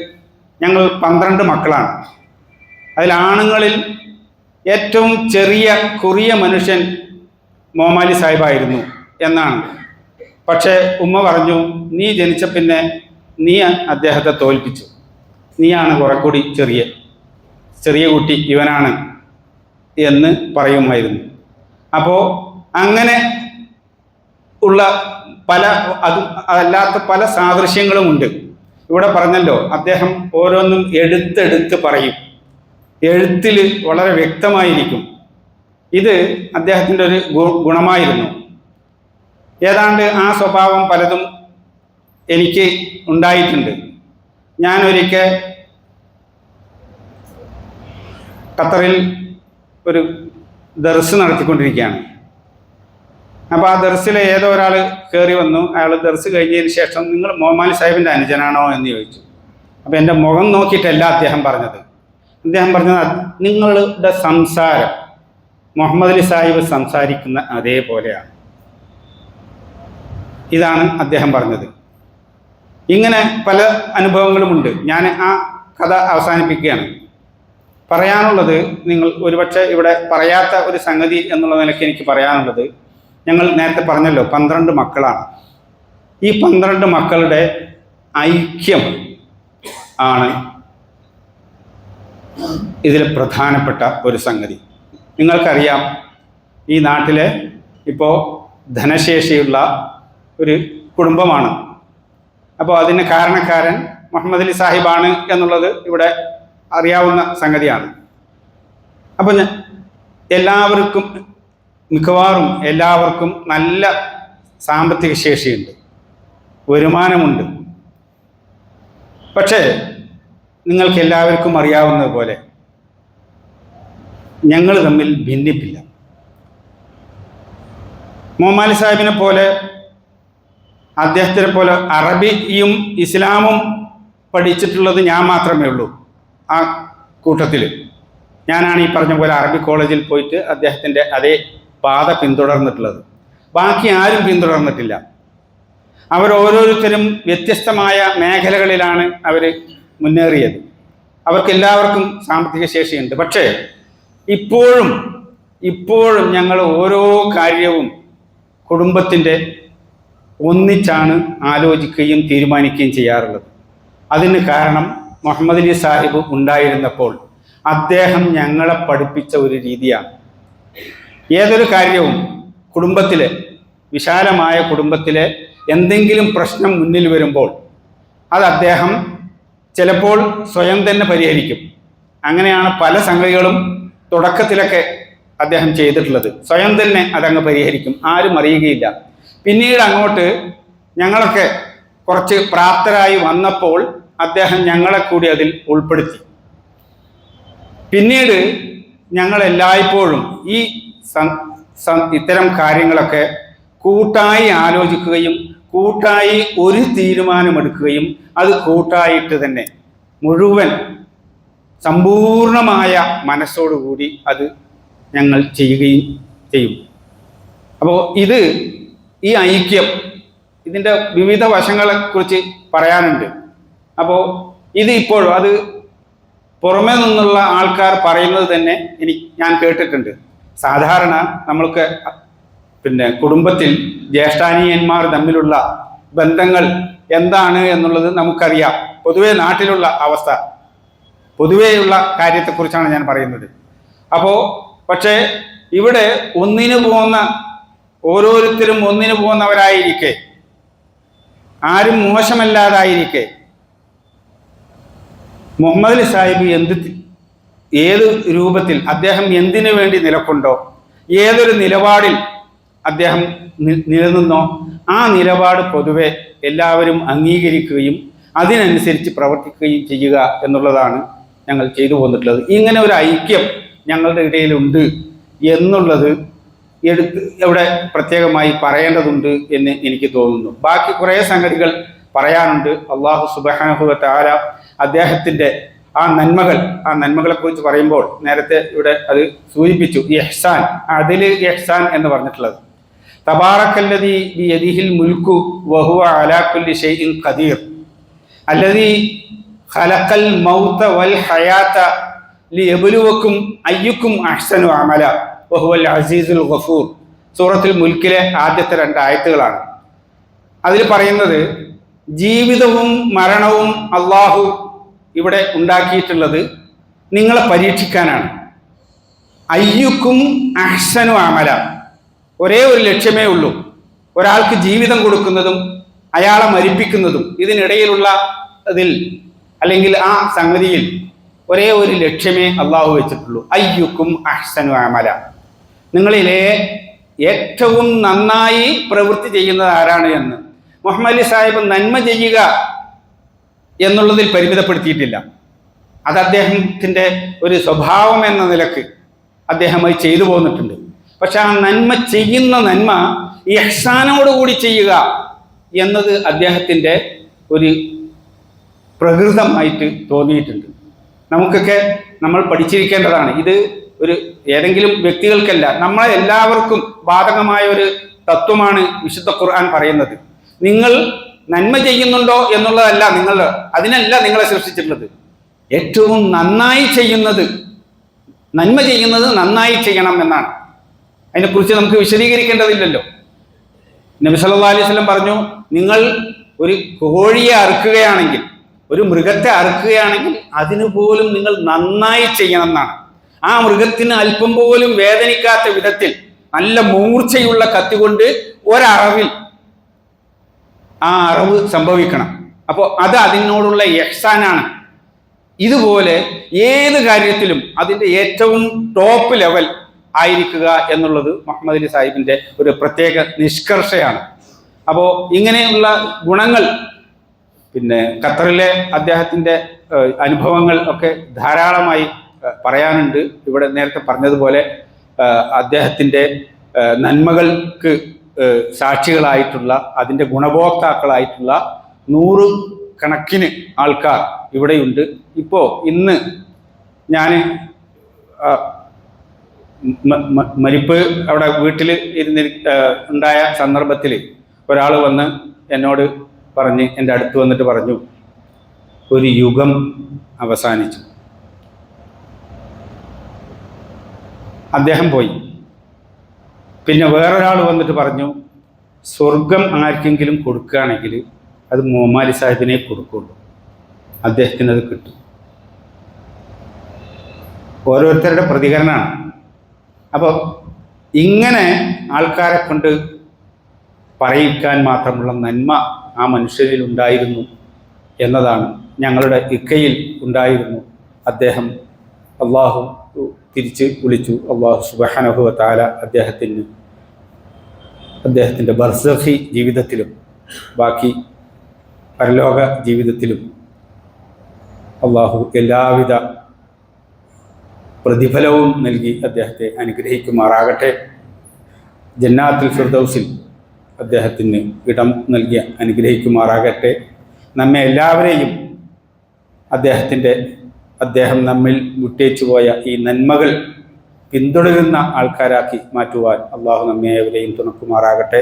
ഞങ്ങൾ 12 മക്കളാണ്. അതിൽ ആണുങ്ങളിൽ ഏറ്റവും കുറിയ മനുഷ്യൻ മുഹമ്മദ് അലി സാഹിബായിരുന്നു എന്നാണ്. പക്ഷേ ഉമ്മ പറഞ്ഞു, നീ ജനിച്ച പിന്നെ നീ അദ്ദേഹത്തെ തോൽപ്പിച്ചു, നീയാണ് കുറെ കൂടി ചെറിയ കുട്ടി ഇവനാണ് എന്ന് പറയുമായിരുന്നു. അപ്പോൾ അങ്ങനെ ഉള്ള അതല്ലാത്ത പല സാദൃശ്യങ്ങളുമുണ്ട്. ഇവിടെ പറഞ്ഞല്ലോ, അദ്ദേഹം ഓരോന്നും എടുത്തെടുത്ത് പറയും. എഴുത്തിൽ വളരെ വ്യക്തമായിരിക്കും. ഇത് അദ്ദേഹത്തിൻ്റെ ഒരു ഗുണമായിരുന്നു. ഏതാണ്ട് ആ സ്വഭാവം പലതും എനിക്ക് ഉണ്ടായിട്ടുണ്ട്. ഞാനൊരിക്കൽ ഖത്തറിൽ ഒരു ദർസ് നടത്തിക്കൊണ്ടിരിക്കുകയാണ്. അപ്പോൾ ആ ദർസിലെ ഏതോ ഒരാൾ കയറി വന്നു. അയാൾ ദർസ് കഴിഞ്ഞതിന് ശേഷം നിങ്ങൾ മുഹമ്മദ് സാഹിബിൻ്റെ അനുജനാണോ എന്ന് ചോദിച്ചു. അപ്പോൾ എൻ്റെ മുഖം നോക്കിയിട്ടല്ല അദ്ദേഹം പറഞ്ഞത്. അദ്ദേഹം പറഞ്ഞത് നിങ്ങളുടെ സംസാരം മുഹമ്മദ് അലി സാഹിബ് സംസാരിക്കുന്ന അതേപോലെയാണ്. ഇതാണ് അദ്ദേഹം പറഞ്ഞത്. ഇങ്ങനെ പല അനുഭവങ്ങളുമുണ്ട്. ഞാൻ ആ കഥ അവസാനിപ്പിക്കുകയാണ്. പറയാനുള്ളത്, നിങ്ങൾ ഒരുപക്ഷെ ഇവിടെ പറയാത്ത ഒരു സംഗതി എന്നുള്ള നിലയ്ക്ക് എനിക്ക് പറയാനുള്ളത്, ഞങ്ങൾ നേരത്തെ പറഞ്ഞല്ലോ 12 മക്കളാണ്. ഈ 12 മക്കളുടെ ഐക്യം ആണ് ഇതിൽ പ്രധാനപ്പെട്ട ഒരു സംഗതി. നിങ്ങൾക്കറിയാം, ഈ നാട്ടിലെ ഇപ്പോൾ ധനശേഷിയുള്ള ഒരു കുടുംബമാണ്. അപ്പോൾ അതിന് കാരണക്കാരൻ മുഹമ്മദ് അലി സാഹിബാണ് എന്നുള്ളത് ഇവിടെ അറിയാവുന്ന സംഗതിയാണ്. അപ്പോൾ എല്ലാവർക്കും, മിക്കവാറും എല്ലാവർക്കും നല്ല സാമ്പത്തിക ശേഷിയുണ്ട്, വരുമാനമുണ്ട്. പക്ഷേ നിങ്ങൾക്ക് എല്ലാവർക്കും അറിയാവുന്നത് പോലെ ഞങ്ങൾ തമ്മിൽ ഭിന്നിപ്പില്ല. മുഹമ്മദ് അലി സാഹിബിനെ പോലെ, അദ്ദേഹത്തിനെ പോലെ അറബിയും ഇസ്ലാമും പഠിച്ചിട്ടുള്ളത് ഞാൻ മാത്രമേ ഉള്ളൂ. ആ കൂട്ടത്തിൽ ഞാനാണ് ഈ പറഞ്ഞ പോലെ അറബി കോളേജിൽ പോയിട്ട് അദ്ദേഹത്തിൻ്റെ അതേ പാത പിന്തുടർന്നിട്ടുള്ളത്. ബാക്കി ആരും പിന്തുടർന്നിട്ടില്ല. അവരോരോരുത്തരും വ്യത്യസ്തമായ മേഖലകളിലാണ് അവർ മുന്നേറിയത്. അവർക്കെല്ലാവർക്കും സാമ്പത്തിക ശേഷിയുണ്ട്. പക്ഷേ ഇപ്പോഴും ഞങ്ങൾ ഓരോ കാര്യവും കുടുംബത്തിൻ്റെ ഒന്നിച്ചാണ് ആലോചിക്കുകയും തീരുമാനിക്കുകയും ചെയ്യാറുള്ളത്. അതിന് കാരണം മുഹമ്മദ് അലി സാഹിബ് ഉണ്ടായിരുന്നപ്പോൾ അദ്ദേഹം ഞങ്ങളെ പഠിപ്പിച്ച ഒരു രീതിയാണ്. ഏതൊരു കാര്യവും കുടുംബത്തിലെ, വിശാലമായ കുടുംബത്തിലെ എന്തെങ്കിലും പ്രശ്നം മുന്നിൽ വരുമ്പോൾ അത് അദ്ദേഹം ചിലപ്പോൾ സ്വയം തന്നെ പരിഹരിക്കും. അങ്ങനെയാണ് പല സംഗതികളും തുടക്കത്തിലൊക്കെ അദ്ദേഹം ചെയ്തിട്ടുള്ളത്. സ്വയം തന്നെ അതങ്ങ് പരിഹരിക്കും, ആരും അറിയുകയില്ല. പിന്നീട് അങ്ങോട്ട് ഞങ്ങളൊക്കെ കുറച്ച് പ്രാപ്തരായി വന്നപ്പോൾ അദ്ദേഹം ഞങ്ങളെ കൂടി അതിൽ ഉൾപ്പെടുത്തി. പിന്നീട് ഞങ്ങൾ എല്ലായ്പ്പോഴും ഈ ഇത്തരം കാര്യങ്ങളൊക്കെ കൂട്ടായി ആലോചിക്കുകയും കൂട്ടായി ഒരു തീരുമാനമെടുക്കുകയും അത് കൂട്ടായിട്ട് തന്നെ മുഴുവൻ സമ്പൂർണമായ മനസ്സോടുകൂടി അത് ഞങ്ങൾ ചെയ്യുകയും ചെയ്യും. അപ്പോൾ ഈ ഐക്യം, ഇതിൻ്റെ വിവിധ വശങ്ങളെക്കുറിച്ച് പറയാനുണ്ട്. അപ്പോൾ ഇപ്പോഴും അത് പുറമേ നിന്നുള്ള ആൾക്കാർ പറയുന്നത് തന്നെ ഞാൻ കേട്ടിട്ടുണ്ട്. സാധാരണ നമ്മൾക്ക് കുടുംബത്തിൽ ജ്യേഷ്ഠാനിയന്മാർ തമ്മിലുള്ള ബന്ധങ്ങൾ എന്താണ് എന്നുള്ളത് നമുക്കറിയാം. പൊതുവെ നാട്ടിലുള്ള അവസ്ഥ, പൊതുവെയുള്ള കാര്യത്തെക്കുറിച്ചാണ് ഞാൻ പറയുന്നത്. പക്ഷേ ഇവിടെ ഓരോരുത്തരും ഒന്നിനു പോകുന്നവരായിരിക്കെ, ആരും മോശമല്ലാതായിരിക്കെ, മുഹമ്മദ് അലി സാഹിബ് ഏത് രൂപത്തിൽ അദ്ദേഹം എന്തിനു വേണ്ടി നിലകൊണ്ടോ, ഏതൊരു നിലപാടിൽ അദ്ദേഹം നിലനിന്നോ, ആ നിലപാട് പൊതുവെ എല്ലാവരും അംഗീകരിക്കുകയും അതിനനുസരിച്ച് പ്രവർത്തിക്കുകയും ചെയ്യുക എന്നുള്ളതാണ് ഞങ്ങൾ ചെയ്തു പോന്നിട്ടുള്ളത്. ഇങ്ങനെ ഒരു ഐക്യം ഞങ്ങളുടെ ഇടയിലുണ്ട് എന്നുള്ളത് ഇവിടെ പ്രത്യേകമായി പറയേണ്ടതുണ്ട് എന്ന് എനിക്ക് തോന്നുന്നു. ബാക്കി കുറേ സംഗതികൾ പറയാനുണ്ട്. അല്ലാഹു സുബ്ഹാനഹു വ തആല അദ്ദേഹത്തിൻ്റെ ആ നന്മകളെക്കുറിച്ച് പറയുമ്പോൾ നേരത്തെ ഇവിടെ അത് സൂചിപ്പിച്ചു. ഇഹ്സാൻ, അതിൽ ഇഹ്സാൻ എന്ന് പറഞ്ഞിട്ടുള്ളത്, തബാറക്കല്ലദീ ബിയദിഹിൽ മുൽക്കു വഹുവ അലാ കുല്ലി ഷൈഇൻ ഖദീർ അല്ലദീ ഖലഖൽ മൗത വൽ ഹയാത ലിയബ്ലുവക്കും അയ്യുക്കും അഹ്സനു അമല വഹുവൽ അസീസുൽ ഗഫൂർ. സൂറത്തുൽ മുൽക്കിലെ ആദ്യത്തെ 2 ആയത്തുകളാണ്. അതിൽ പറയുന്നത് ജീവിതവും മരണവും അള്ളാഹു ഇവിടെ ഉണ്ടാക്കിയിട്ടുള്ളത് നിങ്ങളെ പരീക്ഷിക്കാനാണ്. അയ്യുക്കും അഹ്സനു അമല, ഒരേ ഒരു ലക്ഷ്യമേ ഉള്ളൂ, ഒരാൾക്ക് ജീവിതം കൊടുക്കുന്നതും അയാളെ മരിപ്പിക്കുന്നതും. ഇതിനിടയിലുള്ള അല്ലെങ്കിൽ ആ സംഗതിയിൽ ഒരേ ഒരു ലക്ഷ്യമേ അള്ളാഹു വെച്ചിട്ടുള്ളൂ. അയ്യുക്കും അഹ്സനു അമല, നിങ്ങളിലെ ഏറ്റവും നന്നായി പ്രവൃത്തി ചെയ്യുന്നത് ആരാണ് എന്ന്. മുഹമ്മദ് അലി സാഹിബ് നന്മ ചെയ്യുക എന്നുള്ളതിൽ പരിമിതപ്പെടുത്തിയിട്ടില്ല. അത് അദ്ദേഹത്തിൻ്റെ ഒരു സ്വഭാവം എന്ന നിലക്ക് അദ്ദേഹം അത് ചെയ്തു പോന്നിട്ടുണ്ട്. പക്ഷെ ആ നന്മ ചെയ്യുന്ന നന്മ ഈ ഇഹ്സാനോടുകൂടി ചെയ്യുക എന്നത് അദ്ദേഹത്തിൻ്റെ ഒരു പ്രകൃതമായിട്ട് തോന്നിയിട്ടുണ്ട്. നമുക്കൊക്കെ നമ്മൾ പഠിച്ചിരിക്കേണ്ടതാണ്. ഇത് ഒരു ഏതെങ്കിലും വ്യക്തികൾക്കല്ല, നമ്മളെ എല്ലാവർക്കും ബാധകമായ ഒരു തത്വമാണ് വിശുദ്ധ ഖുർആൻ പറയുന്നത്. നിങ്ങൾ നന്മ ചെയ്യുന്നുണ്ടോ എന്നുള്ളതല്ല, അതിനല്ല നിങ്ങളെ സൃഷ്ടിച്ചിട്ടുള്ളത്. ഏറ്റവും നന്നായി ചെയ്യുന്നത്, നന്മ ചെയ്യുന്നത് നന്നായി ചെയ്യണം എന്നാണ്. അതിനെക്കുറിച്ച് നമുക്ക് വിശദീകരിക്കേണ്ടതില്ലല്ലോ. നബി സല്ലല്ലാഹു അലൈഹി വസല്ലം പറഞ്ഞു, നിങ്ങൾ ഒരു കോഴിയെ അറുക്കുകയാണെങ്കിൽ, ഒരു മൃഗത്തെ അറുക്കുകയാണെങ്കിൽ അതിനു പോലും നിങ്ങൾ നന്നായി ചെയ്യണം എന്നാണ്. ആ മൃഗത്തിന് അല്പം പോലും വേദനിക്കാത്ത വിധത്തിൽ നല്ല മൂർച്ചയുള്ള കത്തി കൊണ്ട് ഒരറവിൽ ആ അറവ് സംഭവിക്കണം. അപ്പോൾ അത് അതിനോടുള്ള ഇഹ്സാനാണ്. ഇതുപോലെ ഏത് കാര്യത്തിലും അതിൻ്റെ ഏറ്റവും ടോപ്പ് ലെവൽ ആയിരിക്കുക എന്നുള്ളത് മുഹമ്മദ് അലി സാഹിബിൻ്റെ ഒരു പ്രത്യേക നിഷ്കർഷയാണ്. അപ്പോൾ ഇങ്ങനെയുള്ള ഗുണങ്ങൾ പിന്നെ ഖത്തറിലെ അദ്ദേഹത്തിൻ്റെ അനുഭവങ്ങൾ ഒക്കെ ധാരാളമായി പറയാനുണ്ട്. ഇവിടെ നേരത്തെ പറഞ്ഞതുപോലെ അദ്ദേഹത്തിൻ്റെ നന്മകൾക്ക് സാക്ഷികളായിട്ടുള്ള, അതിൻ്റെ ഗുണഭോക്താക്കളായിട്ടുള്ള 100 കണക്കിന് ആൾക്കാർ ഇവിടെയുണ്ട്. ഇന്ന് ഞാൻ മരിപ്പ് അവിടെ വീട്ടിൽ ഉണ്ടായ സന്ദർഭത്തിൽ ഒരാൾ വന്ന് എന്നോട് പറഞ്ഞ്, എൻ്റെ അടുത്ത് വന്നിട്ട് പറഞ്ഞു, ഒരു യുഗം അവസാനിച്ചു. അദ്ദേഹം പോയി. പിന്നെ വേറൊരാൾ വന്നിട്ട് പറഞ്ഞു, സ്വർഗം ആർക്കെങ്കിലും കൊടുക്കുകയാണെങ്കിൽ അത് മുഹമ്മദ് അലി സാഹിബിനെ കൊടുക്കുള്ളൂ, അദ്ദേഹത്തിന് അത് കിട്ടും. ഓരോരുത്തരുടെ പ്രതികരണമാണ്. അപ്പോൾ ഇങ്ങനെ ആൾക്കാരെ കൊണ്ട് പറയിക്കാൻ മാത്രമുള്ള നന്മ ആ മനുഷ്യരിൽ ഉണ്ടായിരുന്നു എന്നതാണ്. ഞങ്ങളുടെ ഇക്കയിൽ ഉണ്ടായിരുന്നു. അദ്ദേഹം അള്ളാഹു തിരിച്ച് വിളിച്ചു. അള്ളാഹു സുബ്ഹാനഹു വ തആല അദ്ദേഹത്തിൻ്റെ ബർസഖി ജീവിതത്തിലും ബാക്കി പരലോക ജീവിതത്തിലും അള്ളാഹു എല്ലാവിധ പ്രതിഫലവും നൽകി അദ്ദേഹത്തെ അനുഗ്രഹിക്കുമാറാകട്ടെ. ജന്നാത്തുൽ ഫിർദൗസിൽ അദ്ദേഹത്തിന് ഇടം നൽകി അനുഗ്രഹിക്കുമാറാകട്ടെ. നമ്മെ എല്ലാവരെയും അദ്ദേഹം നമ്മിൽ വിട്ടേച്ചു പോയ ഈ നന്മകൾ പിന്തുടരുന്ന ആൾക്കാരാക്കി മാറ്റുവാൻ അള്ളാഹു നമ്മെ ഏവരെയും തുണക്കുമാറാകട്ടെ.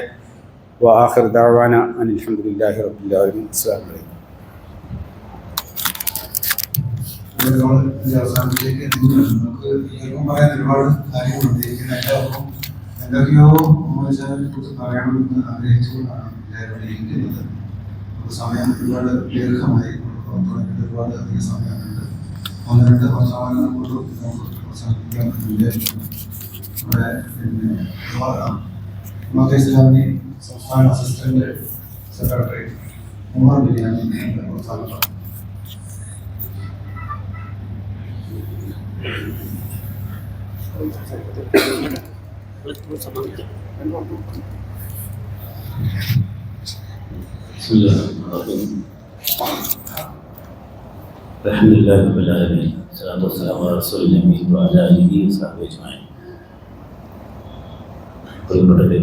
വആഖിറു ദഅവാന അനിൽ ഹംദുലില്ലാഹി റബ്ബിൽ ആലമീൻ. അസ്സലാമു അലൈക്കും. അവസാനത്തിലേക്ക് നമുക്ക് എല്ലാവർക്കും പറയാൻ ഒരുപാട് കാര്യങ്ങളുണ്ട്. എല്ലാവർക്കും എന്തൊക്കെയോ കുറിച്ച് പറയണമെന്ന് ആഗ്രഹിച്ചുകൊണ്ടാണ് എല്ലാവരും ഇരിക്കുന്നത്. നമുക്ക് സമയം ഒരുപാട് ദീർഘമായി, ഒരുപാട് അധികം സമയമുണ്ട്. 1-2 വർഷമാനം കൊണ്ട് നമുക്ക് അവസാനിപ്പിക്കാൻ വിചാരിക്കുന്നു. നമ്മുടെ ജമാഅത്തെ ഇസ്ലാമി സംസ്ഥാന അസിസ്റ്റന്റ് സെക്രട്ടറി ഉമർ ബിരിയാണി അവസാനം അൽഹംദുലില്ലാഹി റബ്ബിൽ ആലമീൻ. സ്വല്ലല്ലാഹു അലൈഹി വസല്ലം വഅലാ ആലിഹി വസഹ്ബിഹി അജ്മഈൻ. പ്രിയപ്പെട്ടവരെ,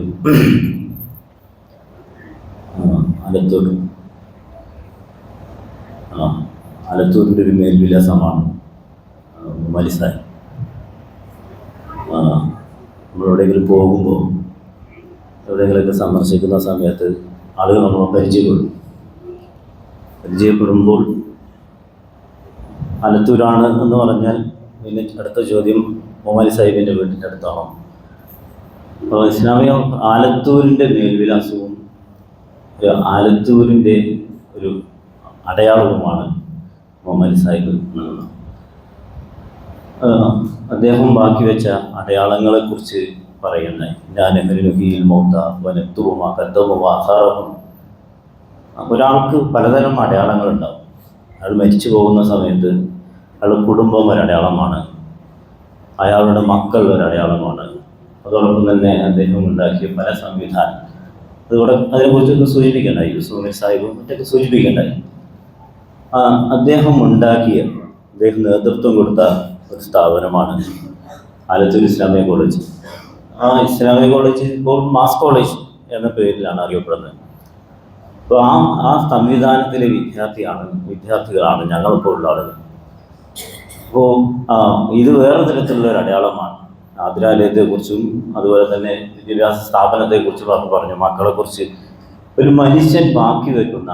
ആലത്തൂരിൻ്റെ ഒരു മേൽവിലാസമാണ് മലിസായി. നമ്മളെവിടെയെങ്കിലും പോകുമ്പോൾ, എവിടെയെങ്കിലുമൊക്കെ സന്ദർശിക്കുന്ന സമയത്ത് ആളുകൾ നമ്മൾ പരിചയപ്പെടുമ്പോൾ ആലത്തൂരാണ് എന്ന് പറഞ്ഞാൽ പിന്നെ അടുത്ത ചോദ്യം മുഹമ്മദ് സാഹിബിൻ്റെ വീട്ടിൻ്റെ അടുത്താണോ? അപ്പോൾ ഇസ്ലാമിക ആലത്തൂരിൻ്റെ മേൽവിലാസവും ആലത്തൂരിൻ്റെ ഒരു അടയാളവുമാണ് മുഹമ്മദ് സാഹിബ്. അദ്ദേഹം ബാക്കി വെച്ച അടയാളങ്ങളെക്കുറിച്ച് പറയുന്നത് ഒരാൾക്ക് പലതരം അടയാളങ്ങളുണ്ടാവും. അയാൾ മരിച്ചു പോകുന്ന സമയത്ത് അയാളുടെ കുടുംബം ഒരടയാളമാണ്, അയാളുടെ മക്കൾ ഒരടയാളമാണ്, അതോടൊപ്പം തന്നെ അദ്ദേഹം ഉണ്ടാക്കിയ പല സംവിധാനം അതുകൂടെ അതിനെക്കുറിച്ചൊക്കെ സൂചിപ്പിക്കേണ്ടായി. യൂസുഫ് സാഹിബും മറ്റൊക്കെ സൂചിപ്പിക്കേണ്ടായി. അദ്ദേഹം നേതൃത്വം കൊടുത്ത ഒരു സ്ഥാപനമാണ് ആലത്തൂർ ഇസ്ലാമിക കോളേജ്. ആ ഇസ്ലാമിക കോളേജ് ഇപ്പോൾ മാസ് കോളേജ് എന്ന പേരിലാണ് അറിയപ്പെടുന്നത്. അപ്പോൾ ആ സംവിധാനത്തിലെ വിദ്യാർത്ഥികളാണ് ഞങ്ങളിപ്പോൾ ഉള്ള ആളുകൾ. അപ്പോൾ ഇത് വേറെ തരത്തിലുള്ള ഒരു അടയാളമാണ്. ആതിരാലയത്തെക്കുറിച്ചും അതുപോലെ തന്നെ വിദ്യാഭ്യാസ സ്ഥാപനത്തെക്കുറിച്ചും പറഞ്ഞു. മക്കളെക്കുറിച്ച് ഒരു മനുഷ്യൻ ബാക്കി വയ്ക്കുന്ന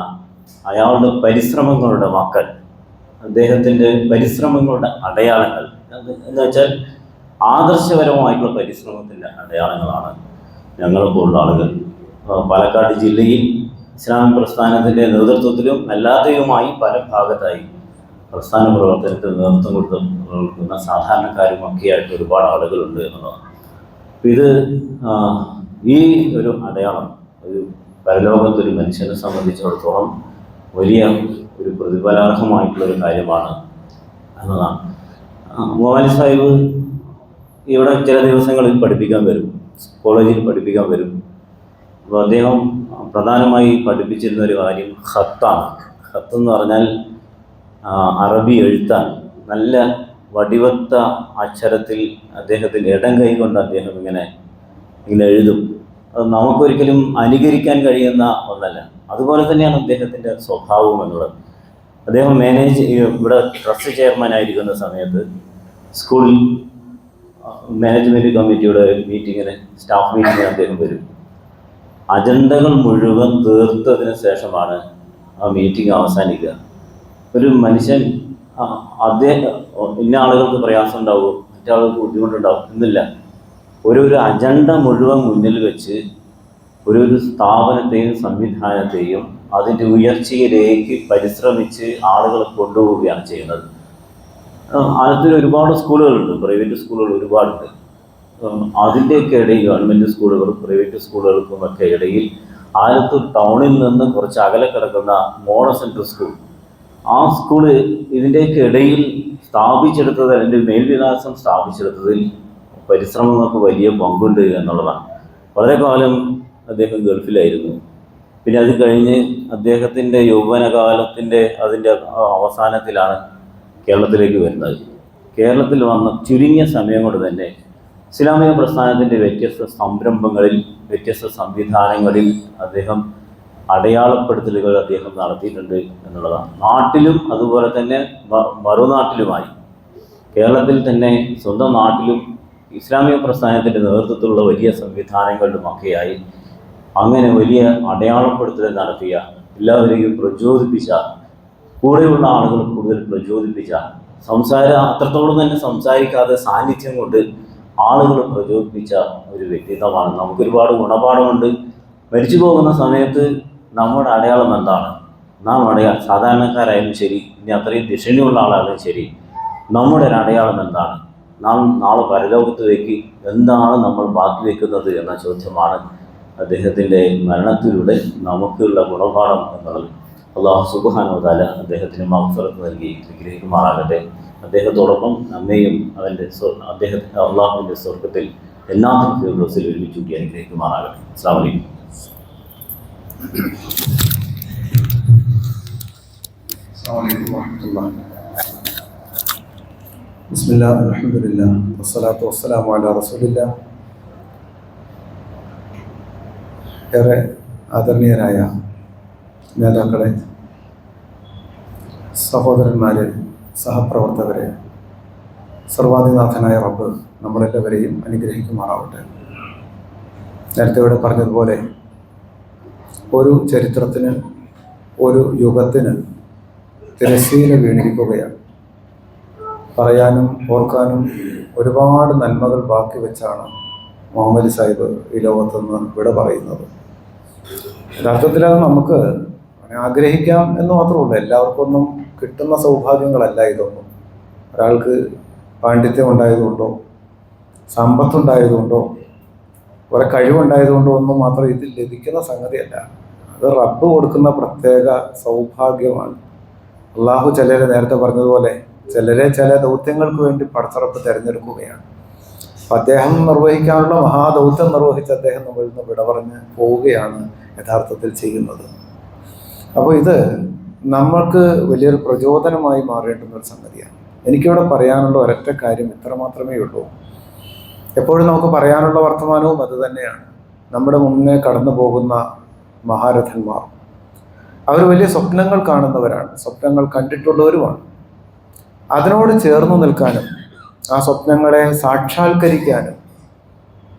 അയാളുടെ പരിശ്രമങ്ങളുടെ മക്കൾ, അദ്ദേഹത്തിൻ്റെ പരിശ്രമങ്ങളുടെ അടയാളങ്ങൾ എന്ന് വെച്ചാൽ ആദർശപരമായിട്ടുള്ള പരിശ്രമത്തിൻ്റെ അടയാളങ്ങളാണ് ഞങ്ങളിപ്പോൾ ആളുകൾ. പാലക്കാട് ജില്ലയിൽ ഇസ്ലാമിക് പ്രസ്ഥാനത്തിൻ്റെ നേതൃത്വത്തിലും അല്ലാതെയുമായി പല ഭാഗത്തായി പ്രസ്ഥാന പ്രവർത്തനത്തിൽ നേതൃത്വം കൊടുക്കുന്ന സാധാരണക്കാരുമൊക്കെയായിട്ട് ഒരുപാട് ആളുകളുണ്ട് എന്നുള്ളതാണ്. ഇത് ഈ ഒരു അടയാളം ഒരു പരലോകത്തൊരു മനുഷ്യനെ സംബന്ധിച്ചിടത്തോളം വലിയ ഒരു പ്രതിഫലാർഹമായിട്ടുള്ളൊരു കാര്യമാണ് എന്നതാണ്. മോഹൻ സാഹിബ് ഇവിടെ ചില ദിവസങ്ങളിൽ പഠിപ്പിക്കാൻ വരും, കോളേജിൽ പഠിപ്പിക്കാൻ വരും. അപ്പോൾ അദ്ദേഹം പ്രധാനമായി പഠിപ്പിച്ചിരുന്ന ഒരു കാര്യം ഖത്താണ്. ഖത്ത് എന്ന് പറഞ്ഞാൽ അറബി എഴുത്താണ്. നല്ല വടിവത്ത അക്ഷരത്തിൽ അദ്ദേഹത്തിൻ്റെ ഇടം കൈ കൊണ്ട് അദ്ദേഹം ഇങ്ങനെ എഴുതും. അത് നമുക്കൊരിക്കലും അനുകരിക്കാൻ കഴിയുന്ന ഒന്നല്ല. അതുപോലെ തന്നെയാണ് അദ്ദേഹത്തിൻ്റെ സ്വഭാവം എന്നുള്ളത്. അദ്ദേഹം ഇവിടെ ട്രസ്റ്റ് ചെയർമാനായിരിക്കുന്ന സമയത്ത് സ്കൂളിൽ മാനേജ്മെൻറ്റ് കമ്മിറ്റിയുടെ സ്റ്റാഫ് മീറ്റിങ്ങിന് അദ്ദേഹം വരും. അജണ്ടകൾ മുഴുവൻ തീർത്തതിന് ശേഷമാണ് ആ മീറ്റിംഗ് അവസാനിക്കുക. ഒരു മനുഷ്യൻ ഇന്ന ആളുകൾക്ക് പ്രയാസം ഉണ്ടാവും, മറ്റാളുകൾക്ക് ബുദ്ധിമുട്ടുണ്ടാവും എന്നില്ല. ഒരു അജണ്ട മുഴുവൻ മുന്നിൽ വെച്ച് ഒരു സ്ഥാപനത്തെയും സംവിധാനത്തെയും അതിൻ്റെ ഉയർച്ചയിലേക്ക് പരിശ്രമിച്ച് ആളുകളെ കൊണ്ടുപോവുകയാണ് ചെയ്യുന്നത്. ആലത്തൂർ ഒരുപാട് സ്കൂളുകളുണ്ട്, പ്രൈവറ്റ് സ്കൂളുകൾ ഒരുപാടുണ്ട്. അതിൻ്റെയൊക്കെ ഇടയിൽ ഗവൺമെൻറ് സ്കൂളുകളും പ്രൈവറ്റ് സ്കൂളുകൾക്കും ഒക്കെ ഇടയിൽ ആലത്തൂർ ടൗണിൽ നിന്ന് കുറച്ച് അകലെ കിടക്കുന്ന മോഡൽ സെൻട്രൽ സ്കൂൾ, ആ സ്കൂള് ഇതിൻ്റെയൊക്കെ ഇടയിൽ സ്ഥാപിച്ചെടുത്തത്, അതിൻ്റെ മേൽവിലാസം സ്ഥാപിച്ചെടുത്തതിൽ പരിശ്രമങ്ങൾക്ക് വലിയ പങ്കുണ്ട് എന്നുള്ളതാണ്. വളരെ കാലം അദ്ദേഹം ഗൾഫിലായിരുന്നു. പിന്നെ അത് കഴിഞ്ഞ് അദ്ദേഹത്തിൻ്റെ യൗവനകാലത്തിൻ്റെ അതിൻ്റെ അവസാനത്തിലാണ് കേരളത്തിലേക്ക് വരുന്നത്. കേരളത്തിൽ വന്ന ചുരുങ്ങിയ സമയം കൊണ്ട് തന്നെ ഇസ്ലാമിക പ്രസ്ഥാനത്തിൻ്റെ വ്യത്യസ്ത സംരംഭങ്ങളിൽ, വ്യത്യസ്ത സംവിധാനങ്ങളിൽ അദ്ദേഹം അടയാളപ്പെടുത്തലുകൾ അദ്ദേഹം നടത്തിയിട്ടുണ്ട് എന്നുള്ളതാണ്. നാട്ടിലും അതുപോലെ തന്നെ മറുനാട്ടിലുമായി, കേരളത്തിൽ തന്നെ സ്വന്തം നാട്ടിലും ഇസ്ലാമിക പ്രസ്ഥാനത്തിൻ്റെ നേതൃത്വത്തിലുള്ള വലിയ സംവിധാനങ്ങളിലുമൊക്കെയായി അങ്ങനെ വലിയ അടയാളപ്പെടുത്തൽ നടത്തിയ, എല്ലാവരെയും പ്രചോദിപ്പിച്ച, കൂടെയുള്ള ആളുകൾ കൂടുതൽ പ്രചോദിപ്പിച്ച, അത്രത്തോളം തന്നെ സംസാരിക്കാതെ സാന്നിധ്യം കൊണ്ട് ആളുകൾ പ്രചോദിപ്പിച്ച ഒരു വ്യക്തിത്വമാണ്. നമുക്കൊരുപാട് ഗുണപാഠമുണ്ട്. മരിച്ചു പോകുന്ന സമയത്ത് നമ്മുടെ അടയാളം എന്താണ്? സാധാരണക്കാരായാലും ശരി, ഇനി അത്രയും ദിശണിയുള്ള ആളായാലും ശരി, നമ്മുടെ ഒരു അടയാളം എന്താണ്? നാം നാളെ പരലോകത്തിലേക്ക് എന്താണ് നമ്മൾ ബാക്കി വയ്ക്കുന്നത് എന്ന ചോദ്യമാണ് അദ്ദേഹത്തിൻ്റെ മരണത്തിലൂടെ നമുക്കുള്ള ഗുണപാഠം എന്നുള്ളത്. അല്ലാഹു സുബ്ഹാനഹു വ തആല അദ്ദേഹത്തിന് മഗ്ഫിറത്ത് നൽകി അനുഗ്രഹിക്കുമാറാകട്ടെ. അദ്ദേഹത്തോടൊപ്പം നമ്മെയും അള്ളാഹുവിൻ്റെ സ്വർഗത്തിൽ എല്ലാത്തിനും ഫിർദൗസിൽ ഒരുമിച്ച് കൂട്ടി അനുഗ്രഹിക്കുമാറാകട്ടെ. അസ്സലാമു അലൈക്കും. ബിസ്മില്ലാഹി അൽഹംദുലില്ലാഹി വസ്സലാത്തു വസ്സലാമു അലാ റസൂലില്ലാഹ്. ഏറെ ആദരണീയരായ നേതാക്കളെ, സഹോദരന്മാരെ, സഹപ്രവർത്തകരെ, സർവാധിനാഥനായ റബ്ബ് നമ്മളെല്ലാവരെയും അനുഗ്രഹിക്കുമാറാവട്ടെ. നേരത്തെ ഇവിടെ പറഞ്ഞതുപോലെ ഒരു ചരിത്രത്തിന്, ഒരു യുഗത്തിന് തിരശ്ശീല വീണിരിക്കുകയാണ്. പറയാനും ഓർക്കാനും ഒരുപാട് നന്മകൾ ബാക്കി വെച്ചാണ് മുഹമ്മദ് സാഹിബ് ഈ ലോകത്തുനിന്ന് വിട പറയുന്നത്. യഥാർത്ഥത്തിൽ അത് നമുക്ക് ആഗ്രഹിക്കാം എന്ന് മാത്രമേ ഉള്ളൂ. എല്ലാവർക്കൊന്നും കിട്ടുന്ന സൗഭാഗ്യങ്ങളല്ല ഇതൊന്നും. ഒരാൾക്ക് പാണ്ഡിത്യം ഉണ്ടായതുകൊണ്ടോ, സമ്പത്തുണ്ടായതുകൊണ്ടോ, കുറെ കഴിവുണ്ടായതുകൊണ്ടോ ഒന്നും മാത്രം ഇത് ലഭിക്കുന്ന സംഗതിയല്ല. അത് റബ്ബ് കൊടുക്കുന്ന പ്രത്യേക സൗഭാഗ്യമാണ്. അള്ളാഹു ചിലരെ, നേരത്തെ പറഞ്ഞതുപോലെ, ചിലരെ ചില ദൗത്യങ്ങൾക്ക് വേണ്ടി പടച്ചറപ്പ് തിരഞ്ഞെടുക്കുകയാണ്. അപ്പം അദ്ദേഹം നിർവഹിക്കാനുള്ള മഹാദൗത്യം നിർവഹിച്ച് അദ്ദേഹം നമ്മളിൽ നിന്ന് വിട പറഞ്ഞ് പോവുകയാണ് യഥാർത്ഥത്തിൽ ചെയ്യുന്നത്. അപ്പോൾ ഇത് നമ്മൾക്ക് വലിയൊരു പ്രചോദനമായി മാറേണ്ടുന്ന ഒരു സംഗതിയാണ്. എനിക്കിവിടെ പറയാനുള്ള ഒരൊറ്റ കാര്യം ഇത്ര മാത്രമേ ഉള്ളൂ. എപ്പോഴും നമുക്ക് പറയാനുള്ള വർത്തമാനവും അത് തന്നെയാണ്. നമ്മുടെ മുന്നേ കടന്നു പോകുന്ന മഹാരഥന്മാർ അവർ വലിയ സ്വപ്നങ്ങൾ കാണുന്നവരാണ്, സ്വപ്നങ്ങൾ കണ്ടിട്ടുള്ളവരുമാണ്. അതിനോട് ചേർന്ന് നിൽക്കാനും ആ സ്വപ്നങ്ങളെ സാക്ഷാത്കരിക്കാനും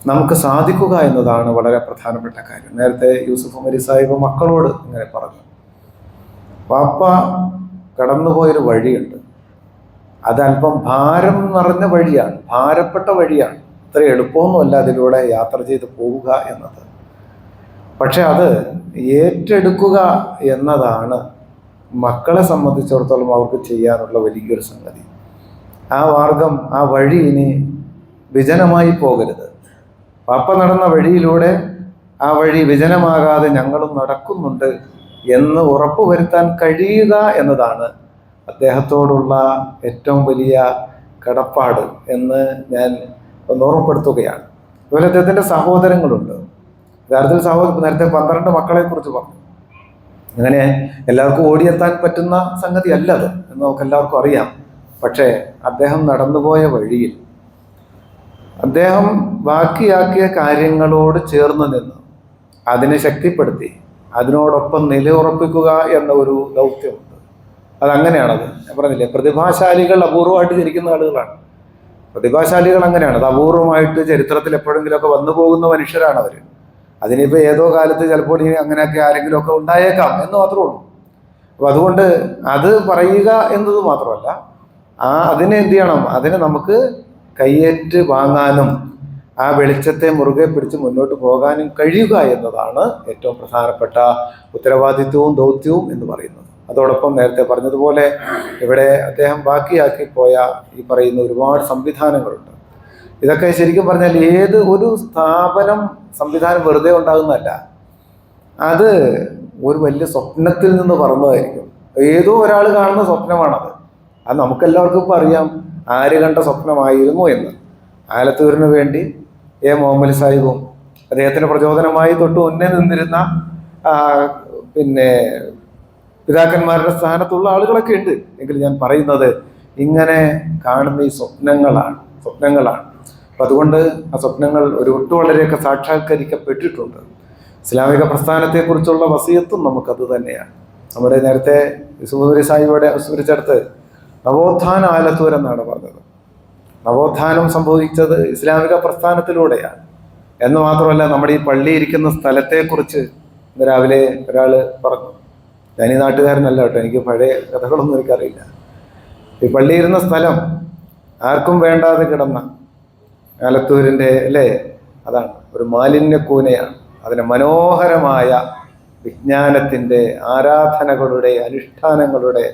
നമുക്ക് സാധിക്കുക എന്നതാണ് വളരെ പ്രധാനപ്പെട്ട കാര്യം. നേരത്തെ യൂസുഫ് ഉമരി സാഹിബ് മക്കളോട് ഇങ്ങനെ പറഞ്ഞു, പാപ്പ കടന്നുപോയൊരു വഴിയുണ്ട്, അതല്പം ഭാരം നിറഞ്ഞ വഴിയാണ്, ഭാരപ്പെട്ട വഴിയാണ്, അത്ര എളുപ്പമൊന്നുമല്ല അതിലൂടെ യാത്ര ചെയ്ത് പോവുക എന്നത്. പക്ഷെ അത് ഏറ്റെടുക്കുക എന്നതാണ് മക്കളെ സംബന്ധിച്ചിടത്തോളം അവർക്ക് ചെയ്യാനുള്ള വലിയൊരു സംഗതി. ആ മാർഗം, ആ വഴി ഇനി വിജനമായി പോകരുത്. പാപ്പ നടന്ന വഴിയിലൂടെ ആ വഴി വിജനമാകാതെ ഞങ്ങളും നടക്കുന്നുണ്ട് എന്ന് ഉറപ്പുവരുത്താൻ കഴിയുക എന്നതാണ് അദ്ദേഹത്തോടുള്ള ഏറ്റവും വലിയ കടപ്പാട് എന്ന് ഞാൻ ഒന്ന് ഓർമ്മപ്പെടുത്തുകയാണ്. അതുപോലെ അദ്ദേഹത്തിൻ്റെ സഹോദരങ്ങളുണ്ട്. യഥാർത്ഥത്തിൽ നേരത്തെ 12 മക്കളെ കുറിച്ച് പറഞ്ഞു. അങ്ങനെ എല്ലാവർക്കും ഓടിയെത്താൻ പറ്റുന്ന സംഗതി അല്ല അത് എന്ന് നമുക്ക് എല്ലാവർക്കും അറിയാം. പക്ഷേ അദ്ദേഹം നടന്നുപോയ വഴിയിൽ അദ്ദേഹം ബാക്കിയാക്കിയ കാര്യങ്ങളോട് ചേർന്ന് നിന്ന് അതിനെ ശക്തിപ്പെടുത്തി അതിനോടൊപ്പം നിലയുറപ്പിക്കുക എന്ന ഒരു ദൗത്യമുണ്ട്. അതങ്ങനെയാണത്. ഞാൻ പറഞ്ഞില്ലേ, പ്രതിഭാശാലികൾ അപൂർവമായിട്ട് ജനിക്കുന്ന ആളുകളാണ്. പ്രതിഭാശാലികൾ അങ്ങനെയാണ്. അത് അപൂർവമായിട്ട് ചരിത്രത്തിൽ എപ്പോഴെങ്കിലുമൊക്കെ വന്നു പോകുന്ന മനുഷ്യരാണ് അവർ. അതിനിപ്പോൾ ഏതോ കാലത്ത് ചിലപ്പോൾ ഇനി അങ്ങനെയൊക്കെ ആരെങ്കിലുമൊക്കെ ഉണ്ടായേക്കാം എന്ന് മാത്രമേ ഉള്ളൂ. അപ്പോൾ അതുകൊണ്ട് അത് പറയുക എന്നത് മാത്രമല്ല, അതിനെ എന്ത് ചെയ്യണം, അതിനെ നമുക്ക് കയ്യേറ്റ് വാങ്ങാനും ആ വെളിച്ചത്തെ മുറുകെ പിടിച്ച് മുന്നോട്ട് പോകാനും കഴിയുക എന്നതാണ് ഏറ്റവും പ്രധാനപ്പെട്ട ഉത്തരവാദിത്വവും ദൗത്യവും എന്ന് പറയുന്നത്. അതോടൊപ്പം നേരത്തെ പറഞ്ഞതുപോലെ ഇവിടെ അദ്ദേഹം ബാക്കിയാക്കി പോയ ഈ പറയുന്ന ഒരുപാട് സംവിധാനങ്ങളുണ്ട്. ഇതൊക്കെ ശരിക്കും പറഞ്ഞാൽ ഏത് ഒരു സ്ഥാപനം സംവിധാനം വെറുതെ ഉണ്ടാകുന്നതല്ല, അത് ഒരു വലിയ സ്വപ്നത്തിൽ നിന്ന് പറഞ്ഞതായിരിക്കും. ഏതോ ഒരാൾ കാണുന്ന സ്വപ്നമാണത്. അത് നമുക്കെല്ലാവർക്കും ഇപ്പോൾ അറിയാം ആര് കണ്ട സ്വപ്നമായിരുന്നു എന്ന്. ആലത്തൂരിന് വേണ്ടി മുഹമ്മദ് സാഹിബും അദ്ദേഹത്തിന് പ്രചോദനമായി തൊട്ട് മുന്നേ നിന്നിരുന്ന പിതാക്കന്മാരുടെ സ്ഥാനത്തുള്ള ആളുകളൊക്കെ ഉണ്ട്. എങ്കിൽ ഞാൻ പറയുന്നത് ഇങ്ങനെ കാണുന്ന ഈ സ്വപ്നങ്ങളാണ്. അപ്പം അതുകൊണ്ട് ആ സ്വപ്നങ്ങൾ ഒരു വളരെയൊക്കെ സാക്ഷാത്കരിക്കപ്പെട്ടിട്ടുണ്ട്. ഇസ്ലാമിക പ്രസ്ഥാനത്തെക്കുറിച്ചുള്ള വസിയത്തും നമുക്കത് തന്നെയാണ്. നമ്മുടെ നേരത്തെ യൂസുഫ് സാഹിബിയുടെ സ്മരിച്ചെടുത്ത് നവോത്ഥാന ആലത്തൂർ എന്നാണ് പറഞ്ഞത്. നവോത്ഥാനം സംഭവിച്ചത് ഇസ്ലാമിക പ്രസ്ഥാനത്തിലൂടെയാണ് എന്ന് മാത്രമല്ല, നമ്മുടെ ഈ പള്ളി ഇരിക്കുന്ന സ്ഥലത്തെക്കുറിച്ച് ഇന്ന് രാവിലെ ഒരാൾ പറഞ്ഞു. ഞാൻ ഈ നാട്ടുകാരനല്ല കേട്ടോ, എനിക്ക് പഴയ കഥകളൊന്നും എനിക്കറിയില്ല. ഈ പള്ളി ഇരുന്ന സ്ഥലം ആർക്കും വേണ്ടാതെ കിടന്ന ആലത്തൂരിൻ്റെ അതാണ് ഒരു മാലിന്യക്കൂനയാണ്. അതിനെ മനോഹരമായ വിജ്ഞാനത്തിൻ്റെ, ആരാധനകളുടെ, അനുഷ്ഠാനങ്ങളുടെ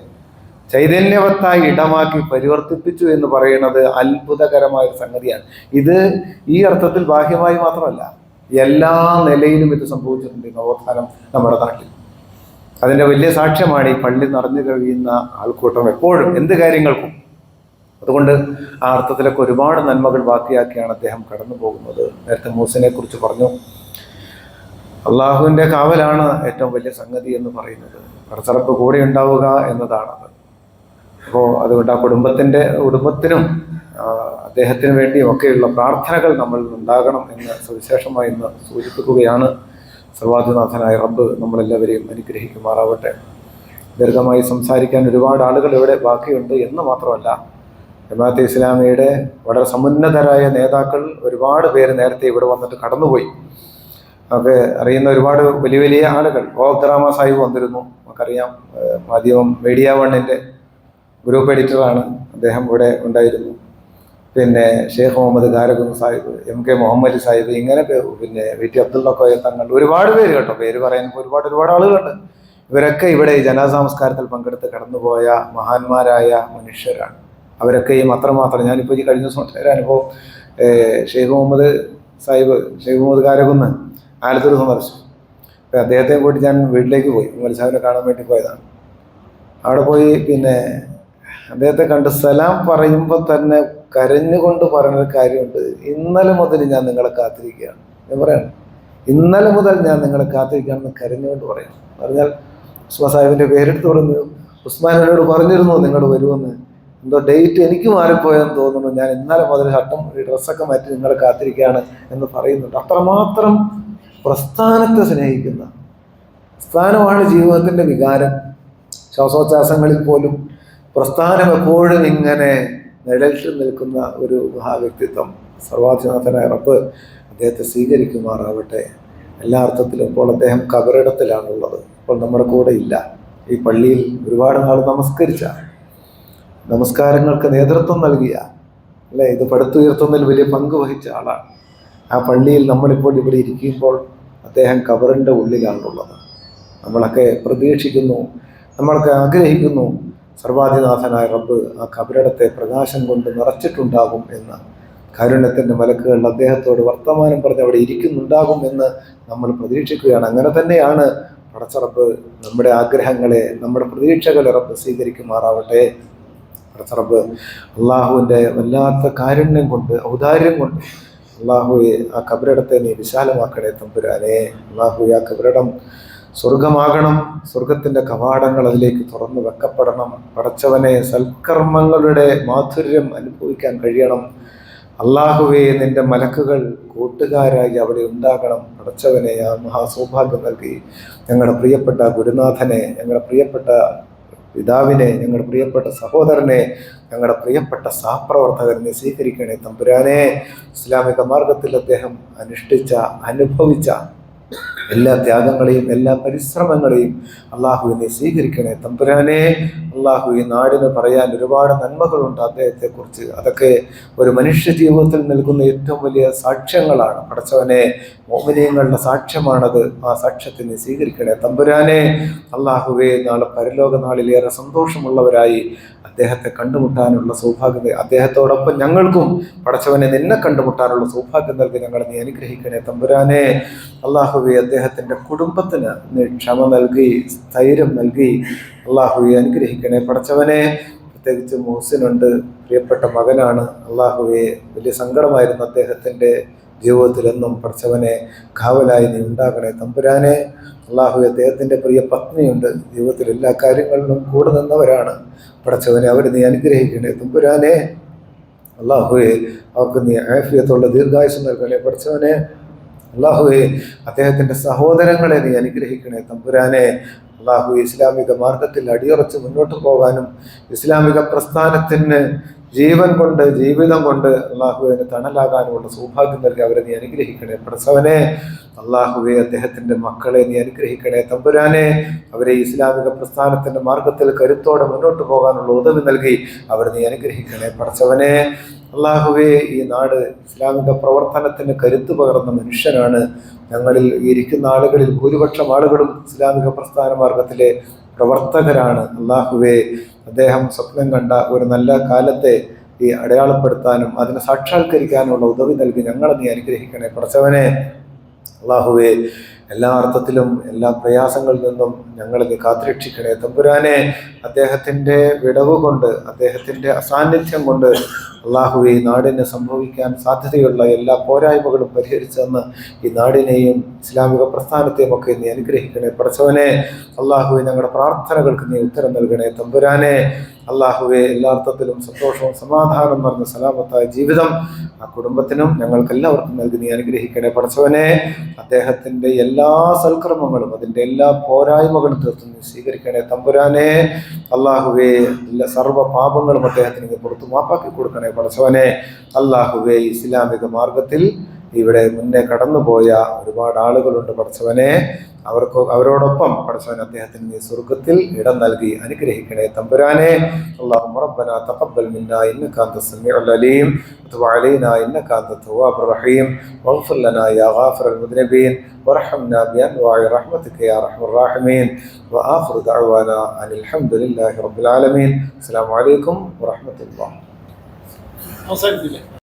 ചൈതന്യവത്തായി ഇടമാക്കി പരിവർത്തിപ്പിച്ചു എന്ന് പറയുന്നത് അത്ഭുതകരമായ ഒരു സംഗതിയാണ്. ഇത് ഈ അർത്ഥത്തിൽ ബാഹ്യമായി മാത്രമല്ല, എല്ലാ നിലയിലും ഇത് സംഭവിച്ചിട്ടുണ്ട് നവോത്ഥാനം നമ്മുടെ നാട്ടിൽ. അതിൻ്റെ വലിയ സാക്ഷ്യമാണ് ഈ പള്ളി നിറഞ്ഞു കഴിയുന്ന ആൾക്കൂട്ടം എപ്പോഴും എന്ത് കാര്യങ്ങൾക്കും. അതുകൊണ്ട് ആ അർത്ഥത്തിലൊക്കെ ഒരുപാട് നന്മകൾ ബാക്കിയാക്കിയാണ് അദ്ദേഹം കടന്നു പോകുന്നത്. നേരത്തെ മൂസിനെ കുറിച്ച് പറഞ്ഞു. അള്ളാഹുവിൻ്റെ കാവലാണ് ഏറ്റവും വലിയ സംഗതി എന്ന് പറയുന്നത്. പടച്ചറപ്പ് കൂടെ ഉണ്ടാവുക എന്നതാണത്. അപ്പോൾ അതുകൊണ്ട് ആ കുടുംബത്തിനും അദ്ദേഹത്തിന് വേണ്ടിയും ഒക്കെയുള്ള പ്രാർത്ഥനകൾ നമ്മൾ ഉണ്ടാകണം എന്ന് സവിശേഷമായി ഇന്ന് സൂചിപ്പിക്കുകയാണ്. സർവാധിനാഥനായ റബ്ബ് നമ്മളെല്ലാവരെയും അനുഗ്രഹിക്കുമാറാവട്ടെ. ദീർഘമായി സംസാരിക്കാൻ ഒരുപാട് ആളുകൾ ഇവിടെ ബാക്കിയുണ്ട് എന്ന് മാത്രമല്ല, ജമാഅത്തെ ഇസ്ലാമിയുടെ വളരെ സമുന്നതരായ നേതാക്കൾ ഒരുപാട് പേര് നേരത്തെ ഇവിടെ വന്നിട്ട് കടന്നുപോയി. നമുക്ക് അറിയുന്ന ഒരുപാട് വലിയ വലിയ ആളുകൾ. അബ്ദുറഹ്മാൻ സാഹിബ് വന്നിരുന്നു, നമുക്കറിയാം. മാധ്യമം മീഡിയ വണ്ണിൻ്റെ ഗ്രൂപ്പ് എഡിറ്ററാണ് അദ്ദേഹം, ഇവിടെ ഉണ്ടായിരുന്നു. പിന്നെ ഷെയ്ഖ് മുഹമ്മദ് ഗാരകുന്ന് സാഹിബ്, MK മുഹമ്മദ് സാഹിബ്, ഇങ്ങനെ VT അബ്ദുള്ള കോയ തങ്ങൾ, ഒരുപാട് പേര് കേട്ടോ, പേര് പറയാൻ ഒരുപാട് ആളുകളുണ്ട്. ഇവരൊക്കെ ഇവിടെ ഈ ജനാസംസ്കാരത്തിൽ പങ്കെടുത്ത് കടന്നുപോയ മഹാന്മാരായ മനുഷ്യരാണ്. അവരൊക്കെയും അത്രമാത്രം, ഞാനിപ്പോൾ ഈ കഴിഞ്ഞ ദിവസം ഒരു അനുഭവം, ഷെയ്ഖ് മുഹമ്മദ് ഗാരകുന്ന് ആലത്തൂർ സന്ദർശിച്ചു. അദ്ദേഹത്തെ പോയിട്ട് ഞാൻ വീട്ടിലേക്ക് പോയി, മുഹമ്മദ് സാഹിബിനെ കാണാൻ വേണ്ടി പോയതാണ്. അവിടെ പോയി അദ്ദേഹത്തെ കണ്ട് സലാം പറയുമ്പോൾ തന്നെ കരഞ്ഞുകൊണ്ട് പറയുന്നൊരു കാര്യമുണ്ട്. ഇന്നലെ മുതൽ ഞാൻ നിങ്ങളെ കാത്തിരിക്കുകയാണ്. ഞാൻ പറയാണ്, ഇന്നലെ മുതൽ ഞാൻ നിങ്ങളെ കാത്തിരിക്കുകയാണെന്ന് കരഞ്ഞുകൊണ്ട് പറയാം. പറഞ്ഞാൽ ഉസ്മാൻ സാഹിബിൻ്റെ പേരെടുത്ത് പറഞ്ഞു, ഉസ്മാൻ എന്നോട് പറഞ്ഞിരുന്നു നിങ്ങൾ വരുമെന്ന്, എന്തോ ഡേറ്റ് എനിക്ക് മാറിപ്പോയെന്ന് തോന്നുന്നു, ഞാൻ ഇന്നലെ മുതൽ ഷർട്ടും ഡ്രസ്സൊക്കെ മാറ്റി നിങ്ങളെ കാത്തിരിക്കുകയാണ് എന്ന് പറയുന്നുണ്ട്. അത്രമാത്രം പ്രസ്ഥാനത്തെ സ്നേഹിക്കുന്ന, പ്രസ്ഥാനമാണ് ജീവിതത്തിൻ്റെ വികാരം. ശ്വാസോച്ഛ്വാസങ്ങളിൽ പോലും പ്രസ്ഥാനം എപ്പോഴും ഇങ്ങനെ നിഴലിട്ട് നിൽക്കുന്ന ഒരു മഹാവ്യക്തിത്വം. സർവാധിനാഥനായ റബ്ബ് അദ്ദേഹത്തെ സ്വീകരിക്കുമാറാവട്ടെ. എല്ലാ അർത്ഥത്തിലും ഇപ്പോൾ അദ്ദേഹം കബറിടത്തിലാണുള്ളത്. ഇപ്പോൾ നമ്മുടെ കൂടെ ഇല്ല. ഈ പള്ളിയിൽ ഒരുപാട് നാൾ നമസ്കരിച്ച, നമസ്കാരങ്ങൾക്ക് നേതൃത്വം നൽകിയ, അല്ലേ, ഇത് പടുത്തുയർത്തുന്നതിൽ വലിയ പങ്ക് വഹിച്ച ആളാണ്. ആ പള്ളിയിൽ നമ്മളിപ്പോൾ ഇവിടെ ഇരിക്കുമ്പോൾ അദ്ദേഹം കബറിൻ്റെ ഉള്ളിലാണുള്ളത്. നമ്മളൊക്കെ പ്രതീക്ഷിക്കുന്നു, നമ്മളൊക്കെ ആഗ്രഹിക്കുന്നു സർവാധിനാഥനായ റബ്ബ് ആ കബറിടത്തെ പ്രകാശം കൊണ്ട് നിറച്ചിട്ടുണ്ടാകും എന്ന്. കാരുണ്യത്തിൻ്റെ മലക്കുകൾ അദ്ദേഹത്തോട് വർത്തമാനം പറഞ്ഞ് അവിടെ ഇരിക്കുന്നുണ്ടാകും എന്ന് നമ്മൾ പ്രതീക്ഷിക്കുകയാണ്. അങ്ങനെ തന്നെയാണ് പടച്ച റബ്ബ് നമ്മുടെ ആഗ്രഹങ്ങളെ, നമ്മുടെ പ്രതീക്ഷകളെ റബ്ബ് സ്വീകരിക്കുമാറാവട്ടെ. പടച്ച റബ്ബ് അള്ളാഹുവിൻ്റെ വല്ലാത്ത കാരുണ്യം കൊണ്ട്, ഔദാര്യം കൊണ്ട് അള്ളാഹുവെ ആ കബറിടത്തെ നീ വിശാലമാക്കണേ തമ്പുരാനെ. അള്ളാഹുവെ ആ കബറിടം സ്വർഗമാകണം, സ്വർഗത്തിൻ്റെ കവാടങ്ങൾ അതിലേക്ക് തുറന്നു വെക്കപ്പെടണം. പടച്ചവനെ സൽക്കർമ്മങ്ങളുടെ മാധുര്യം അനുഭവിക്കാൻ കഴിയണം. അള്ളാഹുവെ നിൻ്റെ മലക്കുകൾ കൂട്ടുകാരായി അവിടെ ഉണ്ടാകണം. പടച്ചവനെ ആ മഹാസൗഭാഗ്യം നൽകി ഞങ്ങളുടെ പ്രിയപ്പെട്ട ഗുരുനാഥനെ, ഞങ്ങളുടെ പ്രിയപ്പെട്ട പിതാവിനെ, ഞങ്ങളുടെ പ്രിയപ്പെട്ട സഹോദരനെ, ഞങ്ങളുടെ പ്രിയപ്പെട്ട സഹപ്രവർത്തകരനെ സ്വീകരിക്കണേ തമ്പുരാനെ. ഇസ്ലാമിക മാർഗത്തിൽ അദ്ദേഹം അനുഷ്ഠിച്ച, അനുഭവിച്ച എല്ലാ ത്യാഗങ്ങളെയും എല്ലാ പരിശ്രമങ്ങളെയും അള്ളാഹുവിനെ സ്വീകരിക്കണേ തമ്പുരാനെ. അള്ളാഹു ഈ നാടിന് പറയാൻ ഒരുപാട് നന്മകളുണ്ട് അദ്ദേഹത്തെക്കുറിച്ച്. അതൊക്കെ ഒരു മനുഷ്യ ജീവിതത്തിൽ നൽകുന്ന ഏറ്റവും വലിയ സാക്ഷ്യങ്ങളാണ്. പടച്ചവനെ, മോമിനീയങ്ങളുടെ സാക്ഷ്യമാണത്. ആ സാക്ഷ്യത്തിനെ സ്വീകരിക്കണേ തമ്പുരാനെ. അള്ളാഹുവെ നാളെ പരലോക നാളിലേറെ സന്തോഷമുള്ളവരായി അദ്ദേഹത്തെ കണ്ടുമുട്ടാനുള്ള സൗഭാഗ്യം, അദ്ദേഹത്തോടൊപ്പം ഞങ്ങൾക്കും പടച്ചവനെ നിന്നെ കണ്ടുമുട്ടാനുള്ള സൗഭാഗ്യം നൽകി ഞങ്ങളെ നീ അനുഗ്രഹിക്കണേ തമ്പുരാനെ. അള്ളാഹുവെ അദ്ദേഹത്തിൻ്റെ കുടുംബത്തിന് നീ ക്ഷമ നൽകി, സ്ഥൈര്യം നൽകി അള്ളാഹുവെ അനുഗ്രഹിക്കണേ പടച്ചവനെ. പ്രത്യേകിച്ച് മുഹസിനുണ്ട്, പ്രിയപ്പെട്ട മകനാണ്. അള്ളാഹുവെ വലിയ സങ്കടമായിരുന്നു അദ്ദേഹത്തിൻ്റെ ജീവിതത്തിലെന്നും. പടച്ചവനെ കാവലായി നീ ഉണ്ടാകണേ തമ്പുരാനെ. അള്ളാഹുവെ അദ്ദേഹത്തിൻ്റെ പ്രിയ പത്നിയുണ്ട്, ജീവിതത്തിൽ എല്ലാ കാര്യങ്ങളിലും കൂടെ നിന്നവരാണ്. പടച്ചവനെ അവരെ നീ അനുഗ്രഹിക്കണേ തമ്പുരാനെ. അള്ളാഹുവെ അവർക്ക് നീ ആഫിയത്തുള്ള ദീർഘായുസ് നൽകണേ പടച്ചവനെ. അള്ളാഹുവെ അദ്ദേഹത്തിൻ്റെ സഹോദരങ്ങളെ നീ അനുഗ്രഹിക്കണേ തമ്പുരാനെ. അള്ളാഹു ഇസ്ലാമിക മാർഗത്തിൽ അടിയുറച്ച് മുന്നോട്ട് പോകാനും ഇസ്ലാമിക പ്രസ്ഥാനത്തിന് ജീവൻ കൊണ്ട്, ജീവിതം കൊണ്ട് അള്ളാഹുവിന് തണലാകാനുമുള്ള സൗഭാഗ്യം നൽകി അവരെ നീ അനുഗ്രഹിക്കണേ പടച്ചവനെ. അള്ളാഹുവെ അദ്ദേഹത്തിൻ്റെ മക്കളെ നീ അനുഗ്രഹിക്കണേ തമ്പുരാനെ. അവരെ ഇസ്ലാമിക പ്രസ്ഥാനത്തിൻ്റെ മാർഗത്തിൽ കരുത്തോടെ മുന്നോട്ട് പോകാനുള്ള ഉദവി നൽകി അവരെ നീ അനുഗ്രഹിക്കണേ പടച്ചവനെ. അള്ളാഹുവെ ഈ നാട് ഇസ്ലാമിക പ്രവർത്തനത്തിന് കരുത്തു പകർന്ന മനുഷ്യനാണ്. ഞങ്ങളിൽ ഇരിക്കുന്ന ആളുകളിൽ ഭൂരിപക്ഷം ആളുകളും ഇസ്ലാമിക പ്രസ്ഥാന മാർഗത്തിലെ പ്രവർത്തകരാണ്. അള്ളാഹുവെ അദ്ദേഹം സ്വപ്നം കണ്ട ഒരു നല്ല കാലത്തെ ഈ അടയാളപ്പെടുത്താനും അതിനെ സാക്ഷാത്കരിക്കാനുള്ള ഉദവി നൽകി ഞങ്ങളെ നീ അനുഗ്രഹിക്കണേ പടച്ചവനെ. അള്ളാഹുവെ എല്ലാ അർത്ഥത്തിലും എല്ലാ പ്രയാസങ്ങളിൽ നിന്നും ഞങ്ങളെ നീ കാത്തുരക്ഷിക്കണേ തമ്പുരാനെ. അദ്ദേഹത്തിൻ്റെ വിടവ് കൊണ്ട്, അദ്ദേഹത്തിൻ്റെ അസാന്നിധ്യം കൊണ്ട് അള്ളാഹുവെ ഈ നാടിന് സംഭവിക്കാൻ സാധ്യതയുള്ള എല്ലാ പോരായ്മകളും പരിഹരിച്ചെന്ന് ഈ നാടിനെയും ഇസ്ലാമിക പ്രസ്ഥാനത്തെയും ഒക്കെ നീ അനുഗ്രഹിക്കണേ പടച്ചവനെ. അള്ളാഹുവെ ഞങ്ങളുടെ പ്രാർത്ഥനകൾക്ക് നീ ഉത്തരം നൽകണേ തമ്പുരാനെ. അള്ളാഹുവെ എല്ലാ അർത്ഥത്തിലും സന്തോഷവും സമാധാനം നിറഞ്ഞ സലാമത്തായ ജീവിതം ആ കുടുംബത്തിനും ഞങ്ങൾക്കെല്ലാവർക്കും നൽകി നീ അനുഗ്രഹിക്കണേ പടച്ചവനെ. അദ്ദേഹത്തിൻ്റെ എല്ലാ സൽക്കർമ്മങ്ങളും അതിൻ്റെ എല്ലാ പോരായ്മകളും തീർത്ത് നീ സ്വീകരിക്കണേ തമ്പുരാനെ. അള്ളാഹുവെ എല്ലാ സർവ്വ പാപങ്ങളും അദ്ദേഹത്തിന് നീ പുറത്തു മാപ്പാക്കി കൊടുക്കണേ പടച്ചവനെ. അള്ളാഹുവെ ഇസ്ലാമിക മാർഗത്തിൽ ഇവിടെ മുന്നേ കടന്നുപോയ ഒരുപാട് ആളുകളുണ്ട് പടച്ചവനെ. അവരോടൊപ്പം പടച്ചവൻ അദ്ദേഹത്തിന് നീ സ്വർഗത്തിൽ ഇടം നൽകി അനുഗ്രഹിക്കണേ തമ്പുരാനെ. അല്ലാഹുമ്മ റബ്ബനാ തഖബ്ബൽ മിന്നാ ഇന്നക അൻതസ് സമീഉൽ അലീം വതുബ് അലൈനാ ഇന്നക അൻതത് തവ്വാബുർ റഹീം വഗ്ഫിർ ലനാ യാ ഗാഫിറൽ മുദ്നിബീൻ വറഹംനാ ബിഅൻവാഇ റഹ്മതിക യാ അർഹമർ റഹീമീൻ വആഖിറു ദഅവാനാ അനിൽ ഹംദുലില്ലാഹി റബ്ബിൽ ആലമീൻ. അസ്സലാമു അലൈക്കും വറഹ്മത്തുള്ളാഹി.